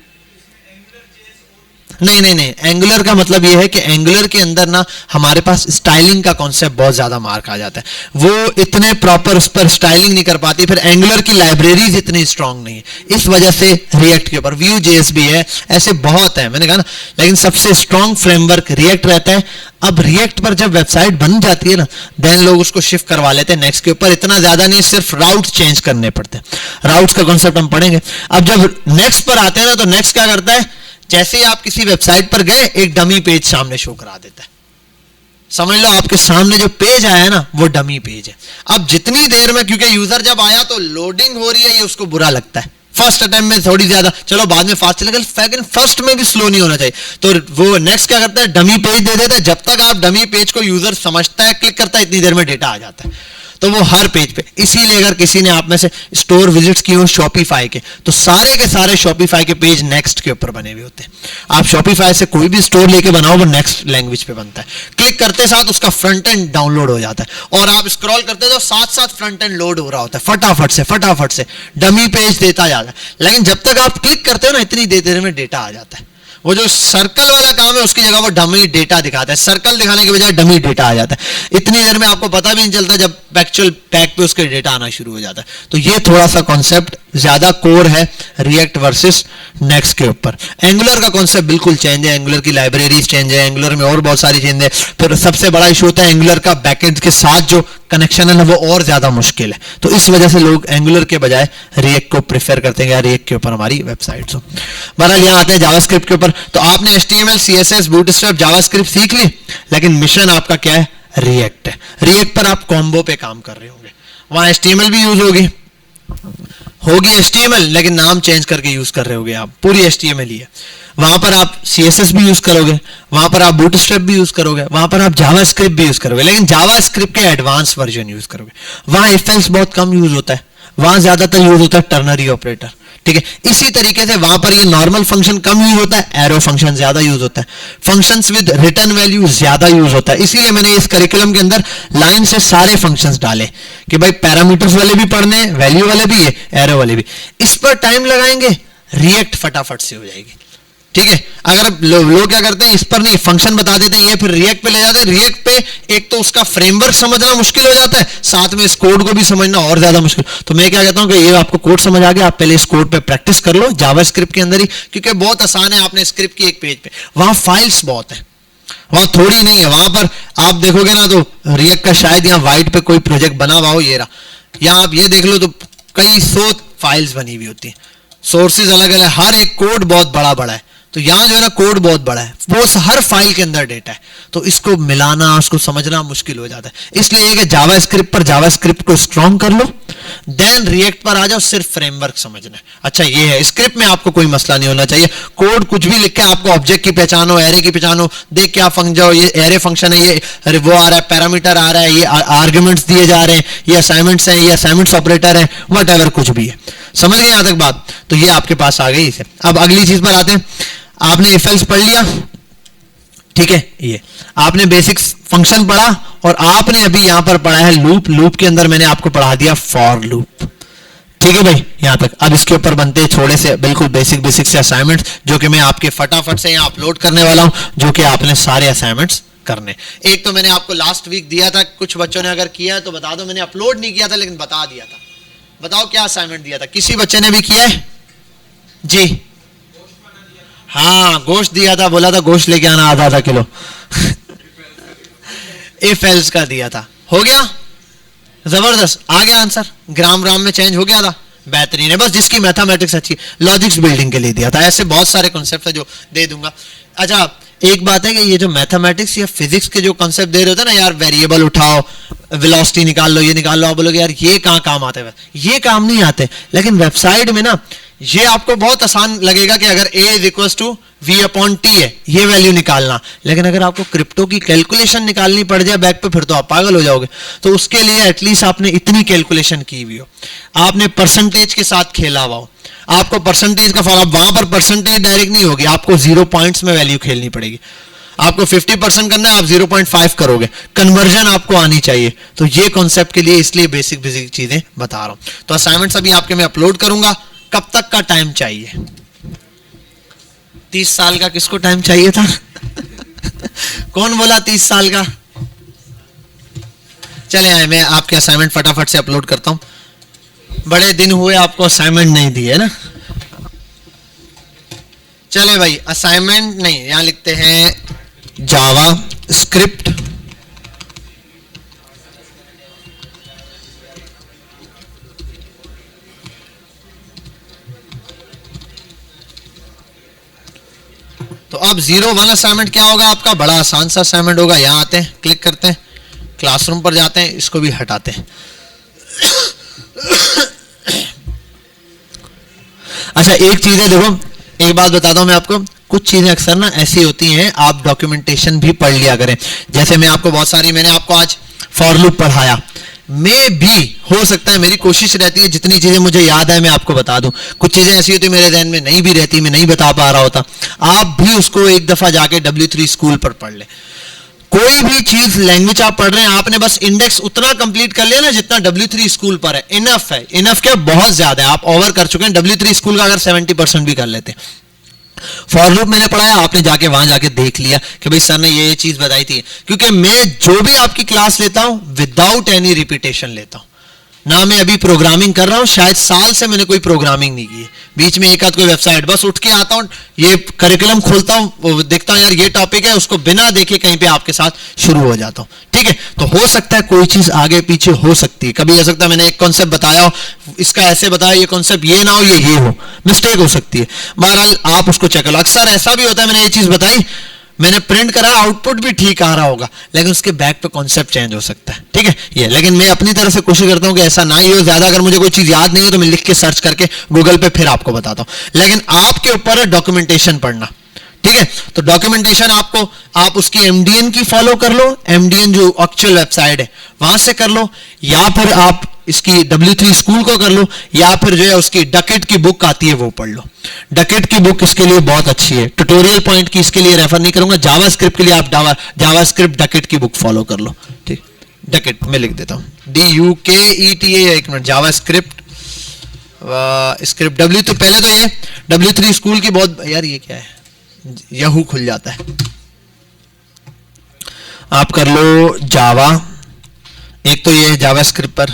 नहीं, एंगुलर का मतलब ये है कि एंगुलर के अंदर ना हमारे पास स्टाइलिंग का कॉन्सेप्ट बहुत ज्यादा मार्क आ जाता है। वो इतने प्रॉपर उस पर स्टाइलिंग नहीं कर पाती, फिर एंगुलर की लाइब्रेरीज इतनी स्ट्रांग नहीं है। इस वजह से रिएक्ट के ऊपर व्यू जेएस भी है, ऐसे बहुत है, मैंने कहा ना, लेकिन सबसे स्ट्रांग फ्रेमवर्क रिएक्ट रहता है। अब रिएक्ट पर जब वेबसाइट बन जाती है ना, देन लोग उसको शिफ्ट करवा लेते हैं नेक्स्ट के ऊपर। इतना ज्यादा नहीं, सिर्फ राउट चेंज करने पड़ते हैं। राउट्स का कॉन्सेप्ट हम पढ़ेंगे। अब जब नेक्स्ट पर आते हैं ना, तो नेक्स्ट क्या करता है? जैसे ही आप किसी वेबसाइट पर गए, एक डमी पेज सामने शो करा देता है। समझ लो आपके सामने जो पेज आया है ना, वो डमी पेज है। अब जितनी देर में, क्योंकि यूजर जब आया तो लोडिंग हो रही है, ये उसको बुरा लगता है। फर्स्ट अटेम्प्ट में थोड़ी ज्यादा, चलो बाद में फास्ट चलेगा, लेकिन फर्स्ट में भी स्लो नहीं होना चाहिए। तो वो नेक्स्ट क्या करता है? डमी पेज दे देता है। जब तक आप डमी पेज को यूजर समझता है, क्लिक करता है, इतनी देर में डेटा आ जाता है। तो वो हर पेज पे, इसीलिए अगर किसी ने आप में से स्टोर विजिट्स किए हो शॉपिफाई के, तो सारे के सारे शॉपिफाई के पेज नेक्स्ट के ऊपर बने हुए होते हैं। आप शॉपिफाई से कोई भी स्टोर लेके बनाओ, वो नेक्स्ट लैंग्वेज पे बनता है। क्लिक करते साथ उसका फ्रंट एंड डाउनलोड हो जाता है, और आप स्क्रॉल करते तो साथ साथ फ्रंट एंड लोड हो रहा होता है फटाफट से डमी पेज देता जाता है। लेकिन जब तक आप क्लिक करते हो ना, इतनी देर में डेटा आ जाता है। वो जो सर्कल वाला काम है उसकी जगह वो डमी डेटा दिखाता है। सर्कल दिखाने के बजाय डमी डेटा आ जाता है। इतनी देर में आपको पता भी नहीं चलता जब एक्चुअल पैक पे उसके डेटा आना शुरू हो जाता है। तो ये थोड़ा सा कॉन्सेप्ट ज्यादा कोर है रिएक्ट वर्सेस नेक्स्ट के ऊपर। एंगुलर का कॉन्सेप्ट बिल्कुल चेंज है, एंगुलर की लाइब्रेरीज चेंज है, एंगुलर में और बहुत सारी चेंज है। फिर सबसे बड़ा इशू होता है एंगुलर का बैकएंड के साथ जो कनेक्शन है ना, वो और ज्यादा मुश्किल है। तो इस वजह से लोग एंगुलर के बजाय रिएक्ट को प्रेफर करते हैं, रिएक्ट के ऊपर हमारी वेबसाइट हो। बहरहाल यहाँ आते हैं जावास्क्रिप्ट के ऊपर। तो आपने HTML, CSS, बूटस्ट्रैप, जावास्क्रिप्ट सीख ली, लेकिन मिशन आपका क्या है? रिएक्ट है। रिएक्ट पर आप कॉम्बो पे काम कर रहे होंगे। वहां HTML भी यूज होगी HTML, लेकिन नाम चेंज करके यूज कर रहे होगे आप, पूरी HTML ही है। वहां पर आप CSS भी यूज करोगे, वहां पर आप बूटस्ट्रैप भी यूज करोगे, वहां पर आप जावास्क्रिप्ट भी यूज करोगे, लेकिन जावास्क्रिप्ट के एडवांस वर्जन यूज करोगे। वहां इफ एल्स बहुत कम यूज होता है, वहां ज्यादातर यूज होता है टर्नरी ऑपरेटर। ठीक है, इसी तरीके से वहां पर ये नॉर्मल फंक्शन कम यूज होता है, एरो फंक्शन ज्यादा यूज होता है, फंक्शंस विद रिटर्न वैल्यू ज्यादा यूज होता है। इसीलिए मैंने इस करिकुलम के अंदर लाइन से सारे फंक्शंस डाले कि भाई पैरामीटर्स वाले भी पढ़ने, वैल्यू वाले भी है, एरो वाले भी। इस पर टाइम लगाएंगे, रिएक्ट फटाफट से हो जाएगी। ठीक है, अगर लोग क्या करते हैं, इस पर नहीं फंक्शन बता देते हैं, ये फिर रिएक्ट पे ले जाते हैं। रिएक्ट पे एक तो उसका फ्रेमवर्क समझना मुश्किल हो जाता है, साथ में इस कोड को भी समझना और ज्यादा मुश्किल। तो मैं क्या कहता हूं कि ये आपको कोड समझ आ गया, आप पहले इस कोड पे प्रैक्टिस कर लो जावास्क्रिप्ट के अंदर ही, क्योंकि बहुत आसान है। आपने स्क्रिप्ट की एक पेज पे, वहां फाइल्स बहुत है, वहां थोड़ी नहीं है। वहां पर आप देखोगे ना तो रिएक्ट का शायद यहाँ व्हाइट पे कोई प्रोजेक्ट बना हुआ हो, ये रहा, यहाँ आप ये देख लो तो कई 100 फाइल्स बनी हुई होती है, सोर्सेज अलग अलग, हर एक कोड बहुत बड़ा बड़ा है। तो यहां जो है ना कोड बहुत बड़ा है, वो हर फाइल के अंदर डेटा है, तो इसको मिलाना, उसको समझना मुश्किल हो जाता है। इसलिए कि जावास्क्रिप्ट पर जावास्क्रिप्ट को स्ट्रॉन्ग कर लो, देन रिएक्ट पर आ जाओ, सिर्फ फ्रेमवर्क समझना है। अच्छा ये है, स्क्रिप्ट में आपको कोई मसला नहीं होना चाहिए। कोड कुछ भी लिख के आपको ऑब्जेक्ट की पहचान हो, एरे की पहचान हो, देख के आप फंक जाओ, ये एरे फंक्शन है, ये वो आ रहा है, पैरामीटर आ रहा है, ये आर्ग्यूमेंट्स दिए जा रहे हैं, ये असाइनमेंट्स हैं, ये असाइनमेंट्स ऑपरेटर है, वट एवर कुछ भी है। समझ गए यहां तक बात? तो ये आपके पास आ गई इसे। अब अगली चीज पर आते हैं। आपने इफ एल्स पढ़ लिया, ठीक है, ये आपने बेसिक फंक्शन पढ़ा, और आपने अभी यहां पर पढ़ा है लूप। लूप के अंदर मैंने आपको पढ़ा दिया फॉर लूप, ठीक है भाई, यहां तक। अब इसके ऊपर बनते हैं थोड़े से बिल्कुल बेसिक से असाइनमेंट्स, जो कि मैं आपके फटाफट से यहां अपलोड करने वाला हूं, जो कि आपने सारे असाइनमेंट्स करने। एक तो मैंने आपको लास्ट वीक दिया था, कुछ बच्चों ने अगर किया है तो बता दो, मैंने अपलोड नहीं किया था लेकिन बता दिया था। बताओ क्या असाइनमेंट दिया था, किसी बच्चे ने भी किया है जी? हाँ, गोश्त दिया था, बोला था गोश्त लेके आना आधा किलो इफ एल्स का दिया था, हो गया, जबरदस्त, आ गया आंसर, ग्राम राम में चेंज हो गया था, बेहतरीन है। बस जिसकी मैथमेटिक्स अच्छी, लॉजिक्स बिल्डिंग के लिए दिया था। ऐसे बहुत सारे कॉन्सेप्ट है जो दे दूंगा। अच्छा, एक बात है कि ये जो मैथमेटिक्स या फिजिक्स के जो कॉन्सेप्ट दे रहे होते हैं ना यार, वेरिएबल उठाओ, वेलोसिटी निकाल लो, ये निकाल लो, आप बोलोगे यार ये कहाँ काम आते हैं, ये काम नहीं आते। लेकिन वेबसाइट में ना ये आपको बहुत आसान लगेगा कि अगर a is equal to v/t है, ये वैल्यू निकालना। लेकिन अगर आपको क्रिप्टो की कैलकुलेशन निकालनी पड़ जाए बैक पे, फिर तो आप पागल हो जाओगे। तो उसके लिए एटलीस्ट आपने इतनी कैलकुलेशन की हुई हो, आपने परसेंटेज के साथ खेला हुआ हो, आपको परसेंटेज का फॉर्म, वहां पर परसेंटेज डायरेक्ट नहीं होगी, आपको 0 पॉइंट्स में वैल्यू खेलनी पड़ेगी। आपको 50% करना है, आप 0.5 करोगे, कन्वर्जन आपको आनी चाहिए। तो ये कॉन्सेप्ट के लिए इसलिए बेसिक चीजें बता रहा हूं। तो असाइनमेंट्स अभी आपके मैं अपलोड करूंगा। कब तक का टाइम चाहिए? 30 साल का किसको टाइम चाहिए था? कौन बोला 30 साल का? चले आए, मैं आपके असाइनमेंट फटाफट से अपलोड करता हूं। बड़े दिन हुए आपको असाइनमेंट नहीं दिए ना। चले भाई, असाइनमेंट नहीं, यहां लिखते हैं जावा स्क्रिप्ट तो अब 01 असाइनमेंट क्या होगा आपका? बड़ा आसान सा असाइनमेंट होगा। यहां आते हैं, क्लिक करते हैं, क्लासरूम पर जाते हैं, इसको भी हटाते हैं। अच्छा, एक चीज है, देखो एक बात बताता हूं मैं आपको, कुछ चीजें अक्सर ना ऐसी होती हैं, आप डॉक्यूमेंटेशन भी पढ़ लिया करें। जैसे मैं आपको बहुत सारी, मैंने आपको आज फॉर लूप पढ़ाया, मैं भी हो सकता है, मेरी कोशिश रहती है जितनी चीजें मुझे याद है मैं आपको बता दूं। कुछ चीजें ऐसी होती है मेरे ध्यान में नहीं भी रहती, मैं नहीं बता पा रहा होता। आप भी उसको एक दफा जाके W3 स्कूल पर पढ़ ले। कोई भी चीज लैंग्वेज आप पढ़ रहे हैं, आपने बस इंडेक्स उतना कंप्लीट कर लिया ना जितना W3 स्कूल पर है, इनफ है। इनफ क्या, बहुत ज्यादा है, आप ओवर कर चुके हैं। W3 स्कूल का अगर 70% भी कर लेते हैं। फॉर लूप मैंने पढ़ाया, आपने जाके वहां जाके देख लिया कि भाई सर ने ये चीज बताई थी। क्योंकि मैं जो भी आपकी क्लास लेता हूं विदाउट एनी रिपीटेशन लेता हूं ना। मैं अभी प्रोग्रामिंग कर रहा हूं, शायद साल से मैंने कोई प्रोग्रामिंग नहीं की है। बीच में एक आध कोई वेबसाइट, बस उठ के आता हूं, ये करिकुलम खोलता हूं, देखता हूं यार ये टॉपिक है, उसको बिना देखे कहीं पे आपके साथ शुरू हो जाता हूं। ठीक है, तो हो सकता है कोई चीज आगे पीछे हो सकती है। कभी हो सकता है मैंने एक कॉन्सेप्ट बताया हो, इसका ऐसे बताया, ये कॉन्सेप्ट ये ना हो, ये हो, मिस्टेक हो सकती है। बहरहाल आप उसको चेक करो। अक्सर ऐसा भी होता है, मैंने ये चीज बताई, मैंने प्रिंट करा, आउटपुट भी ठीक आ रहा होगा, लेकिन उसके बैक पे कॉन्सेप्ट चेंज हो सकता है। ठीक है, ये लेकिन मैं अपनी तरफ से कोशिश करता हूं कि ऐसा ना ही हो। ज्यादा अगर मुझे कोई चीज याद नहीं हो तो मैं लिख के सर्च करके गूगल पे फिर आपको बताता हूं। लेकिन आपके ऊपर है डॉक्यूमेंटेशन पढ़ना। ठीक है, तो डॉक्यूमेंटेशन आपको, आप उसकी एमडीएन की फॉलो कर लो, एमडीएन जो एक्चुअल वेबसाइट है वहां से कर लो, या फिर आप इसकी W3 स्कूल को कर लो, या फिर जो है उसकी डकेट की बुक आती है वो पढ़ लो। डकेट की बुक इसके लिए बहुत अच्छी है, ट्यूटोरियल पॉइंट की इसके लिए रेफर नहीं करूंगा। जावास्क्रिप्ट के लिए आप जावास्क्रिप्ट डकेट की बुक फॉलो कर लो। ठीक, डकेट मैं लिख देता हूं, DUKETA, एक मिनट, जावास्क्रिप्ट स्क्रिप्ट W3। पहले तो ये W3 स्कूल की बहुत, यार ये क्या है, याहू खुल जाता है। आप कर लो जावा, एक तो ये जावास्क्रिप्ट पर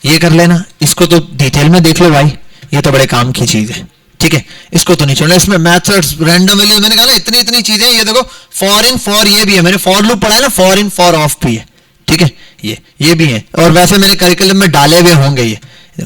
ये कर लेना। इसको तो डिटेल में देख लो भाई, ये तो बड़े काम की चीज है। ठीक है, इसको तो नहीं छोड़ना। इसमें मेथड्स, रैंडम वैल्यूज, मैंने कहा ना इतनी इतनी चीजें। ये देखो फॉर इन, फॉर ये भी है, मैंने फॉर लूप पढ़ा है ना, फॉर इन फॉर ऑफ भी है। ठीक है, ये भी है, और वैसे मैंने करिकुलम में डाले हुए होंगे ये,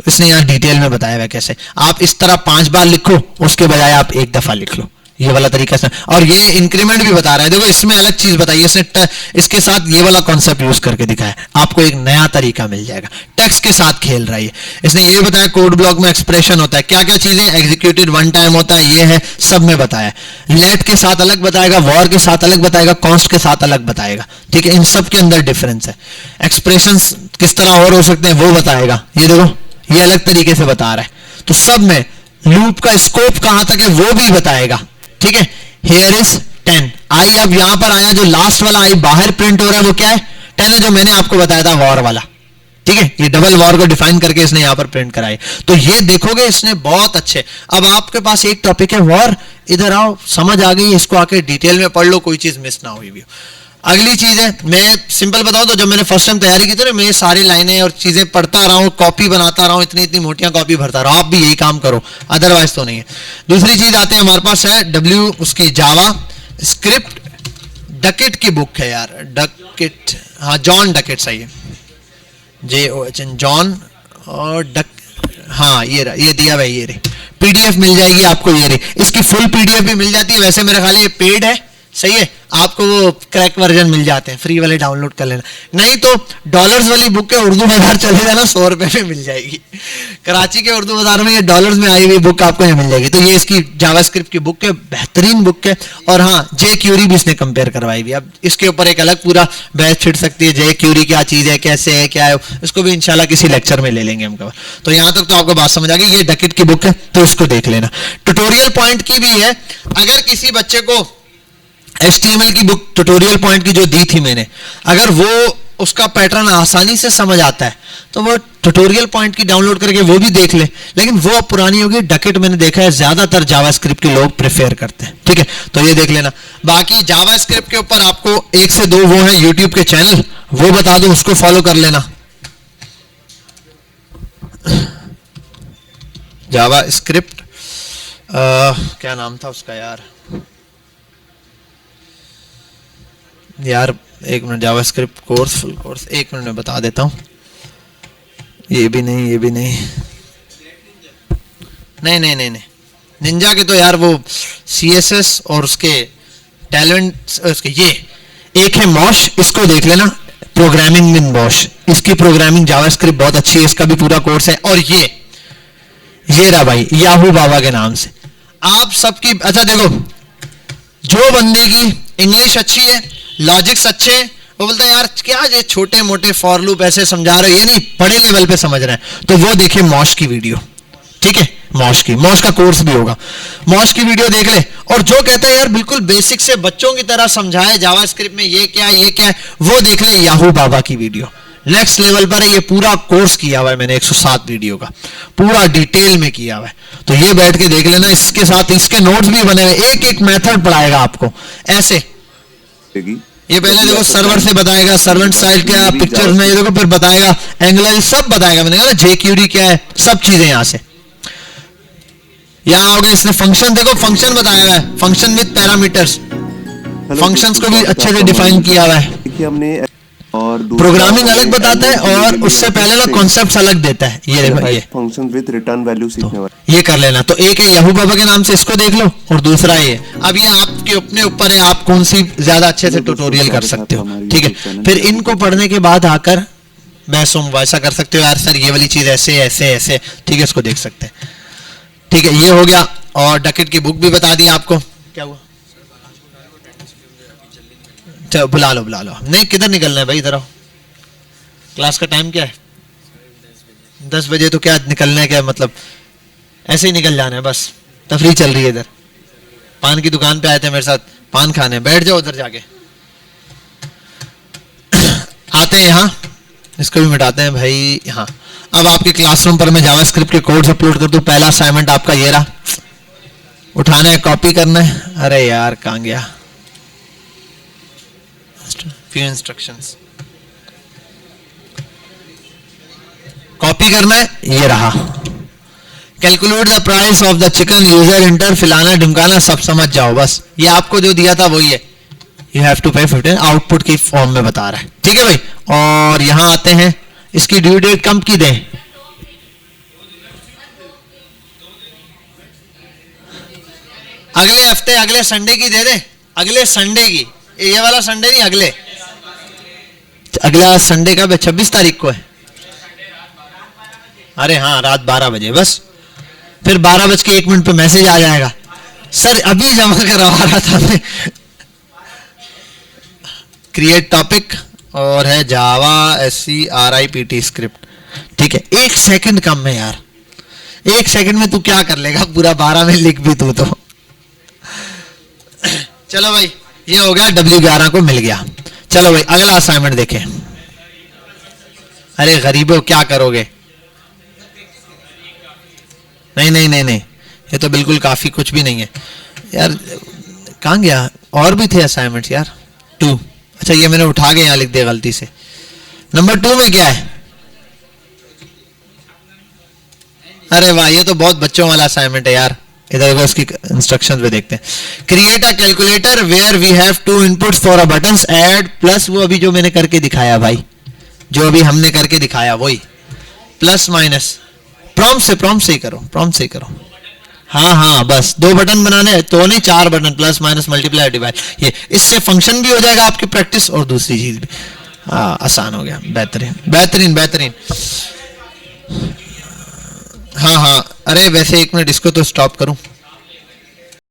इसने यहाँ डिटेल में बताया हुआ कैसे। आप इस तरह 5 बार लिखो, उसके बजाय आप एक दफा लिख लो, ये वाला तरीका से। और ये इंक्रीमेंट भी बता रहा है, देखो इसमें अलग चीज बताई, इसने इसके साथ ये वाला कॉन्सेप्ट यूज करके दिखाया। आपको एक नया तरीका मिल जाएगा, टेक्स्ट के साथ खेल रहा है। इसने ये बताया कोड ब्लॉक में एक्सप्रेशन होता है, क्या क्या चीजें, एग्जीक्यूटेड वन टाइम होता है, ये है, सब में बताया। लेट के साथ अलग बताएगा, वॉर के साथ अलग बताएगा, कॉन्स्ट के साथ अलग बताएगा। ठीक है, इन सब के अंदर डिफरेंस है। एक्सप्रेशन किस तरह और हो सकते हैं वो बताएगा। ये देखो ये अलग तरीके से बता रहा है। तो सब में लूप का स्कोप कहां तक है वो भी बताएगा, ठीक है। हियर इज 10 आई, अब यहां पर आया जो लास्ट वाला आई बाहर प्रिंट हो रहा है वो क्या है, 10 है, जो मैंने आपको बताया था वॉर वाला, ठीक है। ये डबल वॉर को डिफाइन करके इसने यहां पर प्रिंट कराई। तो ये देखोगे इसने बहुत अच्छे। अब आपके पास एक टॉपिक है वॉर, इधर आओ, समझ आ गई, इसको आके डिटेल में पढ़ लो, कोई चीज मिस ना हुई भी। अगली चीज है, मैं सिंपल बताऊं तो जब मैंने फर्स्ट टाइम तैयारी की थी ना, मैं सारी लाइनें और चीजें पढ़ता रहा हूं, कॉपी बनाता रहा हूं, इतनी इतनी मोटियां कॉपी भरता रहा हूं। आप भी यही काम करो, अदरवाइज तो नहीं है। दूसरी चीज आते हैं हमारे पास है डब्ल्यू, उसकी जावा स्क्रिप्ट, डकेट की बुक है यार, डकेट, हाँ जॉन डकेट सही है, JOHN जॉन, और डक, हाँ ये दिया भाई, ये रही पीडीएफ मिल जाएगी आपको, ये रही, इसकी फुल पीडीएफ भी मिल जाती है। वैसे मेरे ख्याल ये पेड है, सही है, आपको वो क्रैक वर्जन मिल जाते हैं, फ्री वाले डाउनलोड कर लेना। नहीं तो डॉलर्स वाली बुक है, उर्दू बाजार चले जाना, 100 रुपए में मिल जाएगी। कराची के उर्दू बाजार में ये डॉलर्स में आई हुई बुक आपको यहाँ मिल जाएगी। तो ये इसकी जावास्क्रिप्ट की बुक है, बेहतरीन बुक है। और हाँ, जे क्यूरी भी इसने कंपेयर करवाई हुई। अब इसके ऊपर एक अलग पूरा बहस छिड़ सकती है, जे क्यूरी क्या चीज है, कैसे है, क्या है, इसको भी इंशाल्लाह किसी लेक्चर में ले लेंगे हम कवर। तो यहां तक तो आपको बात समझ आ गई। ये डकेट की बुक है, तो इसको देख लेना। ट्यूटोरियल पॉइंट की भी है, अगर किसी बच्चे को HTML की बुक ट्यूटोरियल पॉइंट की जो दी थी मैंने, अगर वो उसका पैटर्न आसानी से समझ आता है तो वो ट्यूटोरियल पॉइंट की डाउनलोड करके वो भी देख ले। लेकिन वो अब पुरानी होगी, डकेट मैंने देखा है ज्यादातर जावास्क्रिप्ट के लोग प्रेफर करते हैं, ठीक है। तो ये देख लेना। बाकी जावास्क्रिप्ट के ऊपर आपको 1 से 2 वो है यूट्यूब के चैनल, वो बता दूं, उसको फॉलो कर लेना। जावास्क्रिप्ट क्या नाम था उसका यार एक minute, JavaScript course, full course, एक मिनट में बता देता हूं। ये भी नहीं, ये भी नहीं, नहीं, निंजा के तो यार वो CSS और उसके टैलेंट, उसके ये एक है मॉश, इसको देख लेना, प्रोग्रामिंग विद मॉश, इसकी प्रोग्रामिंग जावास्क्रिप्ट बहुत अच्छी है, इसका भी पूरा कोर्स है। और ये रहा भाई याहू बाबा के नाम से। आप सबकी, अच्छा देखो, जो बंदे की इंग्लिश अच्छी है, लॉजिक्स अच्छे, वो बोलता है यार क्या ये छोटे मोटे फॉर लूप ऐसे समझा रहे हो, ये नहीं, बड़े लेवल पे समझ रहे हैं, तो वो देखिए मॉश की वीडियो, ठीक है। मॉश का कोर्स भी होगा, मॉश की वीडियो देख ले। और जो कहते हैं यार बिल्कुल बेसिक से बच्चों की तरह समझाए जावास्क्रिप्ट में ये क्या है, वो देख ले याहू बाबा की वीडियो, नेक्स्ट लेवल पर है। ये पूरा कोर्स किया हुआ है मैंने, 107 वीडियो का पूरा डिटेल में किया हुआ है। तो ये बैठ के देख लेना, इसके साथ इसके नोट्स भी बने हुए, एक एक मेथड पढ़ाएगा आपको ऐसे। ये पहले देखो सर्वर से बताएगा, सर्वेंट साइड क्या, पिक्चर्स में ये देखो, फिर बताएगा एंगुलर, सब बताएगा। मैंने कहा ना जेक्यूरी क्या है, सब चीजें यहां से। यहां आओगे, इसने फंक्शन देखो, फंक्शन बताया हुआ है, फंक्शन विद पैरामीटर्स, फंक्शंस को भी अच्छे से डिफाइन किया हुआ है। देखिए हमने और प्रोग्रामिंग अलग बताता है और उससे पहले ना कॉन्सेप्ट्स अलग देता है। ये देखो, ये फंक्शन विद रिटर्न वैल्यू सीखने वाला, ये कर लेना। तो एक है याहू बाबा के नाम से, इसको देख लो, और दूसरा ये। अब ये आपके अपने ऊपर है, आप कौन सी ज्यादा अच्छे से ट्यूटोरियल कर सकते हो, ठीक है। फिर इनको पढ़ने के बाद आकर बहसों वैसा कर सकते हो, यार सर ये वाली चीज ऐसे ऐसे ऐसे, ठीक है, इसको देख सकते हैं, ठीक है। ये हो गया। और डकेट की बुक भी बता दी आपको। क्या हुआ, चलो बुला लो नहीं, किधर निकलना है भाई, इधर आओ। क्लास का टाइम क्या है, 10 बजे। तो क्या निकलना है, क्या मतलब ऐसे ही निकल जाना है, बस तफरीह चल रही है इधर। पान की दुकान पे आए थे मेरे साथ पान खाने, बैठ जाओ उधर जाके। आते हैं यहाँ, इसको भी मिटाते हैं भाई। हाँ, अब आपके क्लासरूम पर मैं जावास्क्रिप्ट के कोड्स अपलोड कर दूं। पहला असाइनमेंट आपका ये रहा, उठाना है, कॉपी करना है। अरे यार कहाँ गया, few instructions, कॉपी करना है, ये रहा। Calculate the price of the chicken, user enter, फिलाना ढिमकाना, सब समझ जाओ बस। ये आपको जो दिया था वही है, यू हैव टू पे 15, आउटपुट की फॉर्म में बता रहा है, ठीक है भाई। और यहां आते हैं, इसकी ड्यू डेट कब की दें, अगले हफ्ते, अगले संडे की दे दे, अगले संडे की, ये वाला संडे नहीं, अगला संडे का 26 तारीख को है। अरे हाँ, रात 12 बजे बस। फिर 12:01 पे मैसेज आ जाएगा, सर अभी जमा करवा रहा था मैं। क्रिएट टॉपिक, और है जावा SCRIPT स्क्रिप्ट, ठीक है। 1 सेकंड कम है यार, 1 सेकंड में तू क्या कर लेगा, पूरा 12 में लिख भी तू तो। चलो भाई ये हो गया, W11 को मिल गया। चलो भाई अगला असाइनमेंट देखें। अरे गरीबों क्या करोगे? नहीं नहीं नहीं नहीं, ये तो बिल्कुल काफी कुछ भी नहीं है यार। कहाँ गया? और भी थे असाइनमेंट्स यार। 2, अच्छा ये मैंने उठा के यहाँ लिख दिया गलती से। नंबर 2 में क्या है? अरे वाह, ये तो बहुत बच्चों वाला असाइनमेंट है यार। इधर को इसकी इंस्ट्रक्शंस पे देखते हैं। Create a calculator where we have 2 inputs for a buttons add plus, वो अभी जो मैंने करके दिखाया भाई, जो अभी हमने करके दिखाया वही, प्लस माइनस। प्रॉम्प्ट से ही करो, प्रॉम्प्ट से ही करो। हाँ हाँ बस 2 बटन बनाने हैं तो नहीं, 4 button, plus minus multiply divide. ये इससे फंक्शन भी हो जाएगा आपकी प्रैक्टिस और दूसरी चीज भी। हाँ आसान हो गया, बेहतरीन बेहतरीन बेहतरीन। हाँ हाँ, अरे वैसे 1 मिनट इसको तो स्टॉप करूं।